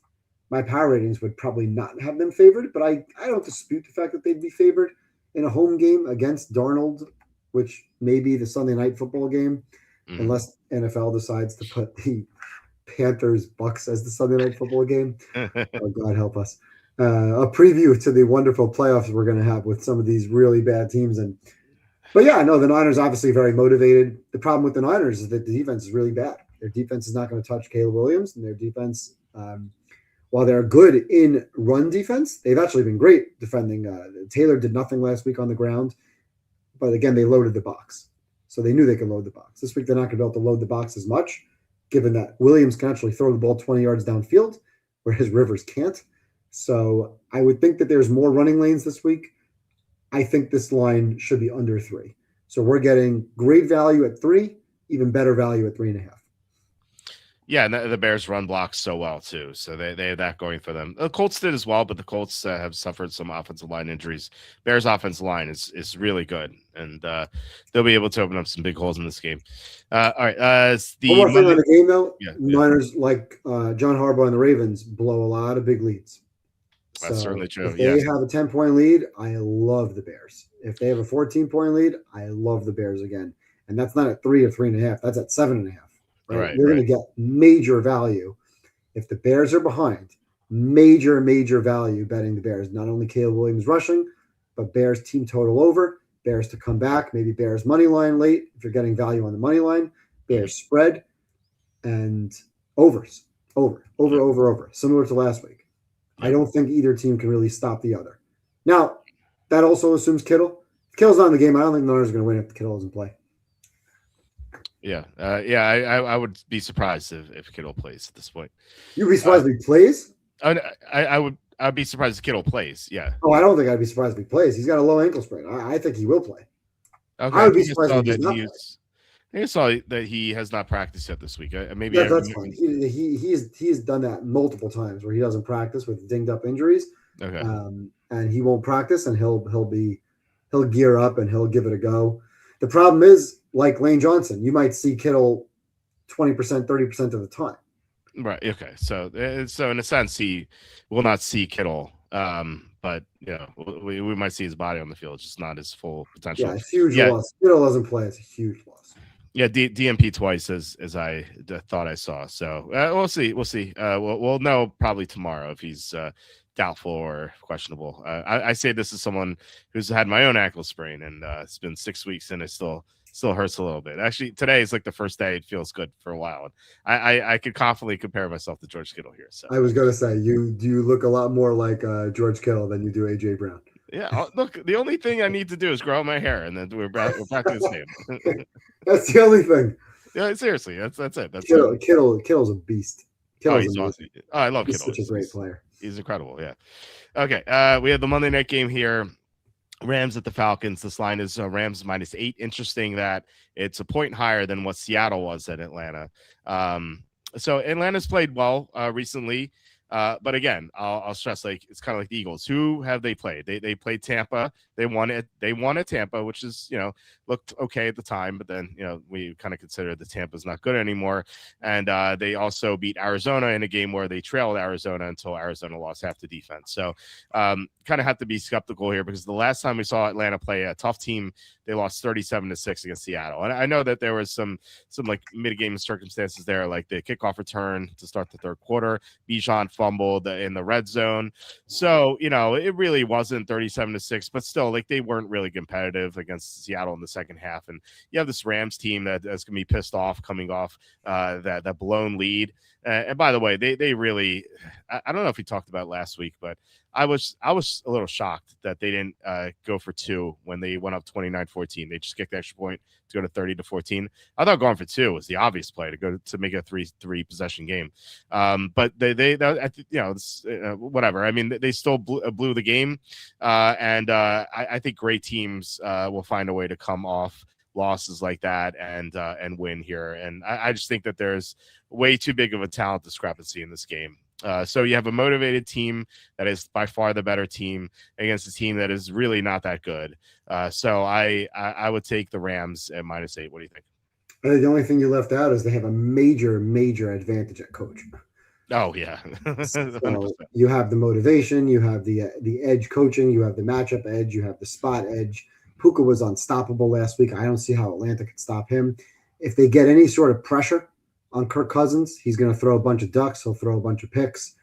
my power ratings would probably not have them favored. But I don't dispute the fact that they'd be favored in a home game against Darnold, which may be the Sunday night football game, unless NFL decides to put the Panthers Bucks as the Sunday night football game. Oh, God help us. A preview to the wonderful playoffs we're going to have with some of these really bad teams. But yeah, no, the Niners obviously very motivated. The problem with the Niners is that the defense is really bad. Their defense is not going to touch Caleb Williams, and their defense, while they're good in run defense, they've actually been great defending. Taylor did nothing last week on the ground, but again, they loaded the box. So they knew they could load the box. This week, they're not going to be able to load the box as much, given that Williams can actually throw the ball 20 yards downfield, whereas Rivers can't. So I would think that there's more running lanes this week. I think this line should be under 3. So we're getting great value at 3, even better value at 3.5. Yeah, and the Bears run blocks so well too, so they have that going for them. The Colts did as well, but the Colts have suffered some offensive line injuries. Bears' offensive line is really good, and they'll be able to open up some big holes in this game. All right, one more thing on the game though. Yeah, Niners, like John Harbaugh and the Ravens, blow a lot of big leads. That's So certainly true. if they have a 10-point lead, I love the Bears. If they have a 14-point lead, I love the Bears again. And that's not at 3 or 3.5. That's at 7.5. Right? You're going to get major value if the Bears are behind. Major value betting the Bears. Not only Caleb Williams rushing, but Bears team total over. Bears to come back. Maybe Bears money line late if you're getting value on the money line. Bears spread and overs. Over. Similar to last week. I don't think either team can really stop the other. Now, that also assumes Kittle. If Kittle's not in the game, I don't think the Niners are going to win if Kittle doesn't play. Yeah. I would be surprised if Kittle plays at this point. You'd be surprised if he plays? I'd be surprised if Kittle plays. Yeah. Oh, I don't think I'd be surprised if he plays. He's got a low ankle sprain. I think he will play. Okay. I would be surprised if he does not play. I saw that he has not practiced yet this week. Maybe that's fine. He's done that multiple times where he doesn't practice with dinged up injuries. Okay. And he won't practice, and he'll gear up and he'll give it a go. The problem is, like Lane Johnson, you might see Kittle 20%, 30% of the time. Right. Okay. So in a sense, he will not see Kittle. But we might see his body on the field, just not his full potential. Yeah, it's huge loss. Kittle doesn't play; it's a huge loss. Yeah, DMP twice as I thought I saw. So we'll see. We'll know probably tomorrow if he's doubtful or questionable. I say this is someone who's had my own ankle sprain, and it's been 6 weeks, and it still hurts a little bit. Actually, today is like the first day it feels good for a while. I could confidently compare myself to George Kittle here. So I was going to say, you look a lot more like George Kittle than you do AJ Brown. Yeah, look, the only thing I need to do is grow out my hair, and then we're back to the same. That's the only thing. Yeah, seriously, that's it. That's Kittle's a beast. He's awesome. Oh, I love Kittle. Such a great player. He's incredible. Yeah. Okay. We have the Monday night game here. Rams at the Falcons. This line is Rams -8. Interesting that it's a point higher than what Seattle was at Atlanta. So Atlanta's played well recently. But again, I'll stress, like, it's kind of like the Eagles. Who have they played? They played Tampa. They won at Tampa, which is, looked okay at the time, but then, we kind of consider the Tampa's not good anymore. And they also beat Arizona in a game where they trailed Arizona until Arizona lost half the defense. So kind of have to be skeptical here, because the last time we saw Atlanta play a tough team, they lost 37-6 against Seattle. And I know that there was some like mitigating circumstances there, like the kickoff return to start the third quarter. Bijan fumbled in the red zone. So, it really wasn't 37-6, but still, like, they weren't really competitive against Seattle in the second half. And you have this Rams team that's going to be pissed off coming off that blown lead. And by the way, they really, I don't know if we talked about last week, but I was a little shocked that they didn't go for two when they went up 29-14. They just kicked the extra point to go to 30-14. I thought going for two was the obvious play to go to make a three possession game. But whatever. I mean, they still blew the game, and I think great teams will find a way to come off losses like that and win here. And I just think that there's way too big of a talent discrepancy in this game. So you have a motivated team that is by far the better team against a team that is really not that good. So I would take the Rams at -8. What do you think? I think the only thing you left out is they have a major advantage at coach. Oh yeah, so you have the motivation, you have the edge coaching, you have the matchup edge, you have the spot edge. Puka was unstoppable last week. I don't see how Atlanta could stop him. If they get any sort of pressure on Kirk Cousins, he's going to throw a bunch of ducks. He'll throw a bunch of picks.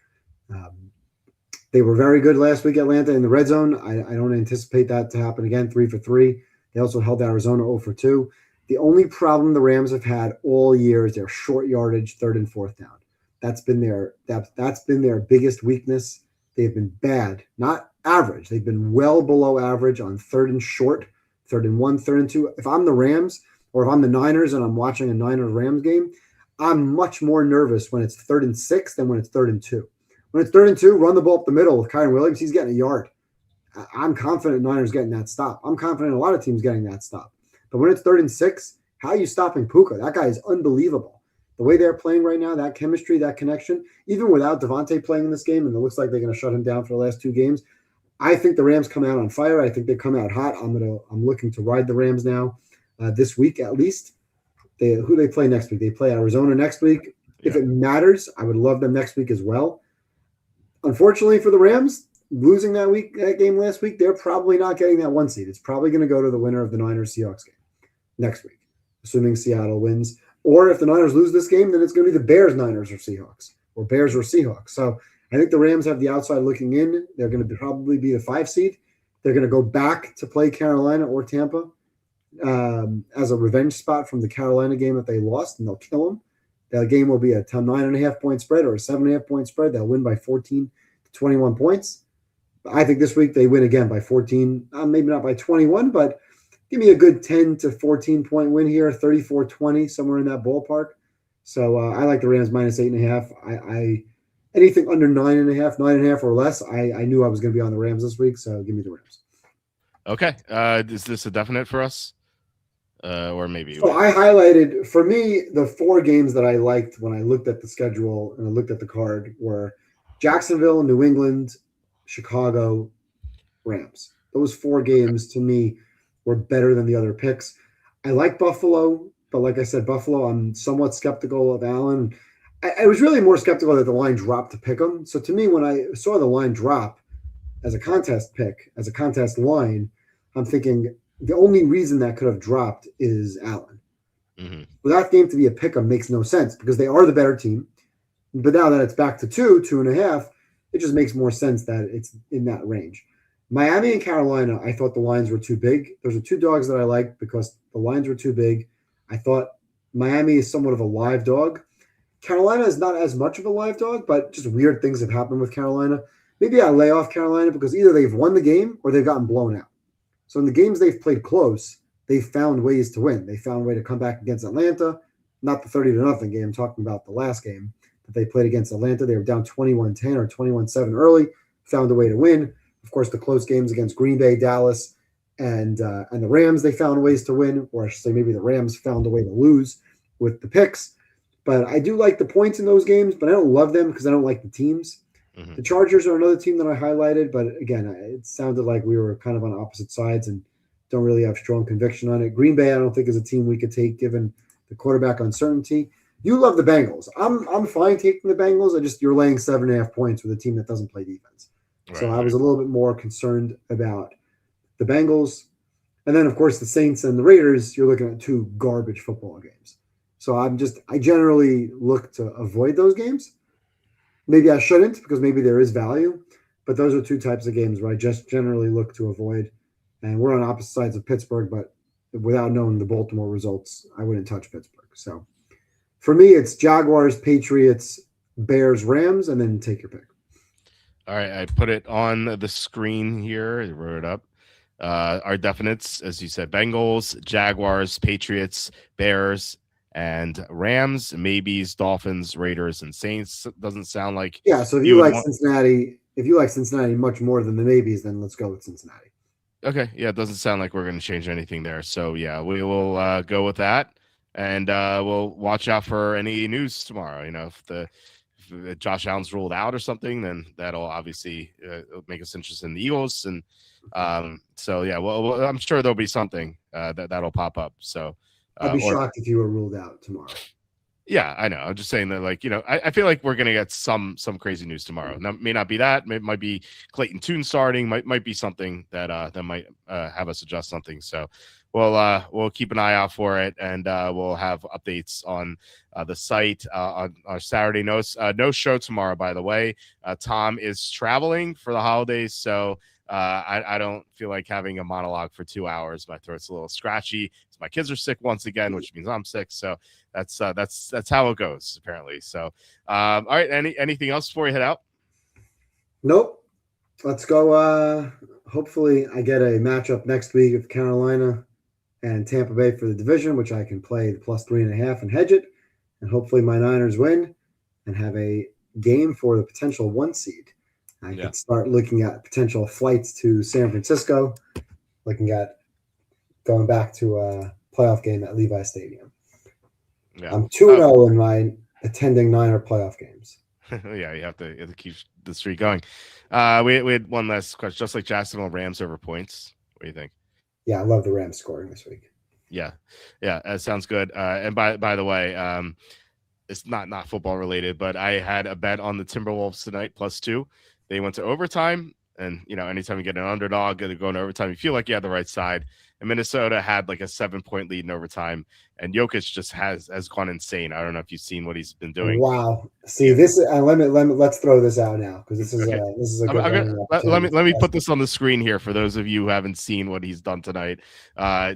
They were very good last week, Atlanta, in the red zone. I don't anticipate that to happen again. 3 for 3. They also held Arizona 0 for 2. The only problem the Rams have had all year is their short yardage, 3rd and 4th down. That's been their biggest weakness. They've been bad, not average. They've been well below average on 3rd and short, 3rd and 1, 3rd and 2. If I'm the Rams or if I'm the Niners and I'm watching a Niners-Rams game, I'm much more nervous when it's 3rd and 6 than when it's 3rd and 2. When it's 3rd and 2, run the ball up the middle with Kyren Williams. He's getting a yard. I'm confident Niners getting that stop. I'm confident a lot of teams getting that stop. But when it's 3rd and 6, how are you stopping Puka? That guy is unbelievable. The way they're playing right now, that chemistry, that connection, even without Devontae playing in this game, and it looks like they're going to shut him down for the last 2 games, I think the Rams come out on fire. I think they come out hot. I'm looking to ride the Rams now this week at least. Who they play next week? They play Arizona next week. Yeah. If it matters, I would love them next week as well. Unfortunately for the Rams, losing that game last week, they're probably not getting that 1 seed. It's probably going to go to the winner of the Niners-Seahawks game next week, assuming Seattle wins. Or if the Niners lose this game, then it's going to be the Bears, Niners, or Seahawks, or Bears or Seahawks. So I think the Rams have the outside looking in. They're going to probably be the 5 seed. They're going to go back to play Carolina or Tampa as a revenge spot from the Carolina game that they lost, and they'll kill them. That game will be a 9.5 point spread or a 7.5 point spread. They'll win by 14 to 21 points. I think this week they win again by 14, maybe not by 21, but give me a good 10 to 14 point win here, 34-20, somewhere in that ballpark. So I like the Rams -8.5. Anything under 9.5 or less, I knew I was going to be on the Rams this week, so give me the Rams. Okay. Is this a definite for us? Or maybe. So I highlighted, for me, the 4 games that I liked when I looked at the schedule and I looked at the card were Jacksonville, New England, Chicago, Rams. Those 4 games to me were better than the other picks. I like Buffalo, but like I said, Buffalo, I'm somewhat skeptical of Allen. I was really more skeptical that the line dropped to pick them. So to me, when I saw the line drop as a contest pick, as a contest line, I'm thinking the only reason that could have dropped is Allen. Mm-hmm. For that game to be a pick 'em makes no sense because they are the better team. But now that it's back to 2.5, it just makes more sense that it's in that range. Miami and Carolina, I thought the lines were too big. Those are 2 dogs that I liked because the lines were too big. I thought Miami is somewhat of a live dog. Carolina is not as much of a live dog, but just weird things have happened with Carolina. Maybe I lay off Carolina because either they've won the game or they've gotten blown out. So in the games they've played close, they've found ways to win. They found a way to come back against Atlanta, not the 30-0 game. I'm talking about the last game that they played against Atlanta. They were down 21-10 or 21-7 early, found a way to win. Of course, the close games against Green Bay, Dallas, and the Rams, they found ways to win, or I should say maybe the Rams found a way to lose with the picks. But I do like the points in those games, but I don't love them because I don't like the teams. Mm-hmm. The Chargers are another team that I highlighted, but again, it sounded like we were kind of on opposite sides and don't really have strong conviction on it. Green Bay, I don't think is a team we could take given the quarterback uncertainty. You love the Bengals. I'm fine taking the Bengals. You're laying 7.5 points with a team that doesn't play defense. Right. So I was a little bit more concerned about the Bengals. And then, of course, the Saints and the Raiders, you're looking at 2 garbage football games. So I generally look to avoid those games. Maybe I shouldn't because maybe there is value, but those are 2 types of games where I just generally look to avoid. And we're on opposite sides of Pittsburgh, but without knowing the Baltimore results, I wouldn't touch Pittsburgh. So for me, it's Jaguars, Patriots, Bears, Rams, and then take your pick. All right, I put it on the screen here. I wrote it up. Our definites, as you said, Bengals, Jaguars, Patriots, Bears, and Rams, maybes, Dolphins, Raiders, and Saints. Doesn't sound like Yeah, so you would want. If you like Cincinnati much more than the maybes, then let's go with Cincinnati. Okay, yeah, it doesn't sound like we're going to change anything there. So yeah, we will go with that, and we'll watch out for any news tomorrow. If Josh Allen's ruled out or something, then that'll obviously make us interested in the Eagles, and so yeah, well, I'm sure there'll be something that'll pop up. So, I'd be or shocked if you were ruled out tomorrow. yeah, I know. I'm just saying that, I feel like we're gonna get some crazy news tomorrow. Now, may not be that. It might be Clayton Tune starting. Might be something that might have us adjust something. So, we'll keep an eye out for it, and we'll have updates on the site on our Saturday notes. No show tomorrow, by the way. Tom is traveling for the holidays, so. I don't feel like having a monologue for 2 hours. My throat's a little scratchy. My kids are sick once again, which means I'm sick. So that's how it goes apparently. So, all right. Anything else before you head out? Nope. Let's go. Hopefully, I get a matchup next week of Carolina and Tampa Bay for the division, which I can play the +3.5 and hedge it. And hopefully, my Niners win and have a game for the potential 1 seed. I could start looking at potential flights to San Francisco, looking at going back to a playoff game at Levi Stadium. Yeah. I'm 2-0 in my attending Niner playoff games. Yeah, you have to keep the streak going. We had one last question, just like Jacksonville Rams over points. What do you think? Yeah, I love the Rams scoring this week. Yeah, that sounds good. And by the way, it's not football related, but I had a bet on the Timberwolves tonight +2. They went to overtime, and anytime you get an underdog and go into overtime, you feel like you have the right side. And Minnesota had like a 7-point lead in overtime, and Jokic just has gone insane. I don't know if you've seen what he's been doing. Wow. See, this is let's throw this out now, because this is a good let me put this on the screen here for those of you who haven't seen what he's done tonight.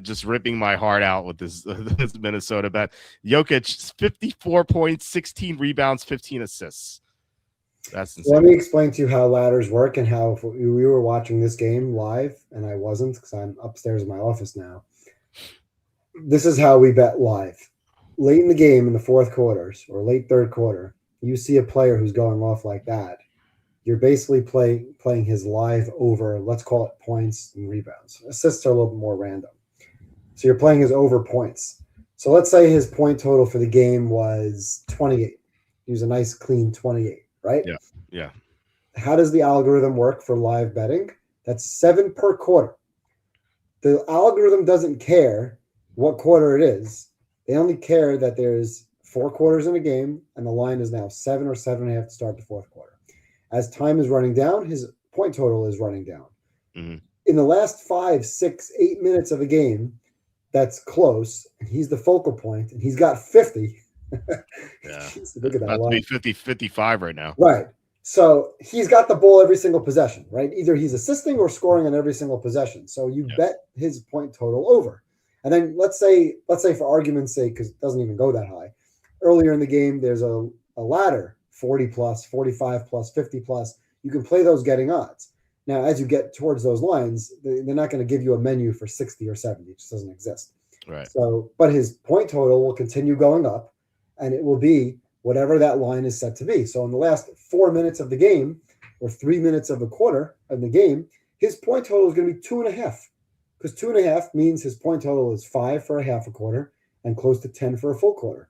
Just ripping my heart out with this Minnesota bet. Jokic, 54 points, 16 rebounds, 15 assists. That's insane. Let me explain to you how ladders work and how if we were watching this game live and I wasn't, because I'm upstairs in my office now. This is how we bet live. Late in the game in the fourth quarters or late third quarter, you see a player who's going off like that. You're basically playing his live over, let's call it points and rebounds. Assists are a little bit more random. So you're playing his over points. So let's say his point total for the game was 28. He was a nice clean 28. Right? Yeah. How does the algorithm work for live betting? That's 7 per quarter. The algorithm doesn't care what quarter it is. They only care that there's 4 quarters in a game, and the line is now 7 or 7.5 to start the fourth quarter. As time is running down, his point total is running down. Mm-hmm. In the last 5, 6, 8 minutes of a game, that's close, and he's the focal point, and he's got 50. Yeah. Look at that. About to be 50-55 right now. Right. So he's got the ball every single possession, right? Either he's assisting or scoring on every single possession. So you bet his point total over. And then let's say for argument's sake, because it doesn't even go that high, earlier in the game, there's a ladder, 40 plus, 45 plus, 50 plus. You can play those getting odds. Now, as you get towards those lines, they're not going to give you a menu for 60 or 70. It just doesn't exist. Right. So, but his point total will continue going up, and it will be whatever that line is set to be. So in the last 4 minutes of the game, or 3 minutes of a quarter of the game, his point total is going to be 2.5, because 2.5 means his point total is 5 for a half a quarter and close to 10 for a full quarter.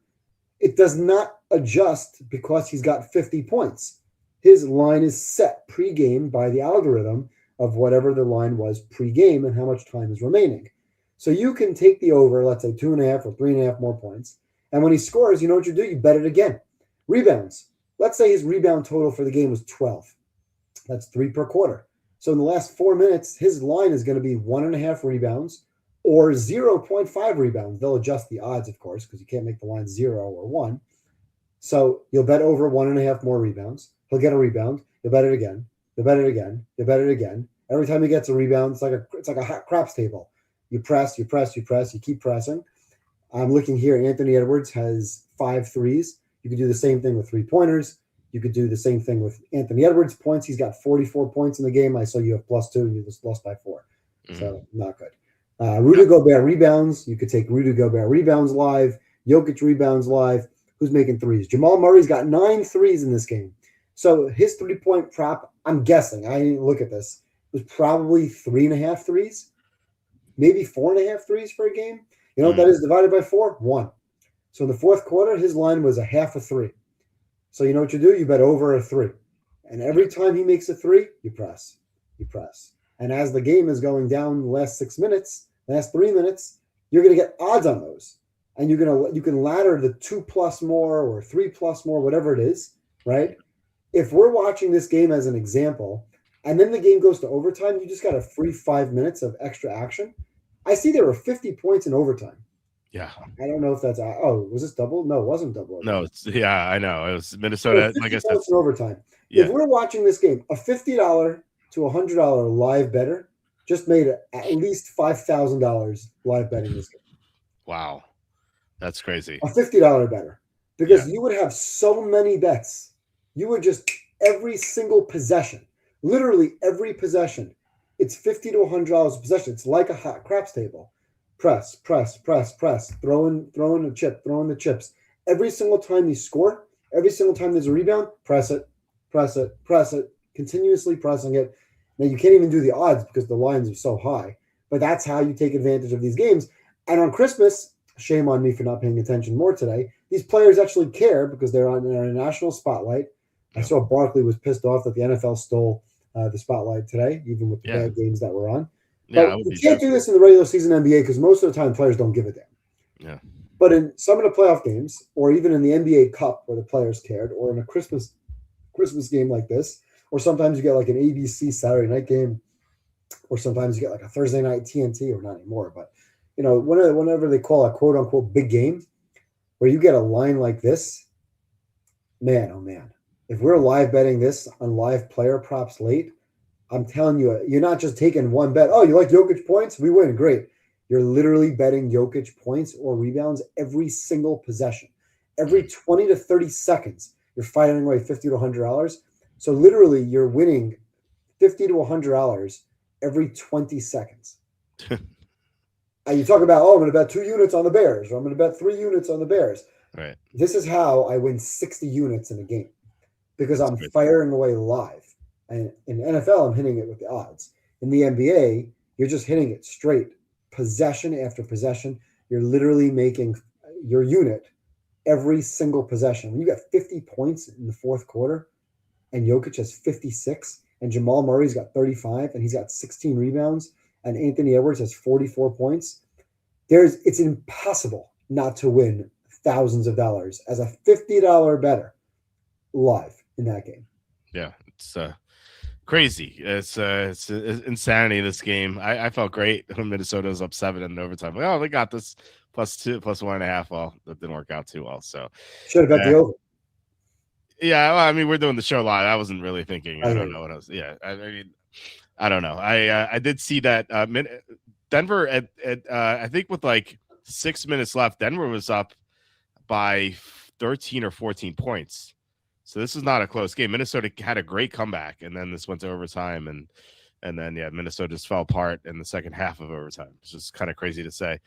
It does not adjust because he's got 50 points. His line is set pregame by the algorithm of whatever the line was pregame and how much time is remaining. So you can take the over, let's say 2.5 or 3.5 more points. And when he scores, you know what you do? You bet it again. Rebounds. Let's say his rebound total for the game was 12. That's 3 per quarter. So in the last 4 minutes, his line is going to be 1.5 rebounds or 0.5 rebounds. They'll adjust the odds, of course, because you can't make the line 0 or 1. So you'll bet over 1.5 more rebounds. He'll get a rebound. You'll bet it again. You'll bet it again. You'll bet it again. Every time he gets a rebound, it's like a craps table. You press, you press, you press, you keep pressing. I'm looking here. Anthony Edwards has 5 threes. You can do the same thing with 3-pointers. You could do the same thing with Anthony Edwards points. He's got 44 points in the game. I saw you have +2, and you just lost by 4. So not good. Rudy Gobert rebounds. You could take Rudy Gobert rebounds live. Jokic rebounds live. Who's making threes? Jamal Murray's got 9 threes in this game. So his 3-point prop, I'm guessing, I didn't look at this, was probably 3.5 threes, maybe 4.5 threes for a game. You know what that is divided by 4? 1. So in the fourth quarter, his line was a half a 3. So you know what you do? You bet over a 3. And every time he makes a 3, you press. You press. And as the game is going down the last 6 minutes, last 3 minutes, you're going to get odds on those. And you can ladder the 2+ more or 3+ more, whatever it is, right? If we're watching this game as an example, and then the game goes to overtime, you just got a free 5 minutes of extra action. I see there were 50 points in overtime. Yeah. I don't know if that's was this double? No, it wasn't double. No, I know. It was Minnesota, like I said. In overtime. Yeah. If we're watching this game, a $50 to $100 live better just made at least $5,000 live betting this game. Wow. That's crazy. A $50 better. Because you would have so many bets. You would just every single possession, literally every possession, it's $50 to $100 a possession. It's like a hot craps table. Press, press, press, press, throw in a chip, throw in the chips. Every single time you score, every single time there's a rebound, press it, press it, press it, continuously pressing it. Now you can't even do the odds because the lines are so high, but that's how you take advantage of these games. And on Christmas, shame on me for not paying attention more today, these players actually care because they're on a national spotlight. I saw Barkley was pissed off that the NFL stole the spotlight today, even with the bad games that were on. But you can't do this in the regular season NBA because most of the time players don't give a damn. Yeah. But in some of the playoff games, or even in the NBA Cup where the players cared, or in a Christmas game like this, or sometimes you get like an ABC Saturday night game, or sometimes you get like a Thursday night TNT, or not anymore, but you know, whenever they call a quote unquote big game, where you get a line like this, man, oh man, if we're live betting this on live player props late, I'm telling you, you're not just taking one bet. Oh, you like Jokic points? We win. Great. You're literally betting Jokic points or rebounds every single possession. Every 20 to 30 seconds, you're firing away $50 to $100. So literally, you're winning $50 to $100 every 20 seconds. You talk about, I'm going to bet 2 units on the Bears, or I'm going to bet 3 units on the Bears. Right. This is how I win 60 units in a game because I'm firing away live. And in NFL, I'm hitting it with the odds. In the NBA, you're just hitting it straight, possession after possession. You're literally making your unit every single possession. When you got 50 points in the fourth quarter, and Jokic has 56, and Jamal Murray's got 35, and he's got 16 rebounds, and Anthony Edwards has 44 points, it's impossible not to win thousands of dollars as a $50 better live in that game. Yeah, it's crazy. It's insanity, this game. I felt great when Minnesota was up 7 in overtime. Like, they got this +2, +1.5. Well, that didn't work out too well. So should have bet the over. Yeah, well, I mean, we're doing the show live. I wasn't really thinking. I don't know what else. Yeah, I mean, I don't know. I did see that Denver at I think with like 6 minutes left, Denver was up by 13 or 14 points. So this is not a close game. Minnesota had a great comeback, and then this went to overtime, and then Minnesota just fell apart in the second half of overtime. It's just kind of crazy to say.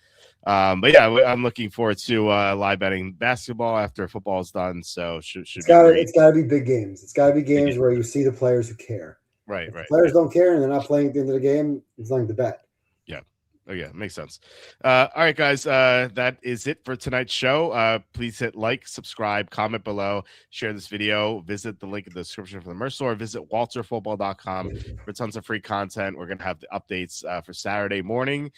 But yeah, I'm looking forward to live betting basketball after football is done. So it's got to be big games. It's got to be games where you see the players who care. Right. If players don't care and they're not playing at the end of the game, it's nothing to bet. Yeah. Oh, yeah, makes sense. All right, guys, that is it for tonight's show. Please hit like, subscribe, comment below, share this video, visit the link in the description for the merch store, visit walterfootball.com for tons of free content. We're going to have the updates for Saturday morning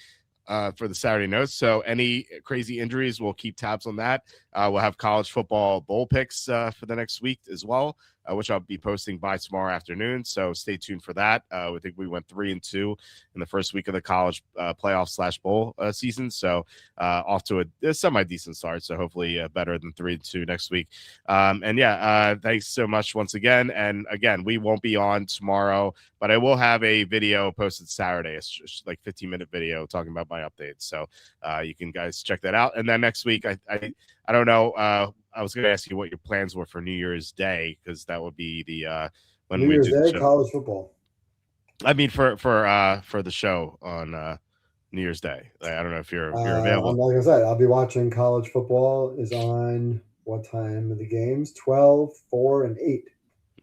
for the Saturday notes. So any crazy injuries, we'll keep tabs on that. We'll have college football bowl picks for the next week as well, which I'll be posting by tomorrow afternoon. So stay tuned for that. We think we went 3-2 in the first week of the college playoff/bowl season. So off to a semi-decent start. So hopefully better than 3-2 next week. Thanks so much once again. And again, we won't be on tomorrow, but I will have a video posted Saturday. It's just like 15-minute video talking about my updates. So you can guys check that out. And then next week, I don't know. I was going to ask you what your plans were for New Year's Day, because that would be the when New we Year's do the Day, show. college football. I mean, for the show on New Year's Day. I don't know if you're available. Like I said, I'll be watching college football. Is on what time of the games? 12, 4, and 8.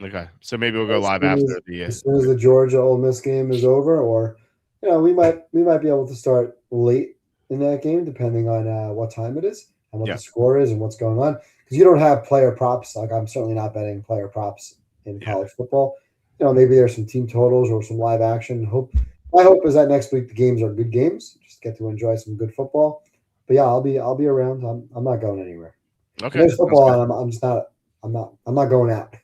Okay, so maybe we'll go live after the. As soon as the Georgia Ole Miss game is over, or we might be able to start late in that game, depending on what time it is and what the score is and what's going on. Because you don't have player props. Like, I'm certainly not betting player props in college football. Maybe there's some team totals or some live action. My hope is that next week the games are good games. Just get to enjoy some good football. But yeah, I'll be around. I'm not going anywhere. Okay, there's football on. I'm just not. I'm not going out.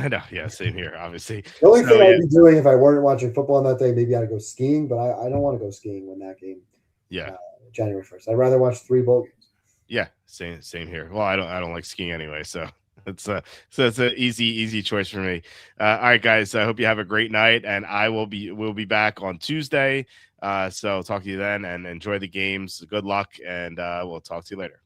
No, yeah, same here, obviously. The only thing I'd be doing if I weren't watching football on that day, maybe I'd go skiing, but I don't want to go skiing when that game. January 1st. I'd rather watch 3 bowl games. Yeah, same here. Well, I don't like skiing anyway, so it's an easy choice for me. All right, guys. I hope you have a great night, and we'll be back on Tuesday. So I'll talk to you then, and enjoy the games. Good luck, and we'll talk to you later.